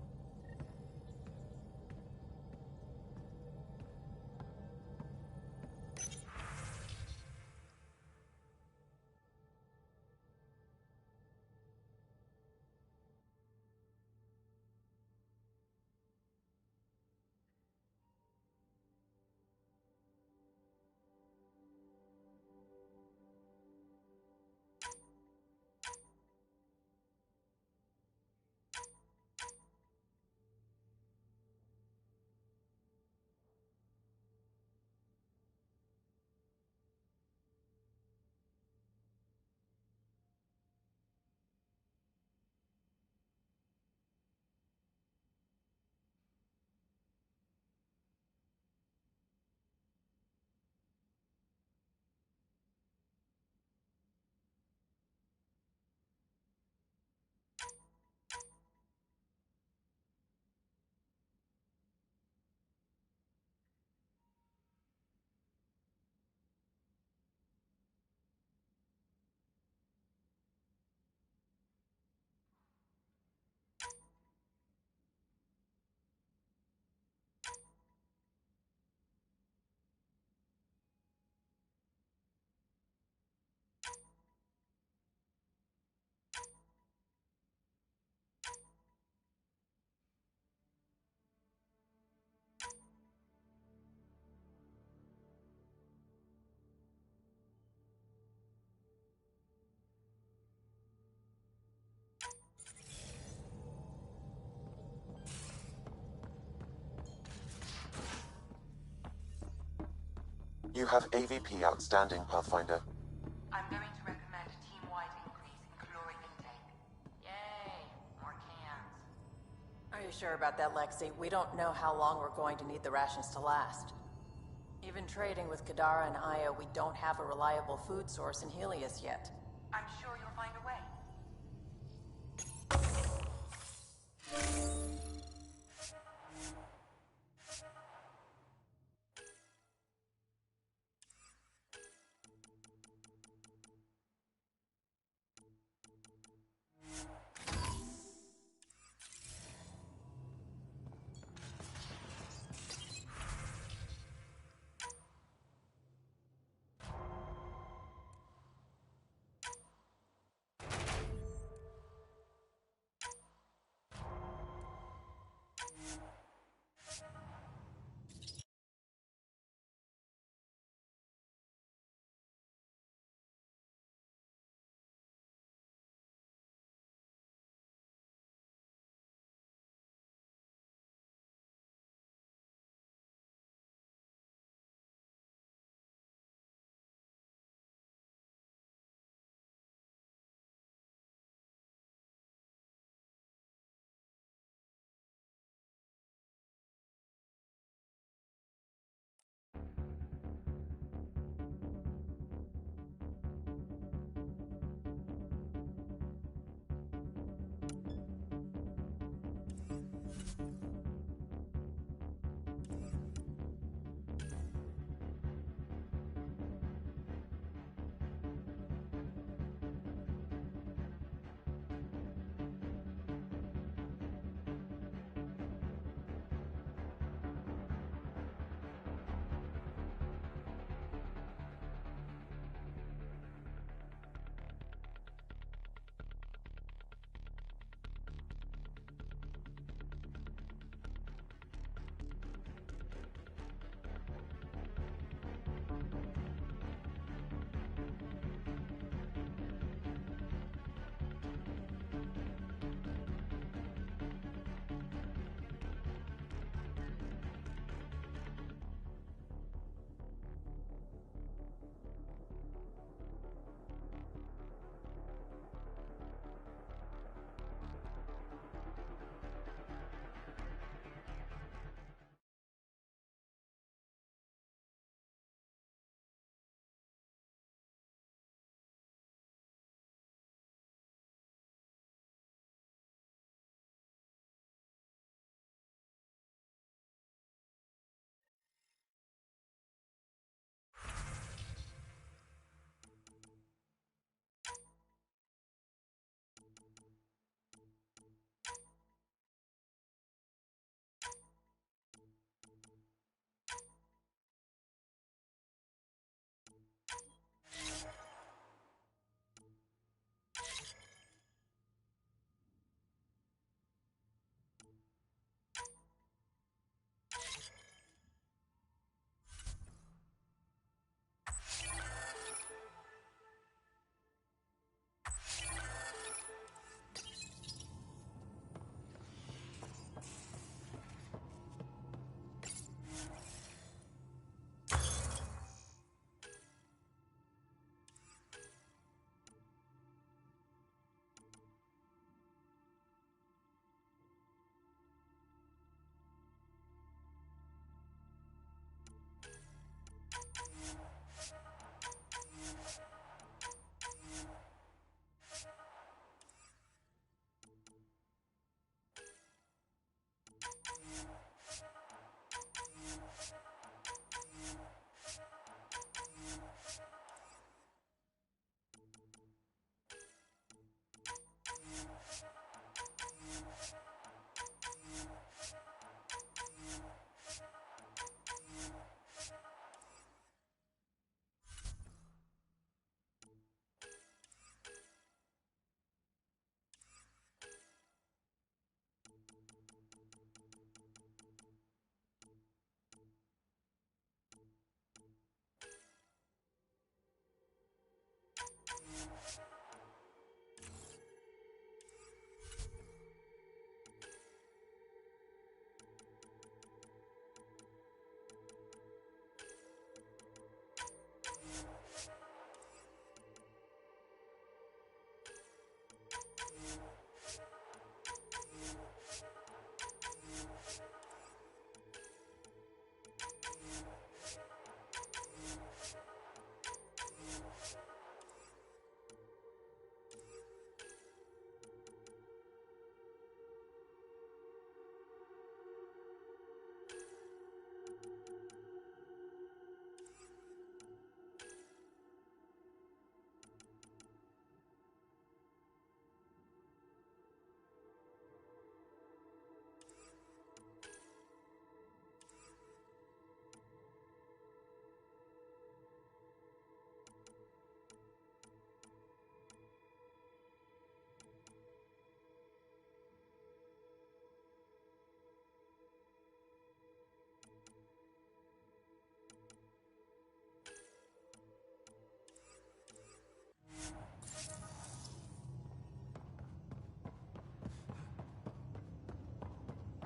You have AVP outstanding, Pathfinder. I'm going to recommend a team-wide increase in caloric intake. Yay! More cans. Are you sure about that, Lexi? We don't know how long we're going to need the rations to last. Even trading with Kadara and Aya, we don't have a reliable food source in Helios yet. I'm sure you'll find a way.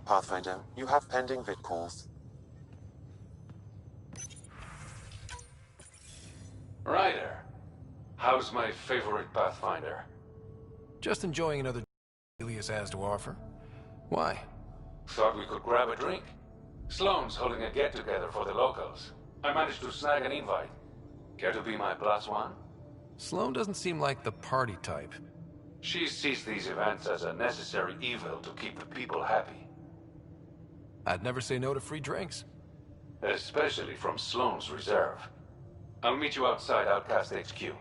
Pathfinder, you have pending vid calls. Ryder, how's my favorite Pathfinder? Just enjoying another Elias has to offer. Why? Thought we could grab a drink. Sloane's holding a get-together for the locals. I managed to snag an invite. Care to be my +1? Sloane doesn't seem like the party type. She sees these events as a necessary evil to keep the people happy. I'd never say no to free drinks. Especially from Sloane's reserve. I'll meet you outside Outcast HQ.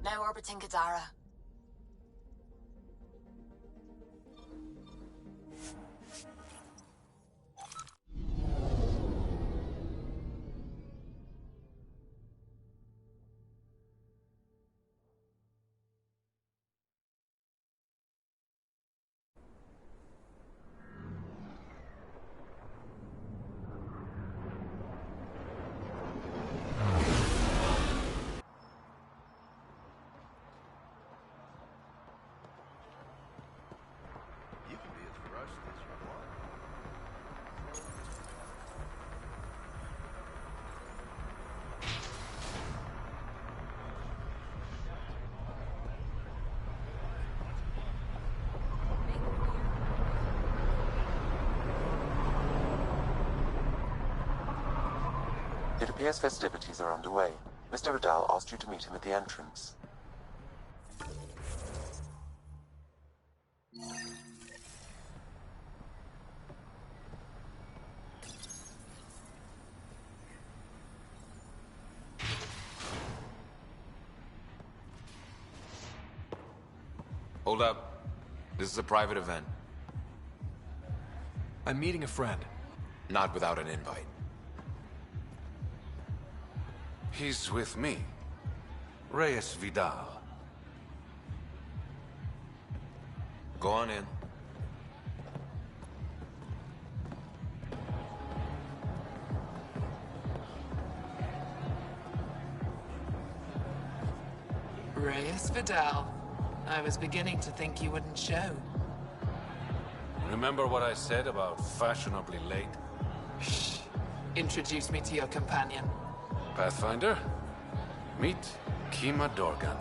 Now orbiting Kadara. It appears festivities are underway. Mr. Vidal asked you to meet him at the entrance. Hold up. This is a private event. I'm meeting a friend. Not without an invite. He's with me. Reyes Vidal. Go on in. Reyes Vidal. I was beginning to think you wouldn't show. Remember what I said about fashionably late? Shh. Introduce me to your companion. Pathfinder, meet Kima Dorgan,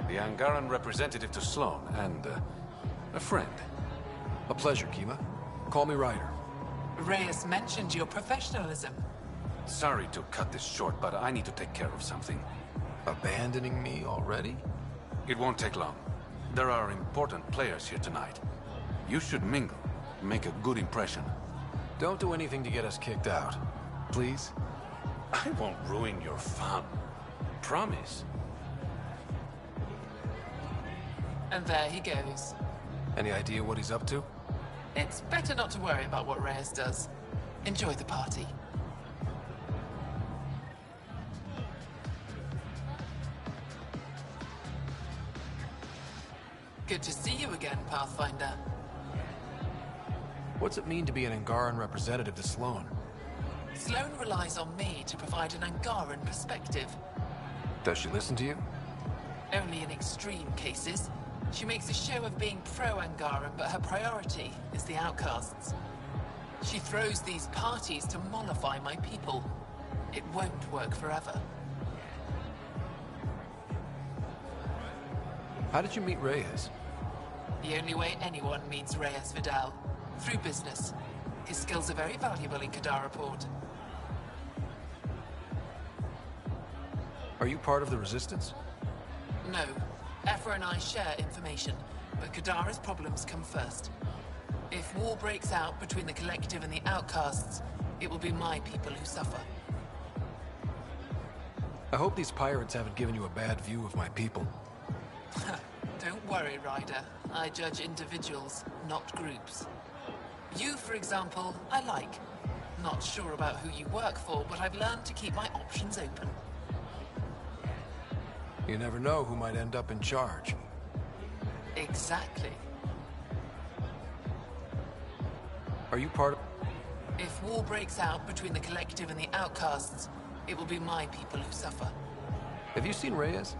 the Angaran representative to Sloane, and a friend. A pleasure, Kima. Call me Ryder. Reyes mentioned your professionalism. Sorry to cut this short, but I need to take care of something. Abandoning me already? It won't take long. There are important players here tonight. You should mingle, make a good impression. Don't do anything to get us kicked out. Please? I won't ruin your fun. Promise. And there he goes. Any idea what he's up to? It's better not to worry about what Reyes does. Enjoy the party. Good to see you again, Pathfinder. What's it mean to be an Angaran representative to Sloane? Sloane relies on me to provide an Angaran perspective. Does she listen to you? Only in extreme cases. She makes a show of being pro-Angaran, but her priority is the outcasts. She throws these parties to mollify my people. It won't work forever. How did you meet Reyes? The only way anyone meets Reyes Vidal. Through business. His skills are very valuable in Kadara Port. Are you part of the Resistance? No. Ephra and I share information, but Kadara's problems come first. If war breaks out between the Collective and the Outcasts, it will be my people who suffer. I hope these pirates haven't given you a bad view of my people. Don't worry, Ryder. I judge individuals, not groups. You, for example, I like. Not sure about who you work for, but I've learned to keep my options open. You never know who might end up in charge. Exactly. Are you part of... If war breaks out between the Collective and the Outcasts, it will be my people who suffer. Have you seen Reyes?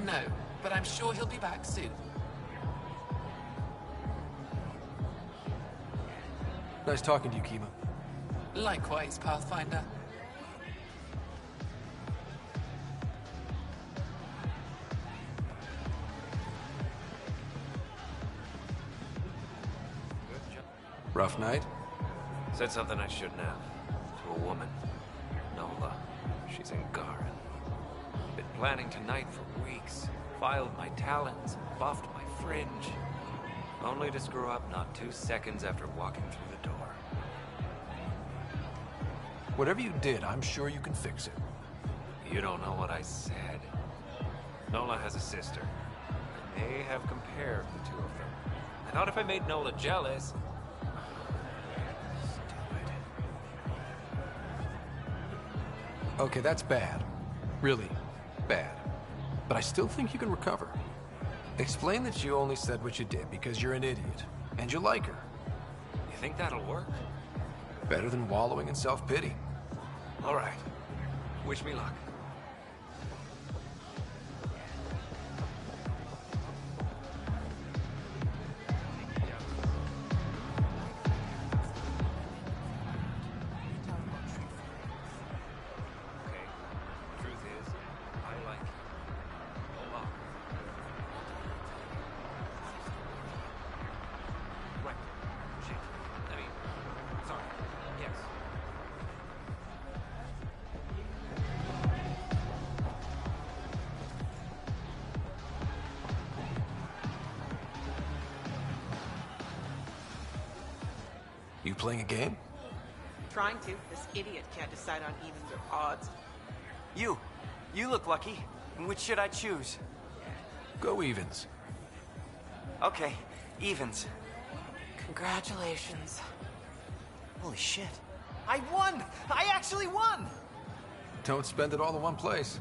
No, but I'm sure he'll be back soon. Nice talking to you, Kima. Likewise, Pathfinder. Rough night? Said something I shouldn't have. To a woman. Nola. She's in Garin. Been planning tonight for weeks. Filed my talons, buffed my fringe. Only to screw up not 2 seconds after walking through the door. Whatever you did, I'm sure you can fix it. You don't know what I said. Nola has a sister. I may have compared the two of them. I thought if I made Nola jealous... Okay, that's bad. Really bad. But I still think you can recover. Explain that you only said what you did because you're an idiot, and you like her. You think that'll work? Better than wallowing in self-pity. All right. Wish me luck. You playing a game? Trying to. This idiot can't decide on evens or odds. You look lucky. Which should I choose? Go evens. Okay, evens. Congratulations. Holy shit. I won! I actually won! Don't spend it all in one place.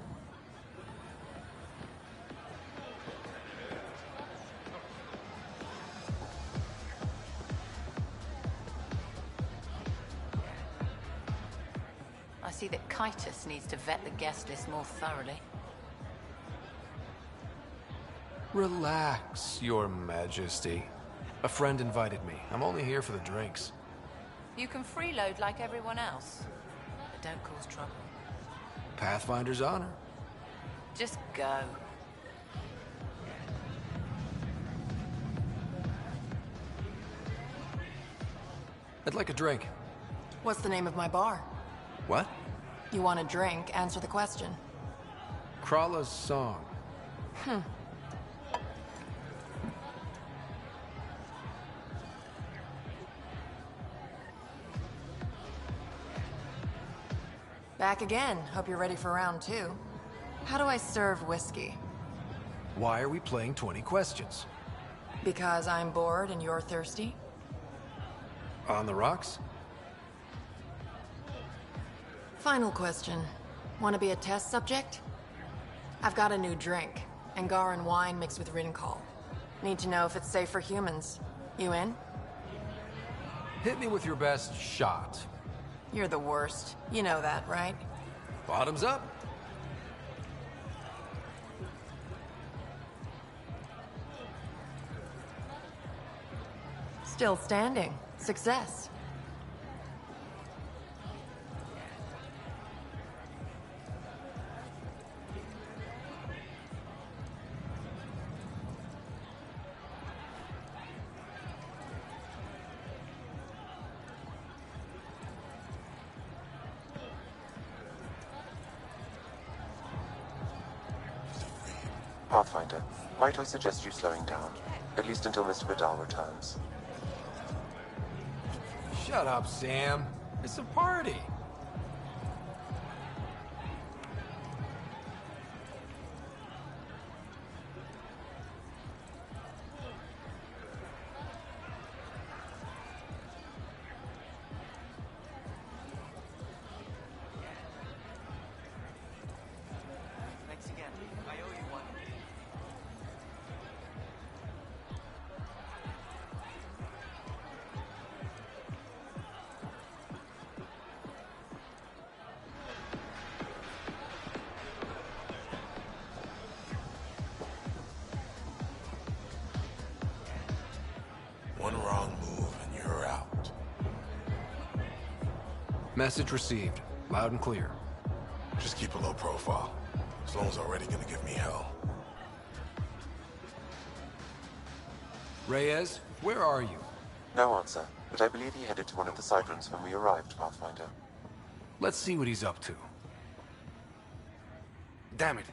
I see that Kitus needs to vet the guest list more thoroughly. Relax, Your Majesty. A friend invited me. I'm only here for the drinks. You can freeload like everyone else, but don't cause trouble. Pathfinder's honor. Just go. I'd like a drink. What's the name of my bar? What? You want a drink? Answer the question. Krala's song. Back again. Hope you're ready for round 2. How do I serve whiskey? Why are we playing 20 questions? Because I'm bored and you're thirsty? On the rocks? Final question. Want to be a test subject? I've got a new drink. Angaran wine mixed with Rincol. Need to know if it's safe for humans. You in? Hit me with your best shot. You're the worst. You know that, right? Bottoms up. Still standing. Success. Pathfinder, might I suggest you slowing down? At least until Mr. Vidal returns. Shut up, Sam. It's a party. Message received. Loud and clear. Just keep a low profile. Sloane's already gonna give me hell. Reyes, where are you? No answer, but I believe he headed to one of the side rooms when we arrived, Pathfinder. Let's see what he's up to. Damn it.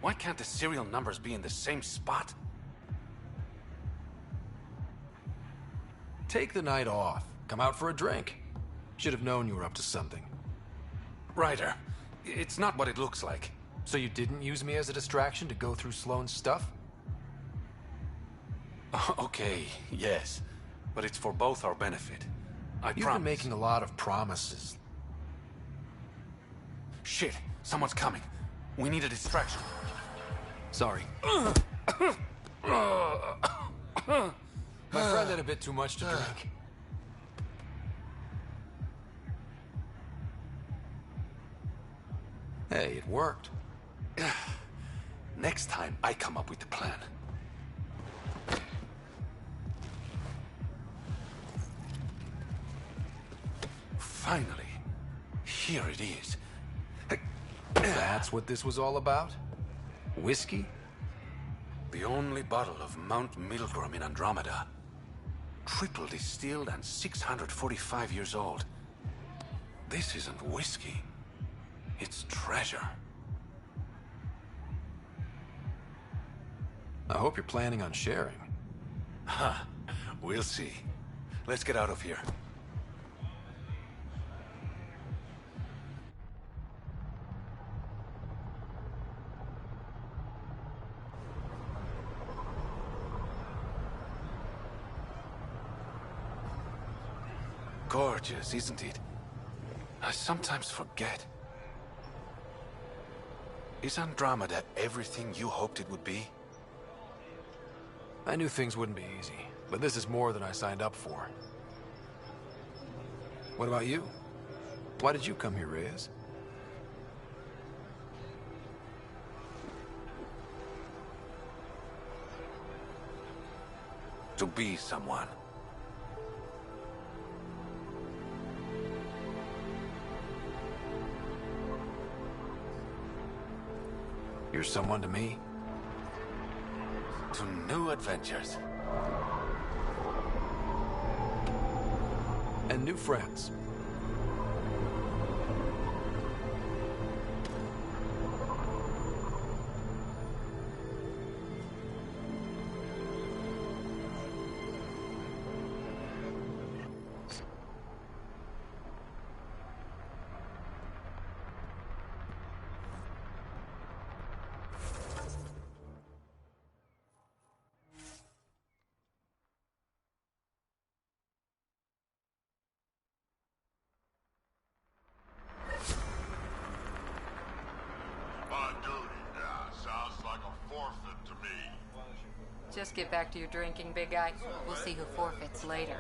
Why can't the serial numbers be in the same spot? Take the night off. Come out for a drink. Should have known you were up to something. Ryder, it's not what it looks like. So you didn't use me as a distraction to go through Sloane's stuff? Okay, yes. But it's for both our benefit. I You've promise. been making a lot of promises. Shit, someone's coming. We need a distraction. Sorry. My friend had a bit too much to drink. Hey, it worked. Next time, I come up with the plan. Finally. Here it is. That's what this was all about? Whiskey? The only bottle of Mount Milgram in Andromeda. Triple distilled and 645 years old. This isn't whiskey. It's treasure. I hope you're planning on sharing. Huh. We'll see. Let's get out of here. Gorgeous, isn't it? I sometimes forget. Is Andromeda everything you hoped it would be? I knew things wouldn't be easy, but this is more than I signed up for. What about you? Why did you come here, Reyes? To be someone. You're someone to me. To new adventures. And new friends. Just get back to your drinking, big guy. We'll see who forfeits later.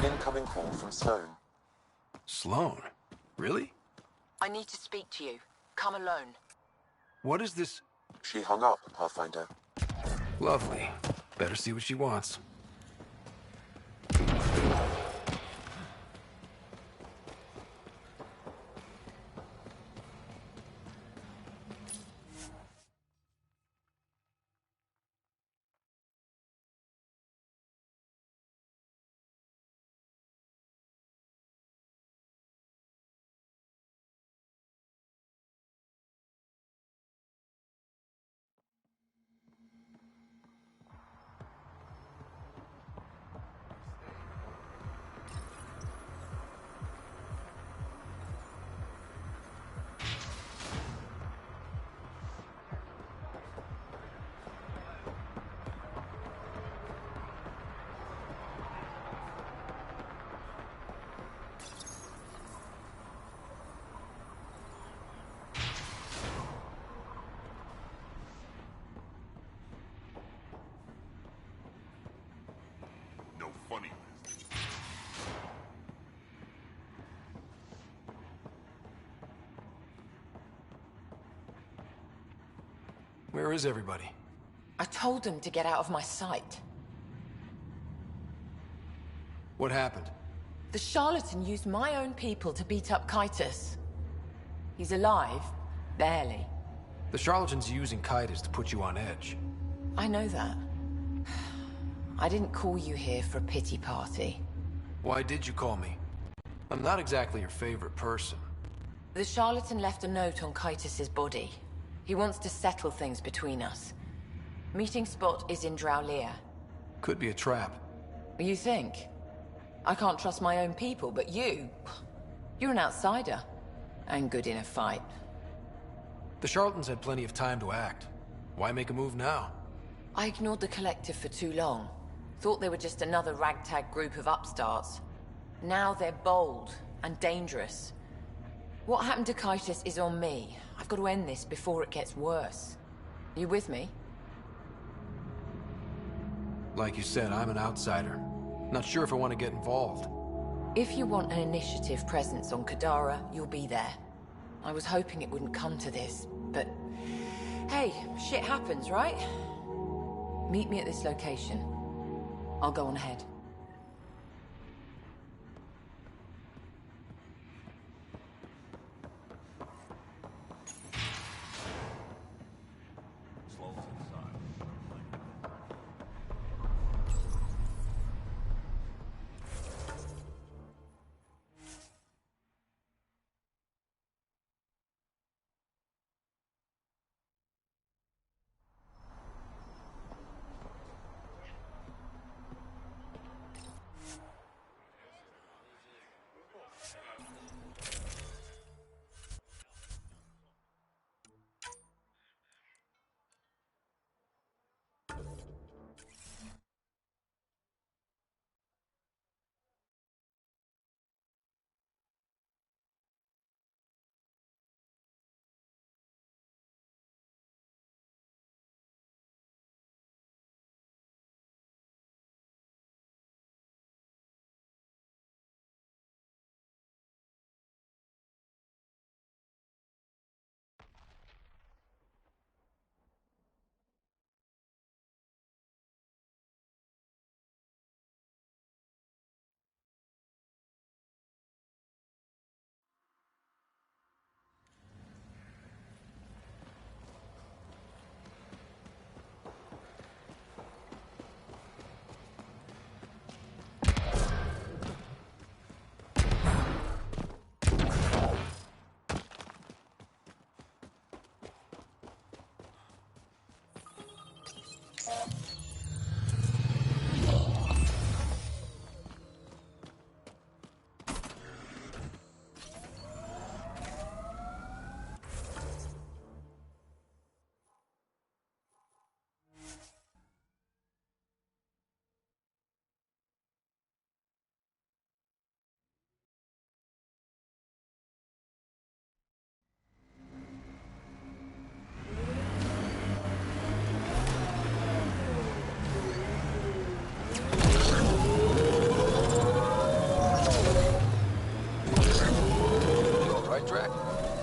Incoming call from Sloane. Sloane? Really? I need to speak to you. Come alone. What is this? She hung up, Pathfinder. Lovely. Better see what she wants. Where is everybody? I told them to get out of my sight. What happened? The charlatan used my own people to beat up Kitus. He's alive, barely. The charlatan's using Kitus to put you on edge. I know that. I didn't call you here for a pity party. Why did you call me? I'm not exactly your favorite person. The charlatan left a note on Kitus's body. He wants to settle things between us. Meeting spot is in Drowlear. Could be a trap. You think? I can't trust my own people, but you're an outsider. And good in a fight. The charlatans had plenty of time to act. Why make a move now? I ignored the Collective for too long. Thought they were just another ragtag group of upstarts. Now they're bold and dangerous. What happened to Kitus is on me. I've got to end this before it gets worse. You with me? Like you said, I'm an outsider. Not sure if I want to get involved. If you want an initiative presence on Kadara, you'll be there. I was hoping it wouldn't come to this, but... Hey, shit happens, right? Meet me at this location. I'll go on ahead.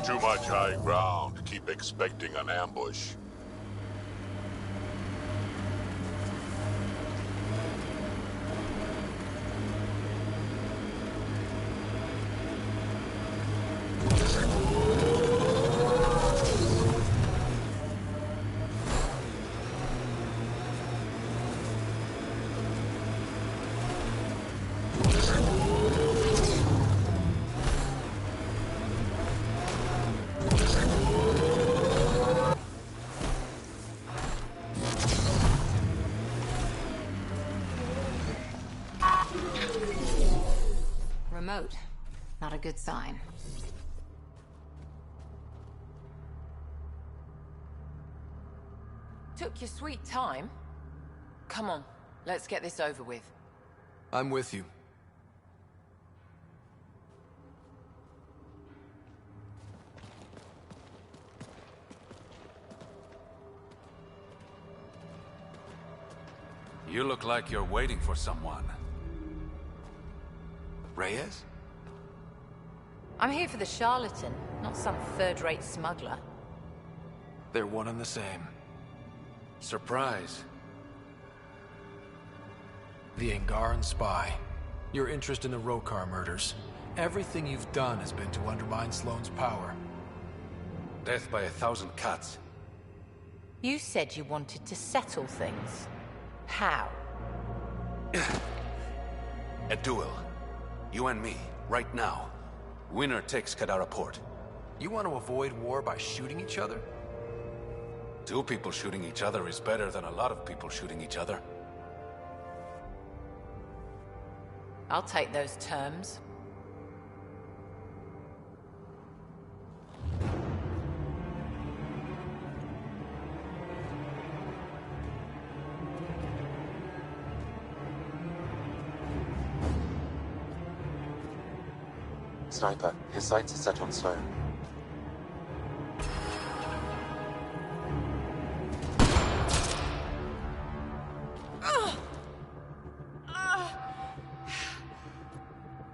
Too much high ground. Keep expecting an ambush. Remote. Not a good sign. Took your sweet time. Come on, let's get this over with. I'm with you. You look like you're waiting for someone. Reyes? I'm here for the charlatan, not some third-rate smuggler. They're one and the same. Surprise. The Angaran spy. Your interest in the Rokar murders. Everything you've done has been to undermine Sloane's power. Death by 1,000 cuts. You said you wanted to settle things. How? A duel. You and me, right now. Winner takes Kadara Port. You want to avoid war by shooting each other? 2 people shooting each other is better than a lot of people shooting each other. I'll take those terms. Sniper, his sights are set on Sloane.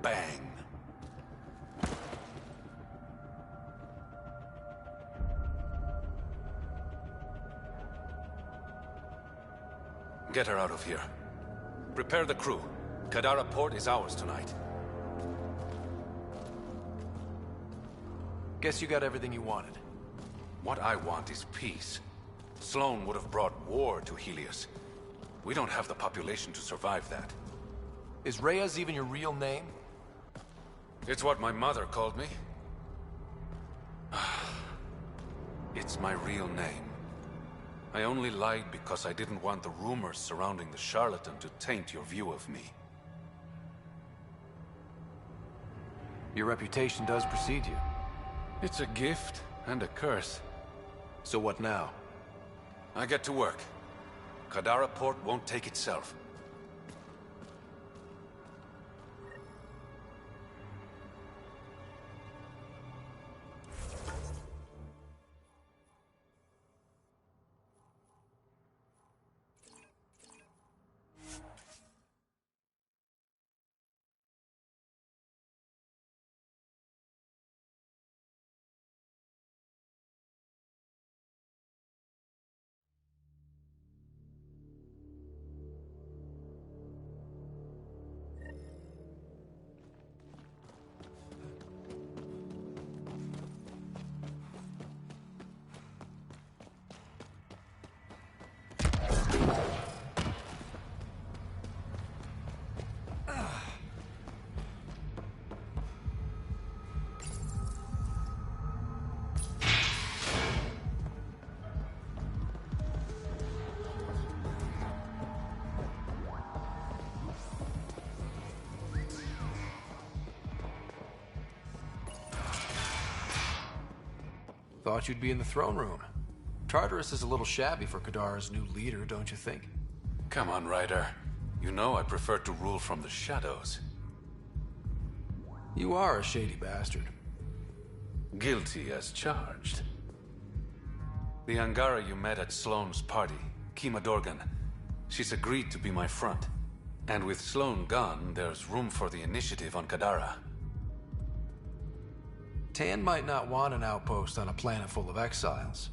Bang. Get her out of here. Prepare the crew. Kadara Port is ours tonight. Guess you got everything you wanted. What I want is peace. Sloane would have brought war to Helios. We don't have the population to survive that. Is Reyes even your real name? It's what my mother called me. It's my real name. I only lied because I didn't want the rumors surrounding the charlatan to taint your view of me. Your reputation does precede you. It's a gift and a curse. So what now? I get to work. Kadara Port won't take itself. Thought you'd be in the throne room. Tartarus is a little shabby for Kadara's new leader, don't you think? Come on, Ryder. You know I prefer to rule from the shadows. You are a shady bastard. Guilty as charged. The Angara you met at Sloane's party, Kima Dorgan, she's agreed to be my front. And with Sloane gone, there's room for the initiative on Kadara. Tan might not want an outpost on a planet full of exiles.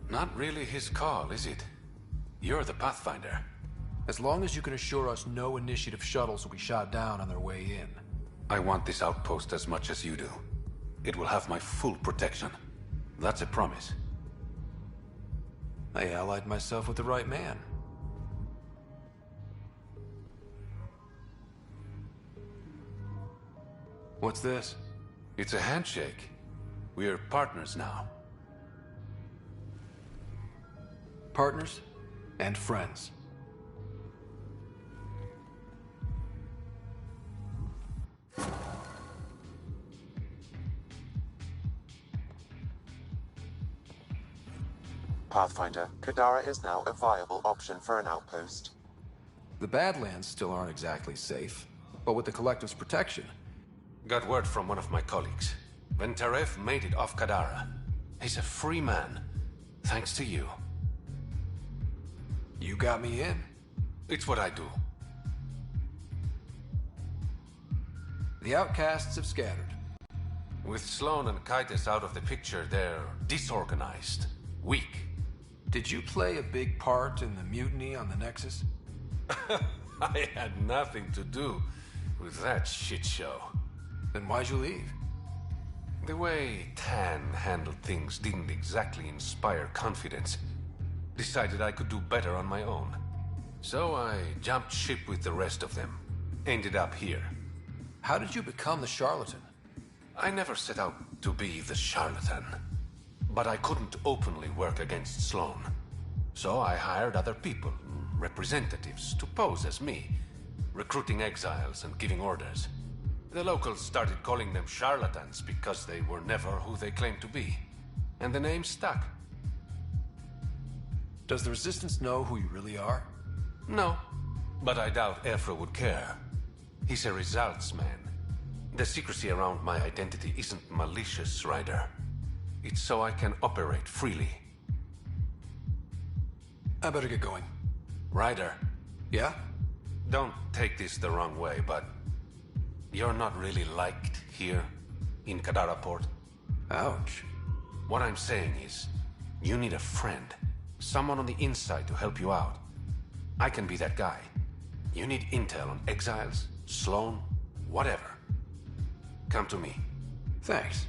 Not really his call, is it? You're the Pathfinder. As long as you can assure us no initiative shuttles will be shot down on their way in. I want this outpost as much as you do. It will have my full protection. That's a promise. I allied myself with the right man. What's this? It's a handshake. We're partners now. Partners and friends. Pathfinder, Kadara is now a viable option for an outpost. The Badlands still aren't exactly safe, but with the Collective's protection... Got word from one of my colleagues. Venterev made it off Kadara. He's a free man, thanks to you. You got me in. It's what I do. The outcasts have scattered. With Sloane and Kaitis out of the picture, they're disorganized, weak. Did you play a big part in the mutiny on the Nexus? I had nothing to do with that shit show. Then why'd you leave? The way Tan handled things didn't exactly inspire confidence. Decided I could do better on my own. So I jumped ship with the rest of them. Ended up here. How did you become the charlatan? I never set out to be the charlatan. But I couldn't openly work against Sloan. So I hired other people, representatives, to pose as me, recruiting exiles and giving orders. The locals started calling them charlatans because they were never who they claimed to be. And the name stuck. Does the Resistance know who you really are? No, but I doubt Efra would care. He's a results man. The secrecy around my identity isn't malicious, Ryder. It's so I can operate freely. I better get going. Ryder. Yeah? Don't take this the wrong way, but you're not really liked here in Kadara Port. Ouch. What I'm saying is, you need a friend. Someone on the inside to help you out. I can be that guy. You need intel on exiles, Sloan, whatever. Come to me. Thanks.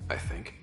I think.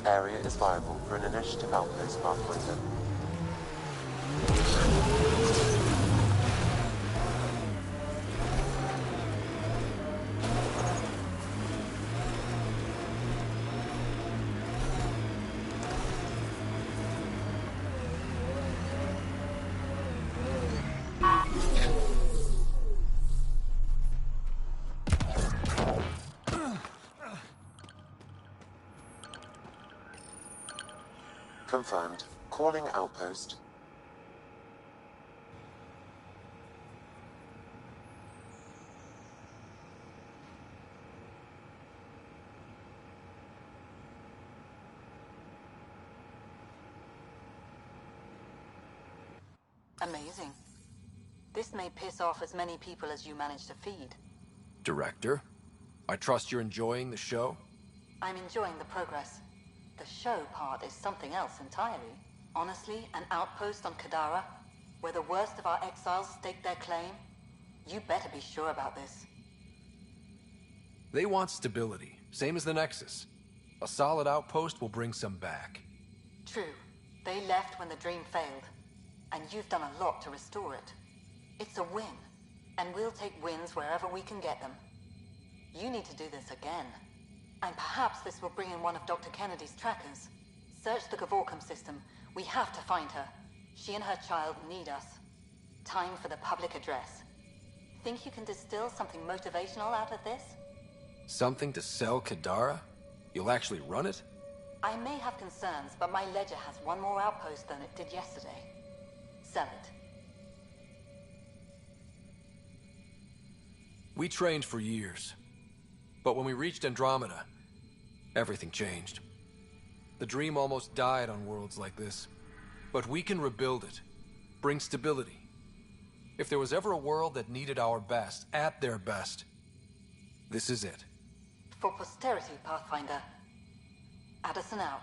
Area is viable for an initiative outpost pathfinder. Confirmed. Calling outpost. Amazing. This may piss off as many people as you manage to feed. Director, I trust you're enjoying the show? I'm enjoying the progress. The show part is something else entirely. Honestly, an outpost on Kadara, where the worst of our exiles stake their claim, you better be sure about this. They want stability, same as the Nexus. A solid outpost will bring some back. True. They left when the dream failed. And you've done a lot to restore it. It's a win. And we'll take wins wherever we can get them. You need to do this again. And perhaps this will bring in one of Dr. Kennedy's trackers. Search the Gavorcom system. We have to find her. She and her child need us. Time for the public address. Think you can distill something motivational out of this? Something to sell Kadara? You'll actually run it? I may have concerns, but my ledger has one more outpost than it did yesterday. Sell it. We trained for years. But when we reached Andromeda, everything changed. The dream almost died on worlds like this. But we can rebuild it. Bring stability. If there was ever a world that needed our best, at their best, this is it. For posterity, Pathfinder. Addison out.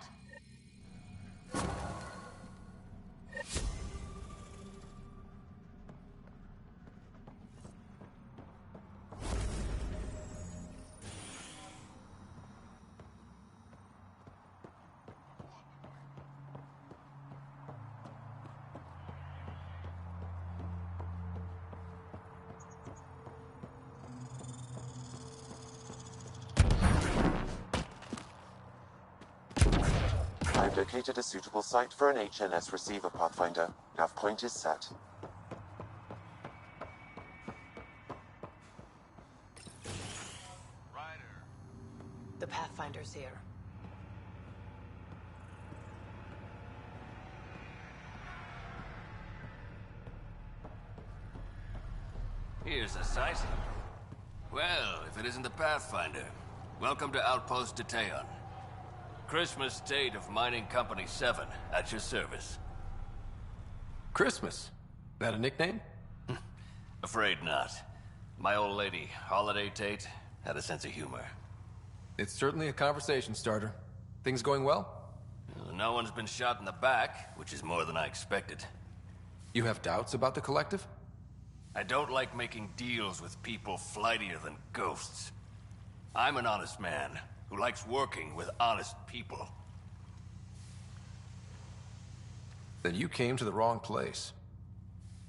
I've located a suitable site for an HNS receiver, Pathfinder. Nav point is set. The Pathfinder's here. Here's a sight. Well, if it isn't the Pathfinder, welcome to Outpost Deteon. Christmas State of Mining Company 7, at your service. Christmas? That a nickname? Afraid not. My old lady, Holiday Tate, had a sense of humor. It's certainly a conversation starter. Things going well? No one's been shot in the back, which is more than I expected. You have doubts about the Collective? I don't like making deals with people flightier than ghosts. I'm an honest man who likes working with honest people. Then you came to the wrong place.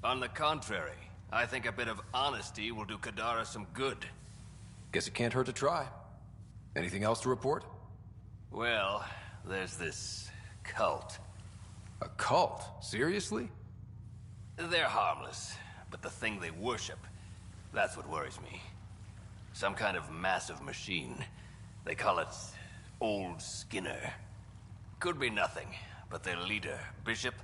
On the contrary, I think a bit of honesty will do Kadara some good. Guess it can't hurt to try. Anything else to report? Well, there's this cult. A cult? Seriously? They're harmless, but the thing they worship, that's what worries me. Some kind of massive machine. They call it Old Skinner. Could be nothing, but their leader, Bishop,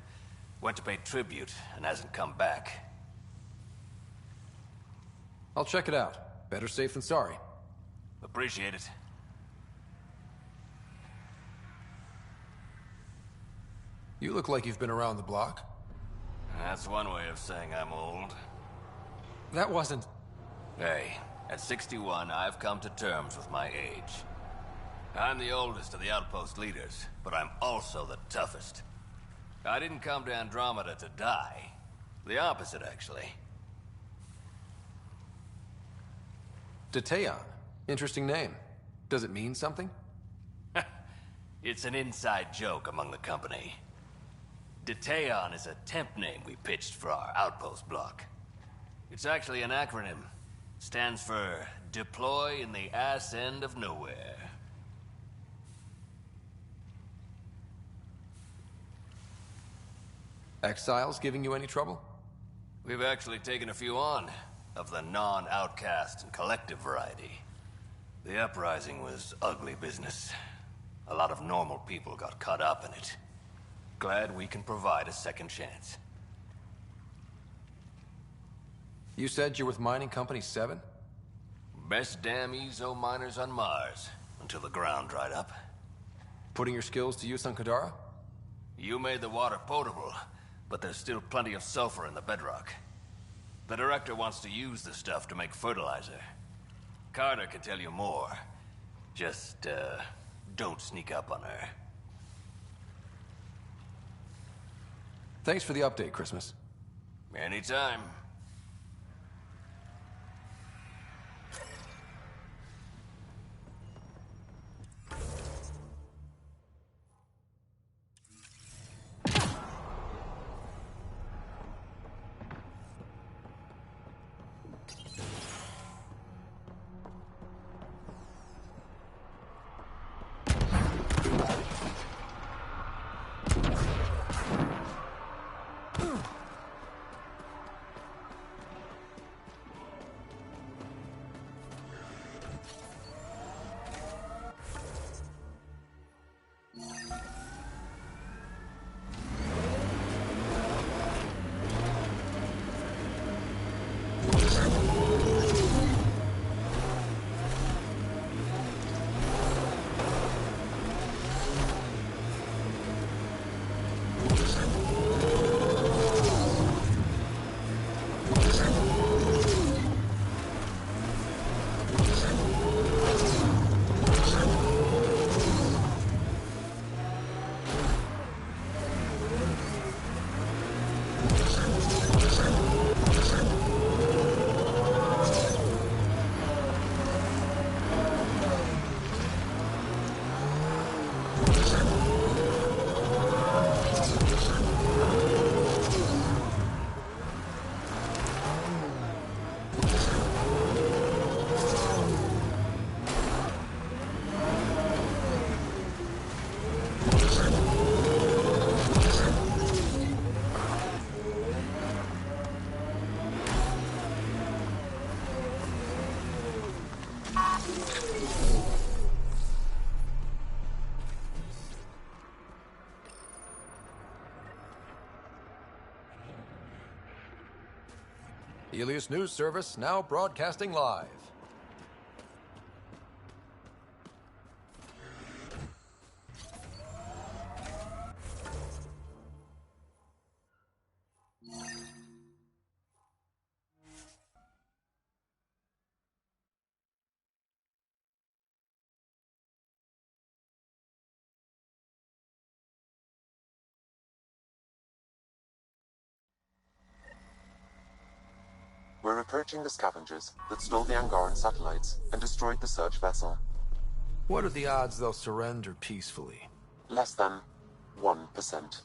went to pay tribute and hasn't come back. I'll check it out. Better safe than sorry. Appreciate it. You look like you've been around the block. That's one way of saying I'm old. That wasn't... Hey, at 61, I've come to terms with my age. I'm the oldest of the Outpost leaders, but I'm also the toughest. I didn't come to Andromeda to die. The opposite, actually. Deteon. Interesting name. Does it mean something? It's an inside joke among the company. Deteon is a temp name we pitched for our Outpost block. It's actually an acronym. Stands for Deploy in the Ass End of Nowhere. Exiles giving you any trouble? We've actually taken a few on, of the non-outcast and collective variety. The uprising was ugly business. A lot of normal people got caught up in it. Glad we can provide a second chance. You said you're with Mining Company 7? Best damn EZO miners on Mars, until the ground dried up. Putting your skills to use on Kadara? You made the water potable, but there's still plenty of sulfur in the bedrock. The director wants to use the stuff to make fertilizer. Carter can tell you more. Just, don't sneak up on her. Thanks for the update, Christmas. Anytime. Helios News Service now broadcasting live. We're approaching the scavengers that stole the Angaran satellites and destroyed the search vessel. What are the odds they'll surrender peacefully? Less than 1%.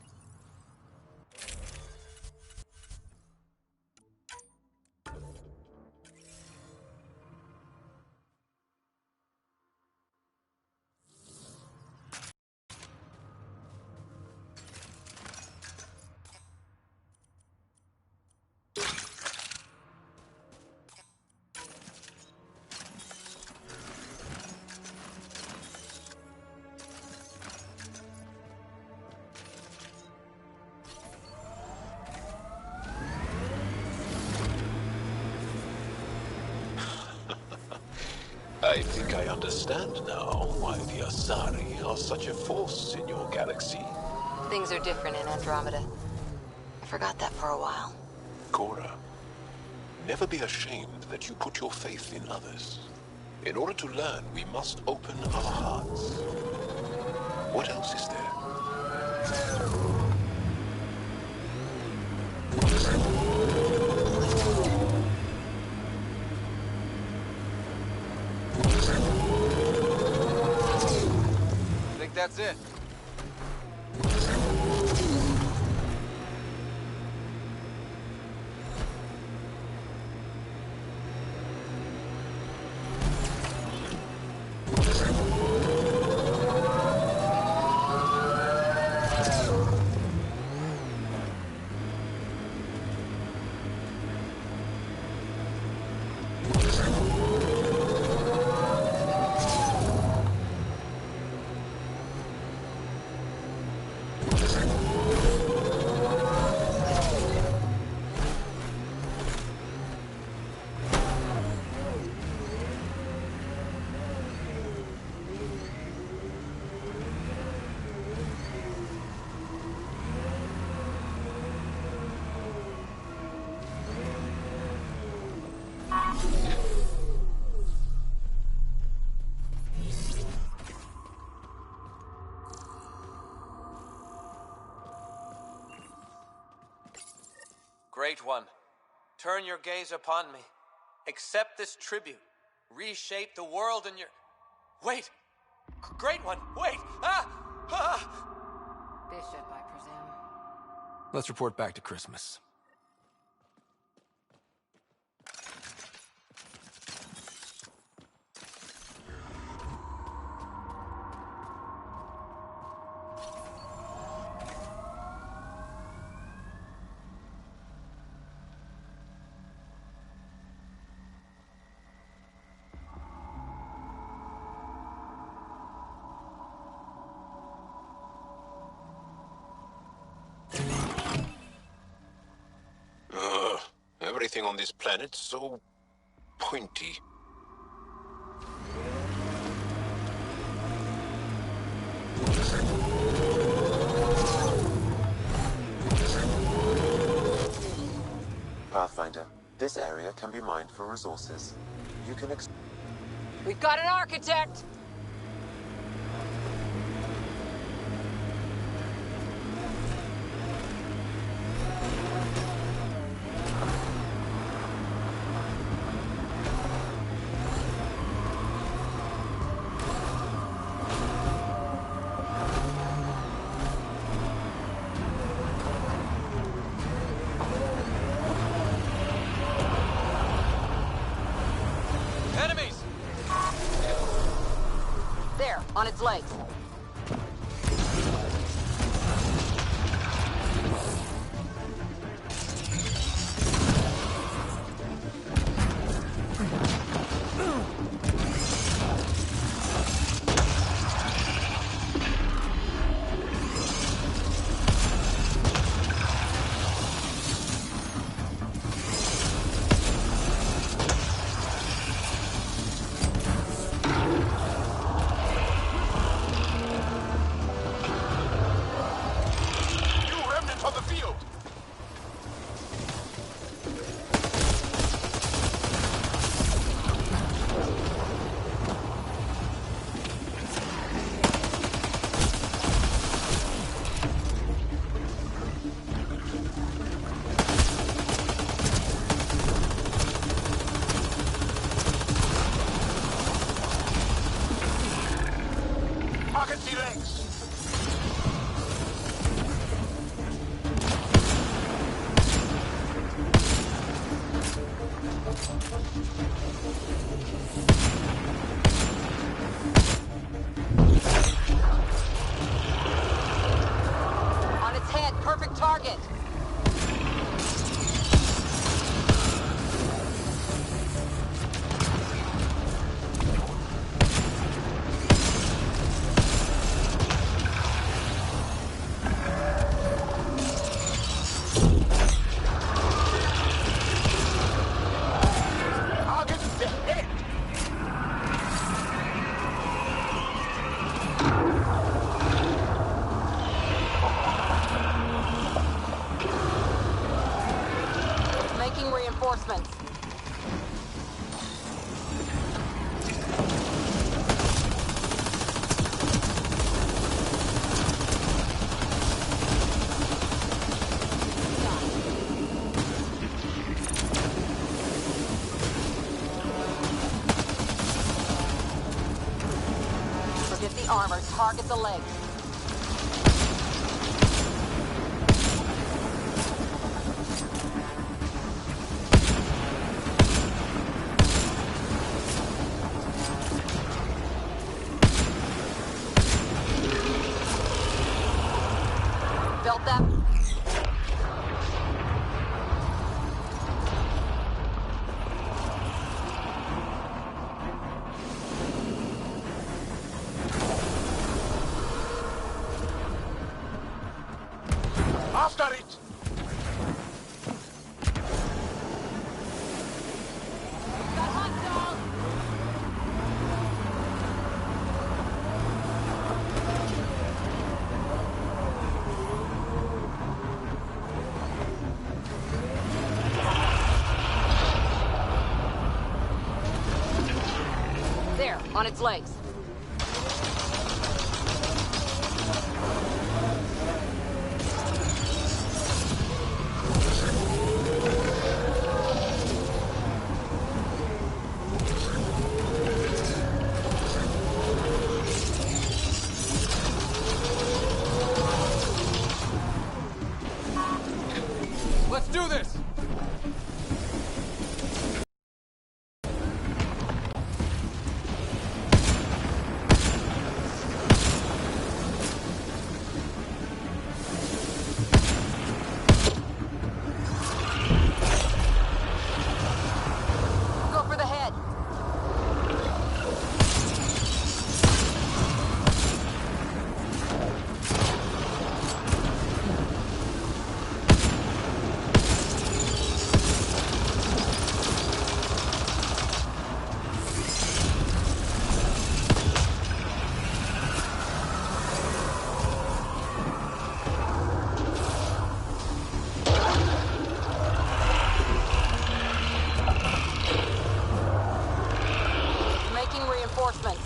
I think I understand now why the Asari are such a force in your galaxy. Things are different in Andromeda. I forgot that for a while. Cora, never be ashamed that you put your faith in others. In order to learn, we must open our hearts. What else is there? Think that's it? Great One, turn your gaze upon me. Accept this tribute. Reshape the world in your... Wait! Great One, wait! Ah! Ah! Bishop, I presume. Let's report back to Christmas. Everything on this planet so pointy. Pathfinder, this area can be mined for resources. You can We've got an architect! on its legs. Target. Reinforcements. Forget the armor. Target the legs. Felt that? After it! There, on its legs. Let's do this! Go for the head. Making reinforcements.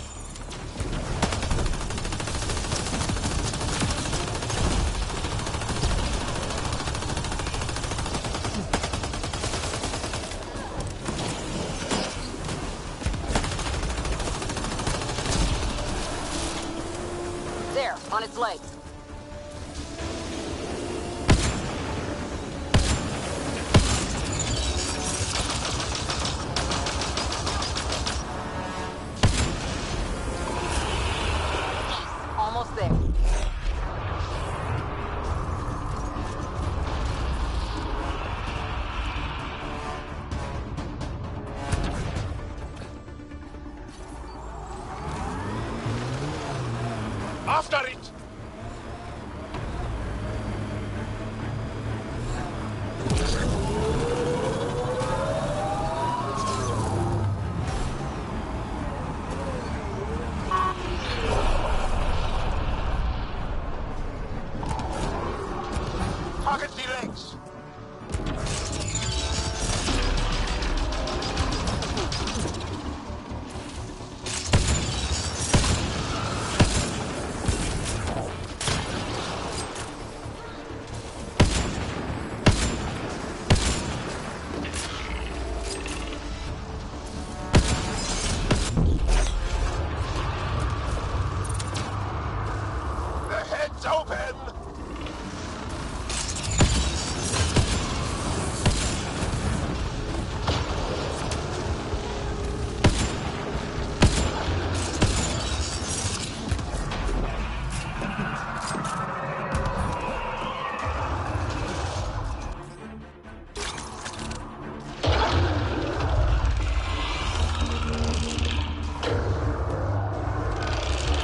There, on its legs. there. After it! Target the legs! The head's open!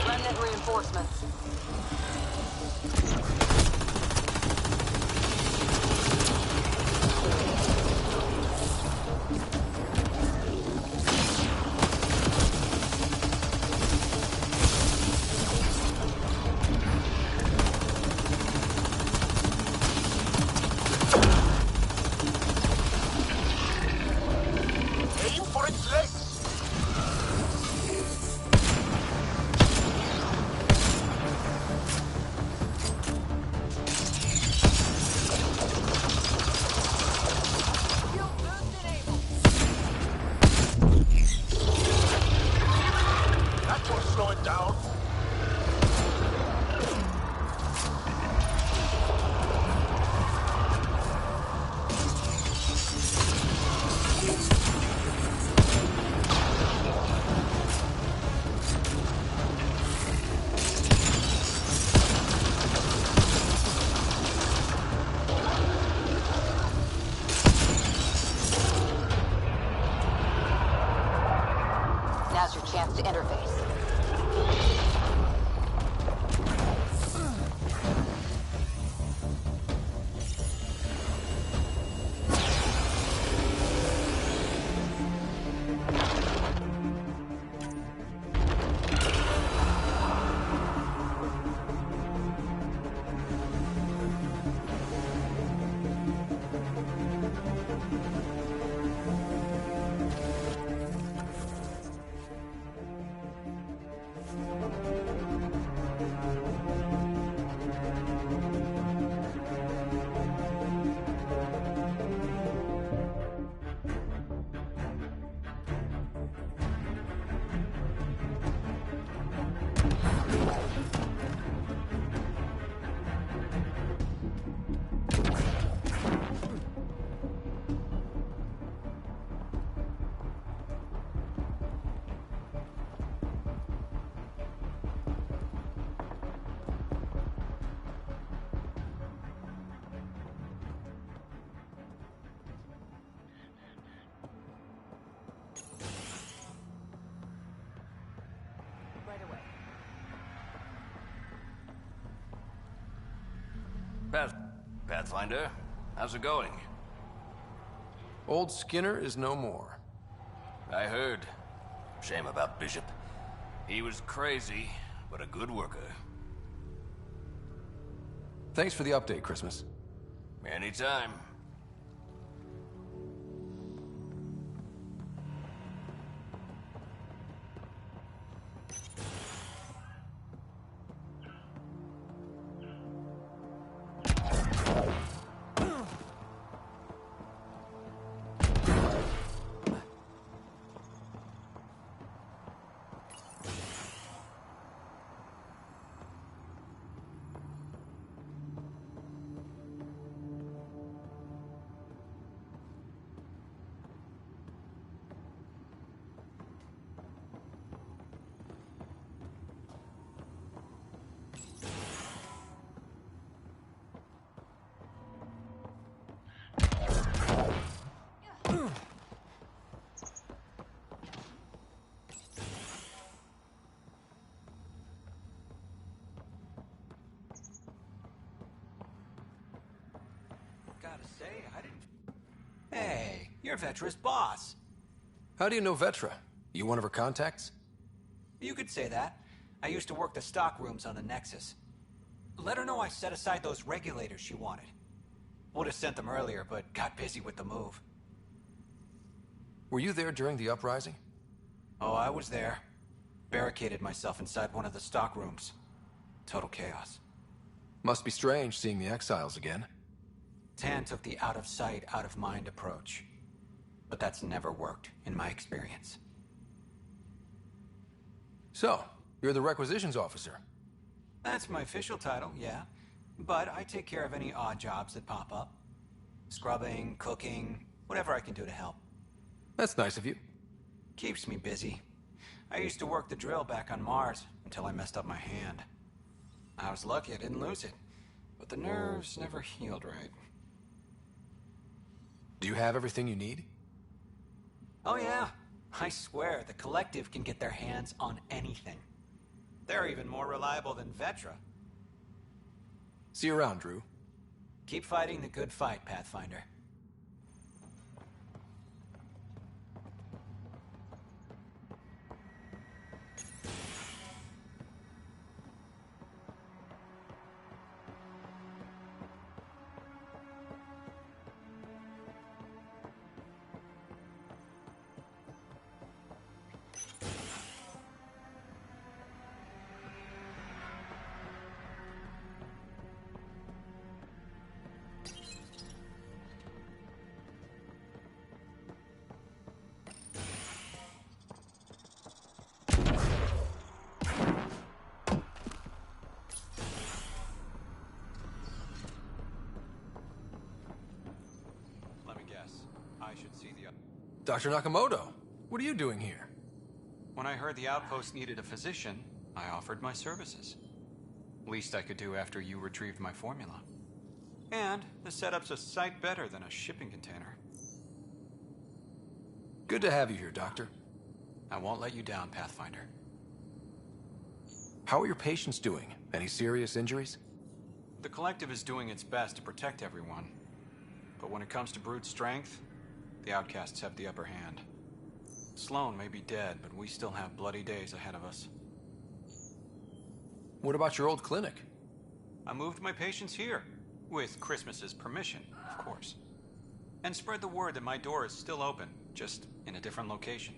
Remnant reinforcements. Aim for its legs! That will slow it down. Now's your chance to interface. Pathfinder, how's it going? Old Skinner is no more. I heard. Shame about Bishop. He was crazy, but a good worker. Thanks for the update, Christmas. Anytime. gotta say, I didn't... Hey, you're Vetra's boss. How do you know Vetra? You one of her contacts? You could say that. I used to work the stock rooms on the Nexus. Let her know I set aside those regulators she wanted. Would have sent them earlier, but got busy with the move. Were you there during the uprising? Oh, I was there. Barricaded myself inside one of the stock rooms. Total chaos. Must be strange seeing the exiles again. Tan took the out-of-sight, out-of-mind approach. But that's never worked, in my experience. So, you're the requisitions officer. That's my official title, yeah. But I take care of any odd jobs that pop up. Scrubbing, cooking, whatever I can do to help. That's nice of you. Keeps me busy. I used to work the drill back on Mars until I messed up my hand. I was lucky I didn't lose it, but the nerves never healed right. Do you have everything you need? Oh yeah. I swear, the Collective can get their hands on anything. They're even more reliable than Vetra. See you around, Drew. Keep fighting the good fight, Pathfinder. I should see the... Dr. Nakamoto, what are you doing here? When I heard the outpost needed a physician, I offered my services. Least I could do after you retrieved my formula. And the setup's a sight better than a shipping container. Good to have you here, Doctor. I won't let you down, Pathfinder. How are your patients doing? Any serious injuries? The Collective is doing its best to protect everyone. But when it comes to brute strength, the outcasts have the upper hand. Sloan may be dead, but we still have bloody days ahead of us. What about your old clinic? I moved my patients here, with Christmas's permission, of course. And spread the word that my door is still open, just in a different location.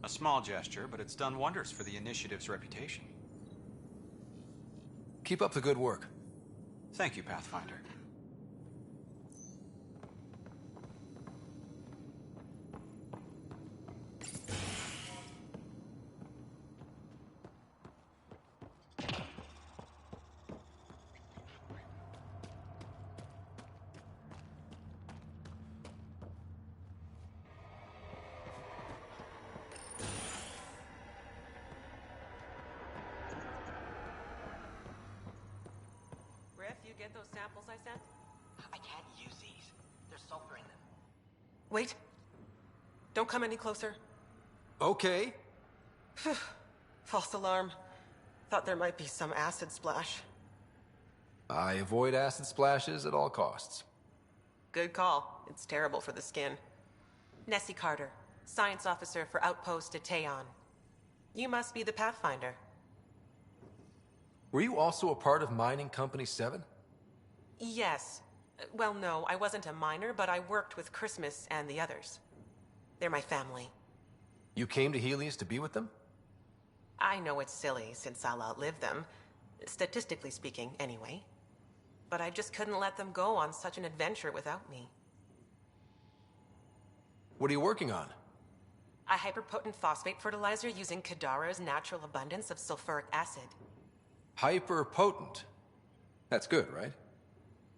A small gesture, but it's done wonders for the initiative's reputation. Keep up the good work. Thank you, Pathfinder. You get those samples I sent? I can't use these. There's sulfur in them. Wait. Don't come any closer. Okay. False alarm. Thought there might be some acid splash. I avoid acid splashes at all costs. Good call. It's terrible for the skin. Nessie Carter, Science Officer for Outpost Teon. You must be the Pathfinder. Were you also a part of Mining Company 7? Yes. Well, no, I wasn't a miner, but I worked with Christmas and the others. They're my family. You came to Helios to be with them? I know it's silly, since I'll outlive them. Statistically speaking, anyway. But I just couldn't let them go on such an adventure without me. What are you working on? A hyperpotent phosphate fertilizer using Kadara's natural abundance of sulfuric acid. Hyperpotent. That's good, right?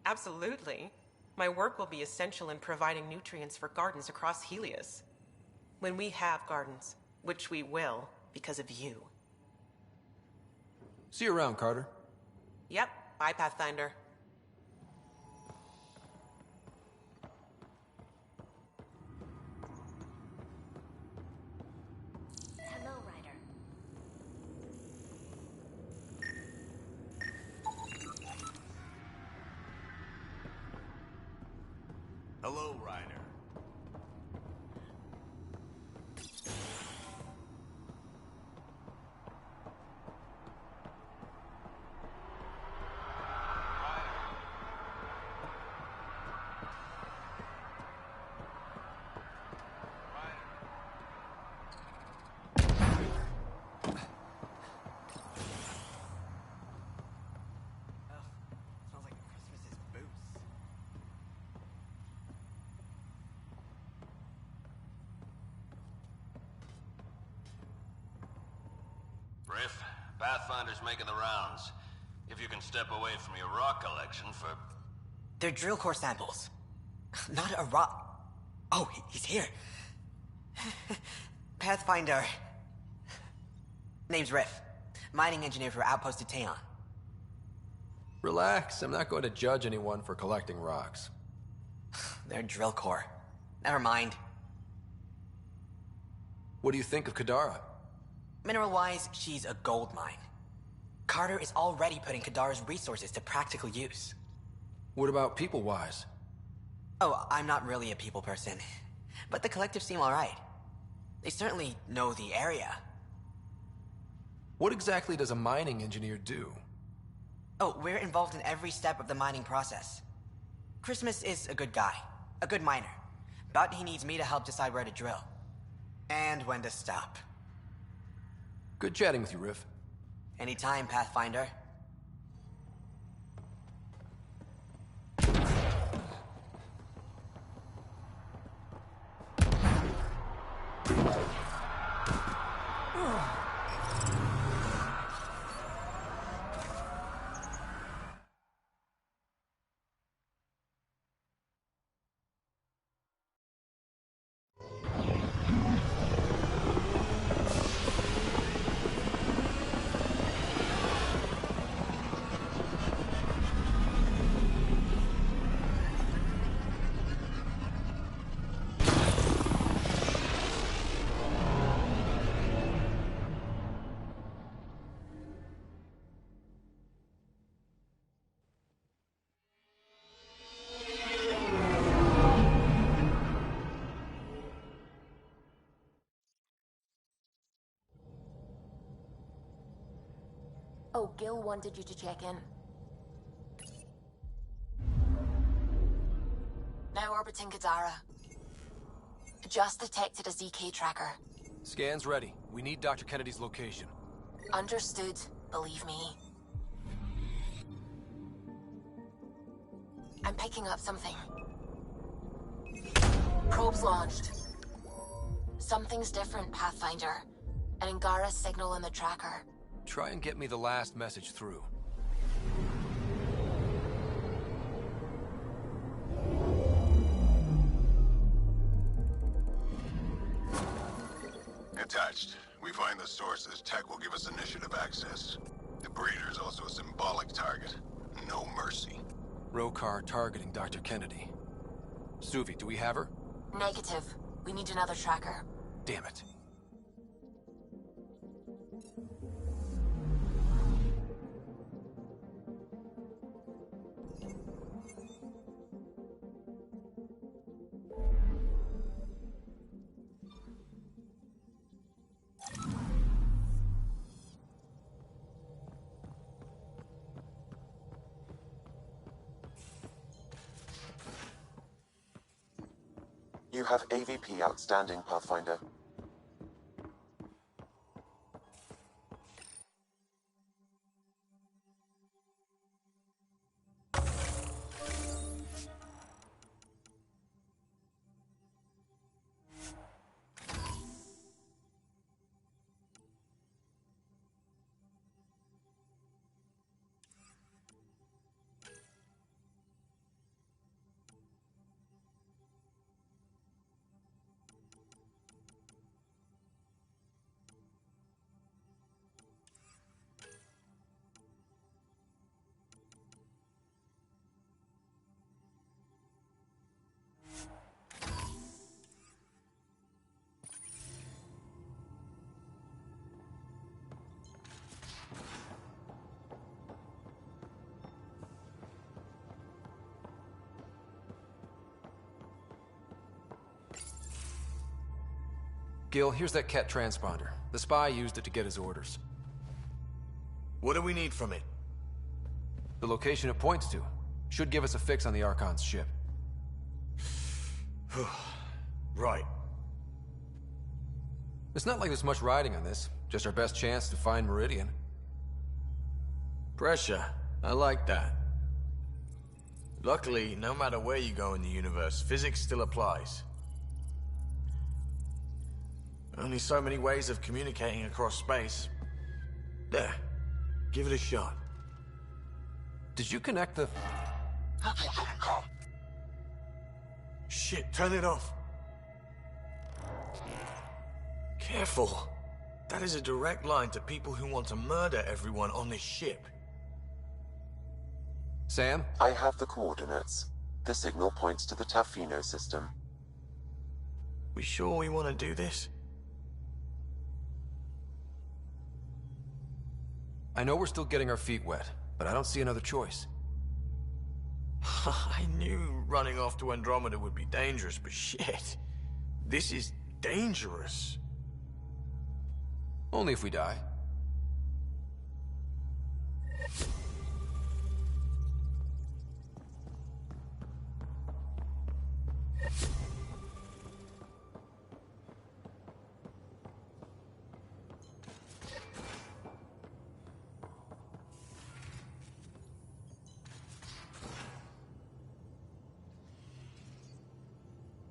Absolutely. My work will be essential in providing nutrients for gardens across Helios. When we have gardens, which we will, because of you. See you around, Carter. Yep. Bye, Pathfinder. Hello, Ryder. Hello, Ryder. Riff, Pathfinder's making the rounds. If you can step away from your rock collection for... They're drill core samples. Not a rock. Oh, he's here. Pathfinder. Name's Riff. Mining engineer for Outpost of Taeon. Relax, I'm not going to judge anyone for collecting rocks. They're drill core. Never mind. What do you think of Kadara? Mineral-wise, she's a gold mine. Carter is already putting Kadara's resources to practical use. What about people-wise? Oh, I'm not really a people person. But the Collective seem alright. They certainly know the area. What exactly does a mining engineer do? Oh, we're involved in every step of the mining process. Christmas is a good guy, a good miner. But he needs me to help decide where to drill. And when to stop. Good chatting with you, Riff. Anytime, Pathfinder. Oh, Gil wanted you to check in. Now orbiting Kadara. Just detected a ZK tracker. Scan's ready. We need Dr. Kennedy's location. Understood, believe me. I'm picking up something. Probes launched. Something's different, Pathfinder. An Angara signal in the tracker. Try and get me the last message through. Attached. We find the sources. Tech will give us initiative access. The breeder is also a symbolic target. No mercy. Rokar targeting Dr. Kennedy. Suvi, do we have her? Negative. We need another tracker. Damn it. You have AVP outstanding, Pathfinder. Gil, here's that Ket transponder. The spy used it to get his orders. What do we need from it? The location it points to. Should give us a fix on the Archon's ship. Right. It's not like there's much riding on this. Just our best chance to find Meridian. Pressure. I like that. Luckily, no matter where you go in the universe, physics still applies. Only so many ways of communicating across space. There. Give it a shot. Did you connect the... Shit, turn it off. Careful. That is a direct line to people who want to murder everyone on this ship. Sam? I have the coordinates. The signal points to the Tafino system. We sure we want to do this? I know we're still getting our feet wet, but I don't see another choice. I knew running off to Andromeda would be dangerous, but shit. This is dangerous. Only if we die.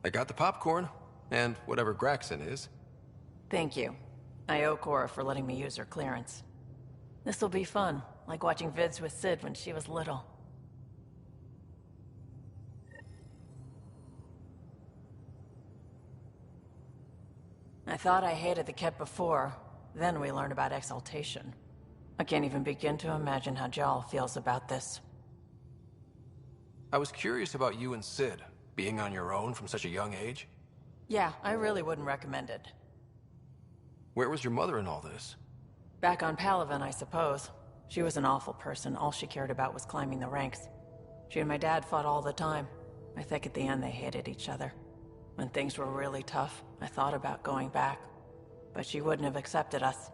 I got the popcorn, and whatever Graxon is. Thank you. I owe Cora for letting me use her clearance. This'll be fun, like watching vids with Sid when she was little. I thought I hated the Ket before, then we learned about exaltation. I can't even begin to imagine how Jal feels about this. I was curious about you and Sid, being on your own from such a young age. Yeah, I really wouldn't recommend it. Where was your mother in all this? Back on Palaven, I suppose. She was an awful person. All she cared about was climbing the ranks. She and my dad fought all the time. I think at the end they hated each other. When things were really tough, I thought about going back. But she wouldn't have accepted us.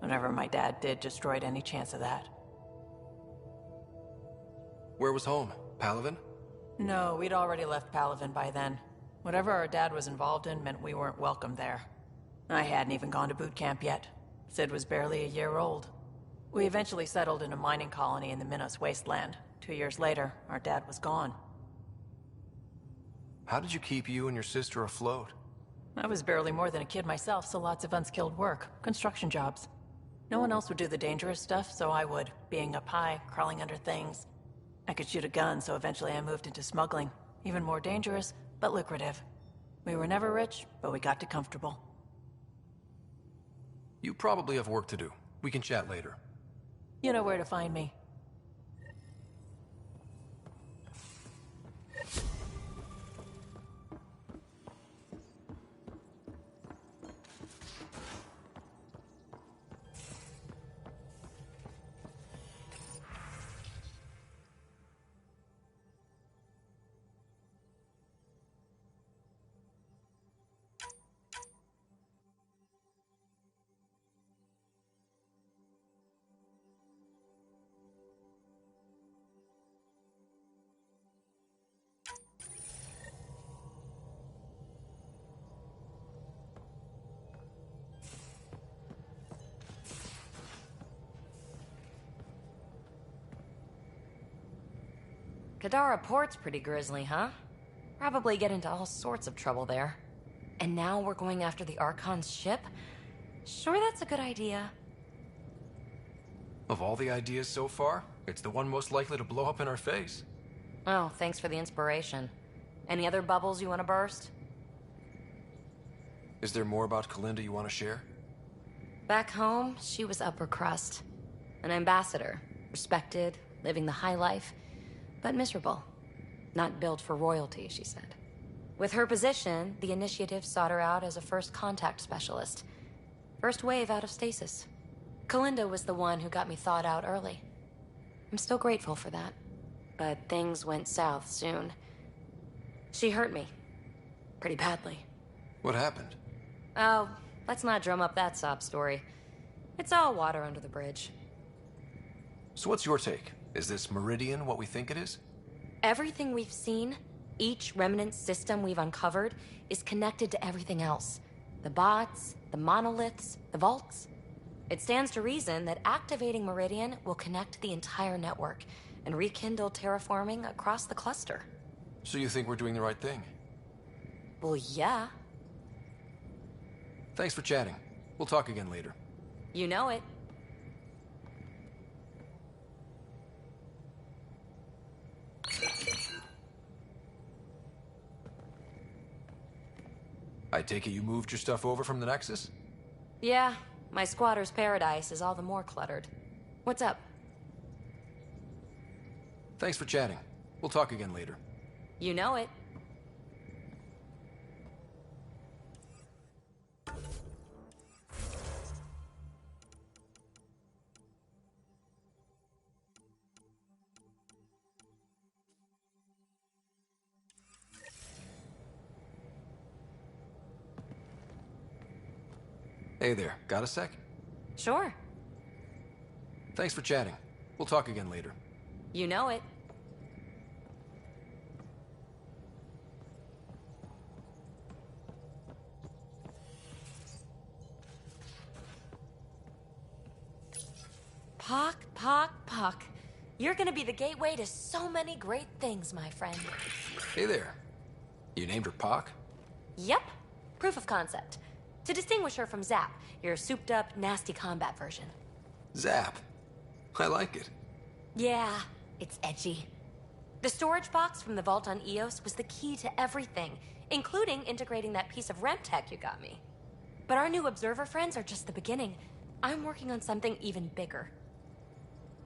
Whatever my dad did destroyed any chance of that. Where was home? Palaven? No, we'd already left Palaven by then. Whatever our dad was involved in meant we weren't welcome there. I hadn't even gone to boot camp yet. Sid was barely a year old. We eventually settled in a mining colony in the Minos wasteland. 2 years later, our dad was gone. How did you keep you and your sister afloat? I was barely more than a kid myself, so lots of unskilled work. Construction jobs. No one else would do the dangerous stuff, so I would. Being up high, crawling under things. I could shoot a gun, so eventually I moved into smuggling. Even more dangerous, but lucrative. We were never rich, but we got to comfortable. You probably have work to do. We can chat later. You know where to find me. Kadara Port's pretty grisly, huh? Probably get into all sorts of trouble there. And now we're going after the Archon's ship? Sure that's a good idea. Of all the ideas so far, it's the one most likely to blow up in our face. Oh, thanks for the inspiration. Any other bubbles you want to burst? Is there more about Kalinda you want to share? Back home, she was upper crust. An ambassador. Respected, living the high life. But miserable. Not built for royalty, she said. With her position, the initiative sought her out as a first contact specialist. First wave out of stasis. Kalinda was the one who got me thawed out early. I'm still grateful for that. But things went south soon. She hurt me. Pretty badly. What happened? Oh, let's not drum up that sob story. It's all water under the bridge. So what's your take? Is this Meridian what we think it is? Everything we've seen, each remnant system we've uncovered, is connected to everything else. The bots, the monoliths, the vaults. It stands to reason that activating Meridian will connect the entire network and rekindle terraforming across the cluster. So you think we're doing the right thing? Well, yeah. Thanks for chatting. We'll talk again later. You know it. I take it you moved your stuff over from the Nexus? Yeah, my squatter's paradise is all the more cluttered. What's up? Thanks for chatting. We'll talk again later. You know it. Hey there, got a sec? Sure. Thanks for chatting. We'll talk again later. You know it. Pock. You're gonna be the gateway to so many great things, my friend. Hey there. You named her Pock? Yep. Proof of concept. To distinguish her from Zap, your souped-up, nasty combat version. Zap. I like it. Yeah, it's edgy. The storage box from the vault on Eos was the key to everything, including integrating that piece of REM tech you got me. But our new observer friends are just the beginning. I'm working on something even bigger.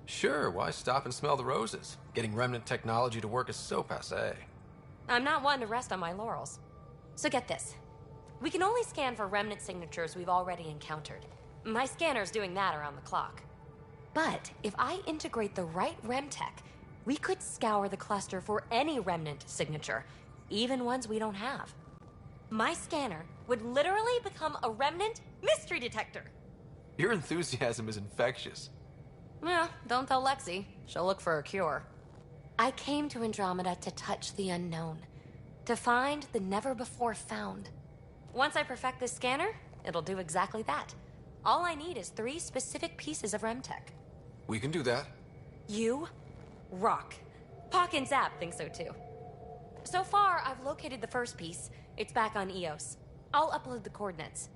Sure, why stop and smell the roses? Getting remnant technology to work is so passé. I'm not one to rest on my laurels. So get this. We can only scan for remnant signatures we've already encountered. My scanner's doing that around the clock. But if I integrate the right REM tech, we could scour the cluster for any remnant signature, even ones we don't have. My scanner would literally become a remnant mystery detector. Your enthusiasm is infectious. Yeah, don't tell Lexi. She'll look for a cure. I came to Andromeda to touch the unknown, to find the never-before-found. Once I perfect this scanner, it'll do exactly that. All I need is 3 specific pieces of REM tech. We can do that. You rock. Pock and Zap think so too. So far, I've located the first piece. It's back on Eos. I'll upload the coordinates.